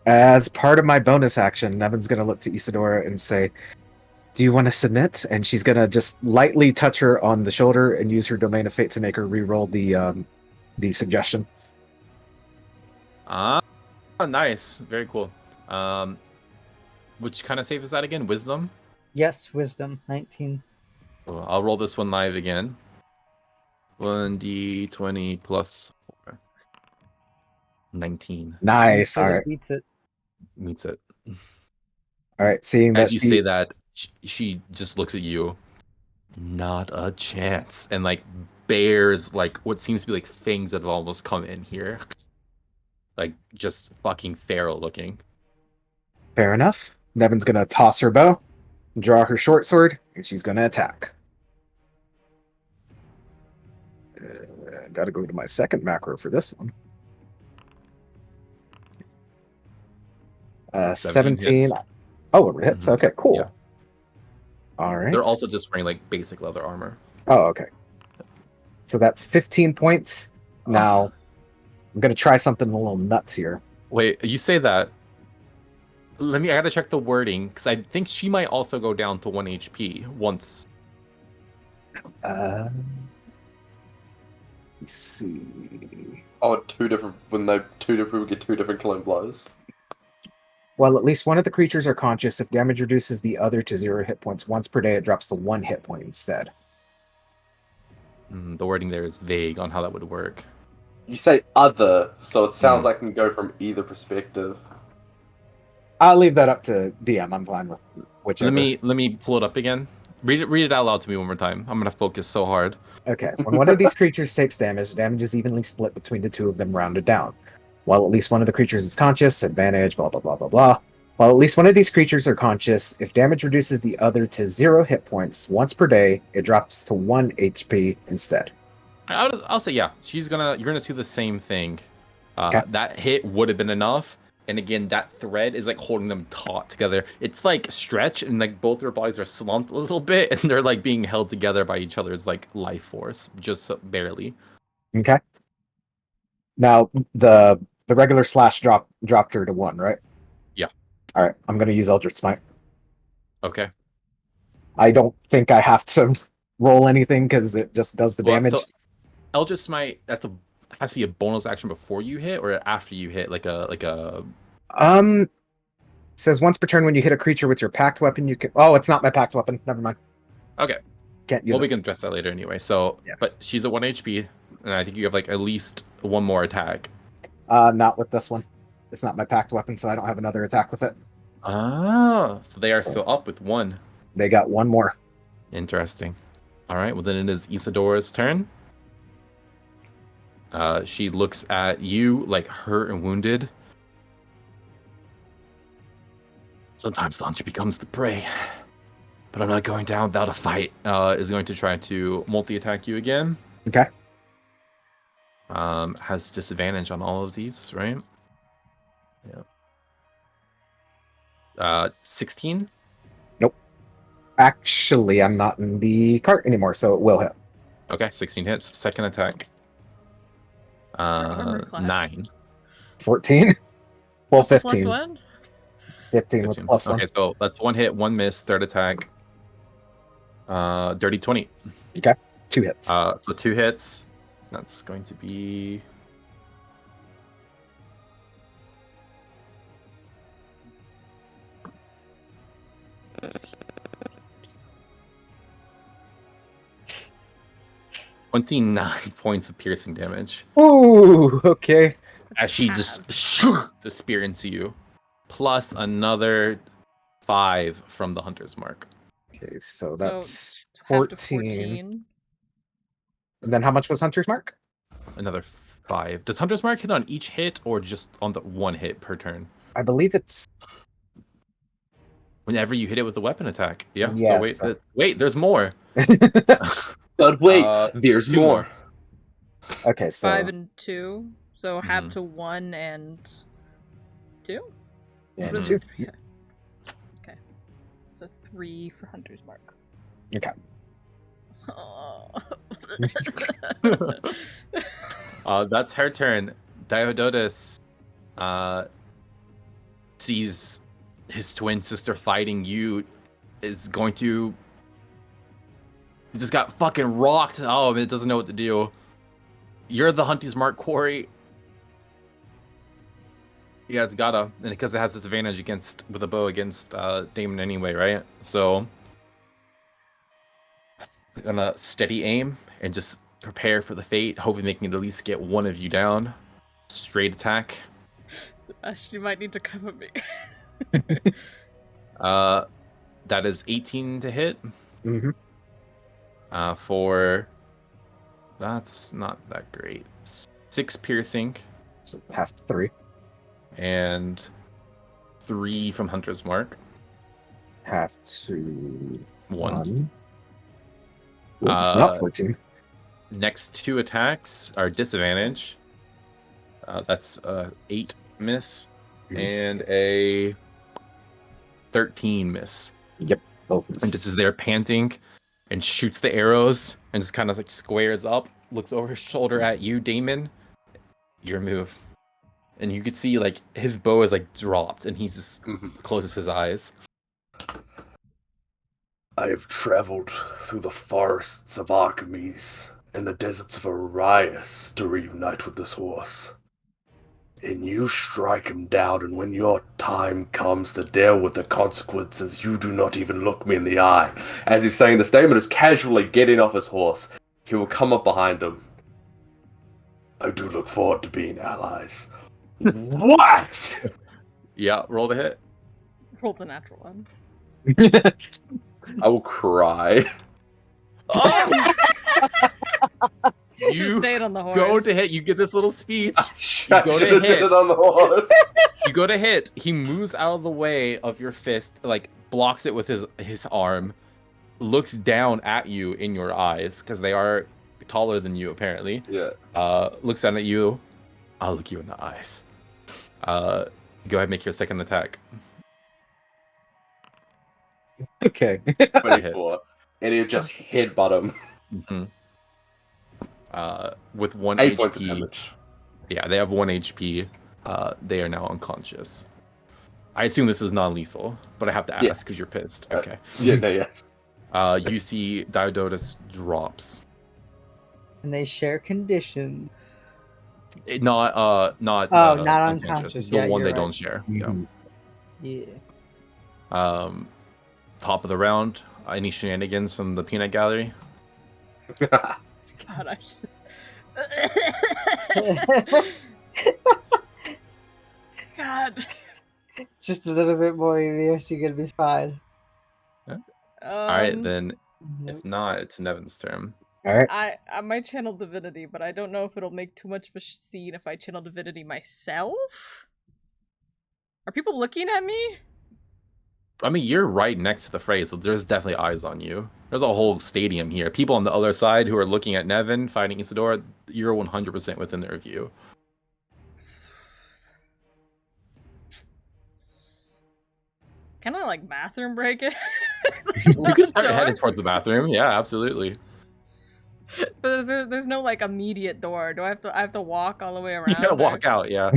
As part of my bonus action, Nevin's gonna look to Isadora and say, "Do you want to submit?" And she's gonna just lightly touch her on the shoulder and use her domain of fate to make her re-roll the suggestion. Nice, very cool. Which kind of save is that again? Wisdom. Yes, wisdom 19. Cool. I'll roll this one live again. 1d20 plus 4. 19. Nice. All right. Beats it. Meets it. All right. Seeing that As you say that, she just looks at you. Not a chance. And like bears like what seems to be like things that have almost come in here. Like just fucking feral looking. Fair enough. Nevin's gonna toss her bow, draw her short sword, and she's gonna attack. Gotta go to my second macro for this one. 17. Hits. Oh, it hits? Mhm. Okay, cool. Yeah. All right. They're also just wearing like basic leather armor. Oh, okay. So that's 15 points. Now, I'm gonna try something a little nuts here. Wait, you say that. I gotta check the wording, because I think she might also go down to 1 HP once. Let's see. Oh, when two different people get 2 different killing blows. Well, at least one of the creatures are conscious. If damage reduces the other to 0 hit points once per day, it drops to 1 hit point instead. The wording there is vague on how that would work. You say other, so it sounds like it can go from either perspective. I'll leave that up to DM. I'm fine with whichever. Let me pull it up again. Read it out loud to me one more time. I'm gonna focus so hard. Okay. When one of these creatures takes damage, damage is evenly split between the two of them, rounded down. While at least one of the creatures is conscious, advantage, blah, blah, blah, blah, blah. While at least one of these creatures are conscious, if damage reduces the other to 0 hit points once per day, it drops to 1 HP instead. I'll say yeah. You're gonna see the same thing. Okay. That hit would have been enough. And again, that thread is like holding them taut together. It's like stretch, and like both their bodies are slumped a little bit, and they're like being held together by each other's like life force, just barely. Okay. Now, the regular slash dropped her to 1, right? Yeah. All right. I'm going to use Eldritch Smite. Okay. I don't think I have to roll anything because it just does the damage. So Eldritch Smite, has to be a bonus action before you hit or after you hit, like a. Says once per turn when you hit a creature with your packed weapon, you can. Oh, it's not my packed weapon. Never mind. Okay. Can't use Well, it. we can address that later anyway. So, Yeah. But she's at 1 HP, and I think you have like at least one more attack. Not with this one. It's not my packed weapon, so I don't have another attack with it. So they are still up with 1. They got 1 more. Interesting. All right. Well, then it is Isadora's turn. She looks at you like hurt and wounded. Sometimes the hunter becomes the prey, but I'm not going down without a fight. Is going to try to multi-attack you again. Okay. Has disadvantage on all of these, right? Yeah. 16. Actually, I'm not in the cart anymore, so it will hit. Okay, 16 hits. Second attack. armor class. 9. 14. Well, Plus 15. 1? 15 with plus 1. Okay, so that's 1 hit, 1 miss. Third attack. Dirty 20. 2 hits. So 2 hits. That's going to be. $29 points of piercing damage. Ooh, okay. As she just the spear into you, plus another 5 from the hunter's mark. Okay, so So, that's Half to 14. And then how much was Hunter's Mark? Another 5. Does hunter's mark hit on each hit or just on the 1 hit per turn? I believe it's. Whenever you hit it with a weapon attack. Yeah. Yeah, So wait, there's more. But wait, there's 2 more. Okay, so 5 and 2. So half Mhm. to 1 and 2? yeah, What is Mhm. it? 3? Okay. So 3 for Hunter's Mark. Okay. That's her turn. Diodotus sees his twin sister fighting you, is going to just got fucking rocked. Oh, it doesn't know what to do. You're the Hunty's Mark quarry. Yeah, it's gotta, and because it has this advantage against with a bow against Damon anyway, right? So I'm gonna steady aim and just prepare for the fate, hoping they can at least get one of you down. Straight attack. Sebastian, you might need to cover me. That is 18 to hit. Mm-hmm. For that's not that great. 6 piercing So half 3. and 3 from Hunter's Mark. Half to 1. Oops, not 14. Next 2 attacks are disadvantage. That's 8 miss and a 13 miss. Yep, both miss. And just as they're panting and shoots the arrows and just kind of like squares up, looks over his shoulder at you, Damon. Your move. And you could see like his bow is like dropped and he's just closes his eyes. I have traveled through the forests of Archimedes and the deserts of Arias to reunite with this horse. And you strike him down, and when your time comes to deal with the consequences, you do not even look me in the eye. As he's saying this, Damon is casually getting off his horse. He will come up behind him. I do look forward to being allies. Whack! Yeah, roll to hit. Rolled a natural one. I will cry. Oh! You should have You stayed on the horse. go to hit. You get this little speech. I go to should have hit. hit it on the horse. You go to hit. He moves out of the way of your fist, like blocks it with his arm, looks down at you in your eyes because they are taller than you apparently. Yeah. Looks down at you. I'll look you in the eyes. Go ahead and make your second attack. Okay. 24. And he'll just headbutt him. Mm-hmm. With 1 8 points of HP. damage. Yeah, they have 1 HP. They are now unconscious. I assume this is non-lethal, but I have to ask Yes. because you're pissed. Okay. Yeah, no, yes. You see Diodotus drops. And they share conditions. Not Not unconscious. The Yeah, one you're they right. don't share. Mhm. Yeah. Top of the round. Any shenanigans from the peanut gallery? God, I should... God. Just a little bit more Elias, you're gonna be fine. All right, then. If not, it's Nevin's turn. All right. I might channel divinity, but I don't know if it'll make too much of a scene if I channel divinity myself. Are people looking at me? I mean, you're right next to the phrase, so there's definitely eyes on you. There's a whole stadium here. People on the other side who are looking at Nevin fighting Isadora, you're 100% within their view. Can I like bathroom break it? You can start Sure. heading towards the bathroom. Yeah, absolutely. But there's no like immediate door. Do I have to walk all the way around? You gotta or- walk out, yeah.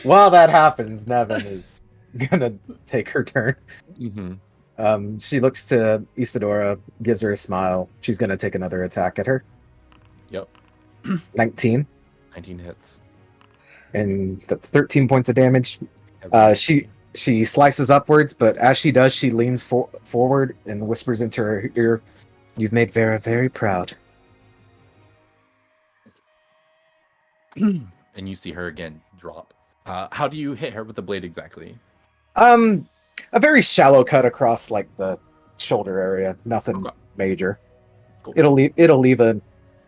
While that happens, Nevin is gonna take her turn. Mm-hmm. She looks to Isadora, gives her a smile. She's gonna take another attack at her. Yep. 19, 19 hits. and that's 13 points of damage. She slices upwards, but as she does, she leans forward and whispers into her ear, "You've made Vera very proud." And you see her again drop. How do you hit her with the blade exactly? A very shallow cut across like the shoulder area. Nothing Okay. major. Cool. It'll leave a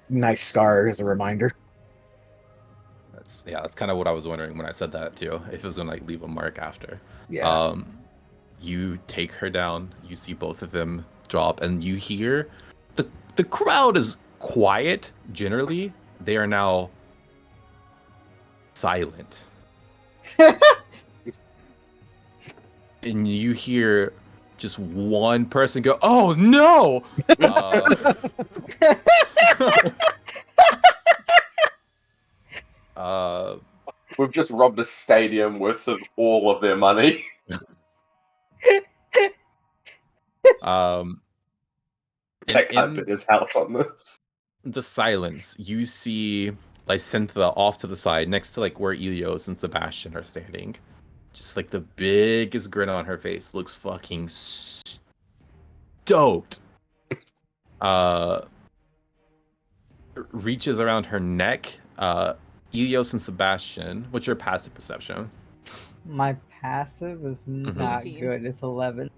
nice scar as a reminder. That's kind of what I was wondering when I said that too. If it was gonna like leave a mark after. Yeah. You take her down. You see both of them drop, and you hear the crowd is quiet. Generally, they are now silent. And you hear just one person go, "Oh no!" Uh, We've just robbed a stadium worth of all of their money. um, That can't in fit his house on this. the silence, you see Lysintha off to the side, next to like where Elios and Sebastian are standing. Just like the biggest grin on her face, looks fucking stoked. Reaches around her neck. Elios and Sebastian, what's your passive perception? My passive is not 18. good. It's 11.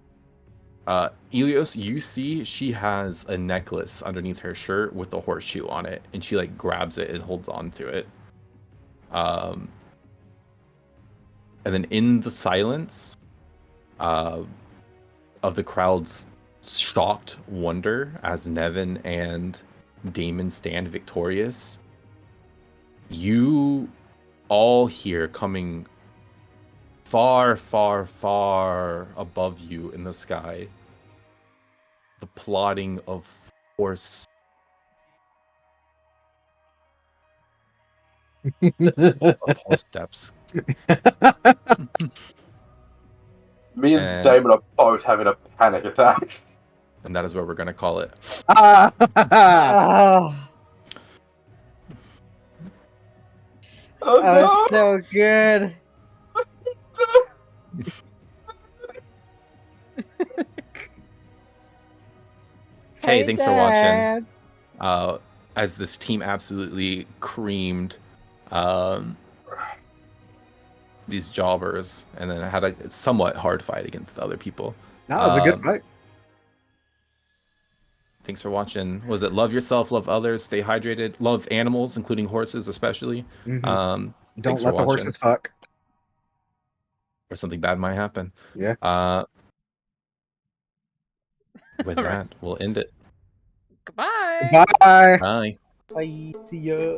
Elios, you see she has a necklace underneath her shirt with a horseshoe on it, and she like grabs it and holds on to it. And then in the silence of the crowd's shocked wonder as Nevin and Damon stand victorious, you all hear coming far, far, far above you in the sky the plodding of horse. Of horse steps. Me and Damon are both having a panic attack. And that is what we're going to call it. Oh. Oh, Oh, it's so good. Hey, thanks for watching. Dad. As this team absolutely creamed these jobbers, and then had a somewhat hard fight against the other people. No, it was a good fight. Thanks for watching. Was it love yourself, love others, stay hydrated, love animals, including horses especially. Don't Thanks let for the watching. horses fuck. Or something bad might happen. Yeah. With All that, right. we'll end it. Goodbye. Bye. Bye. Bye. See ya.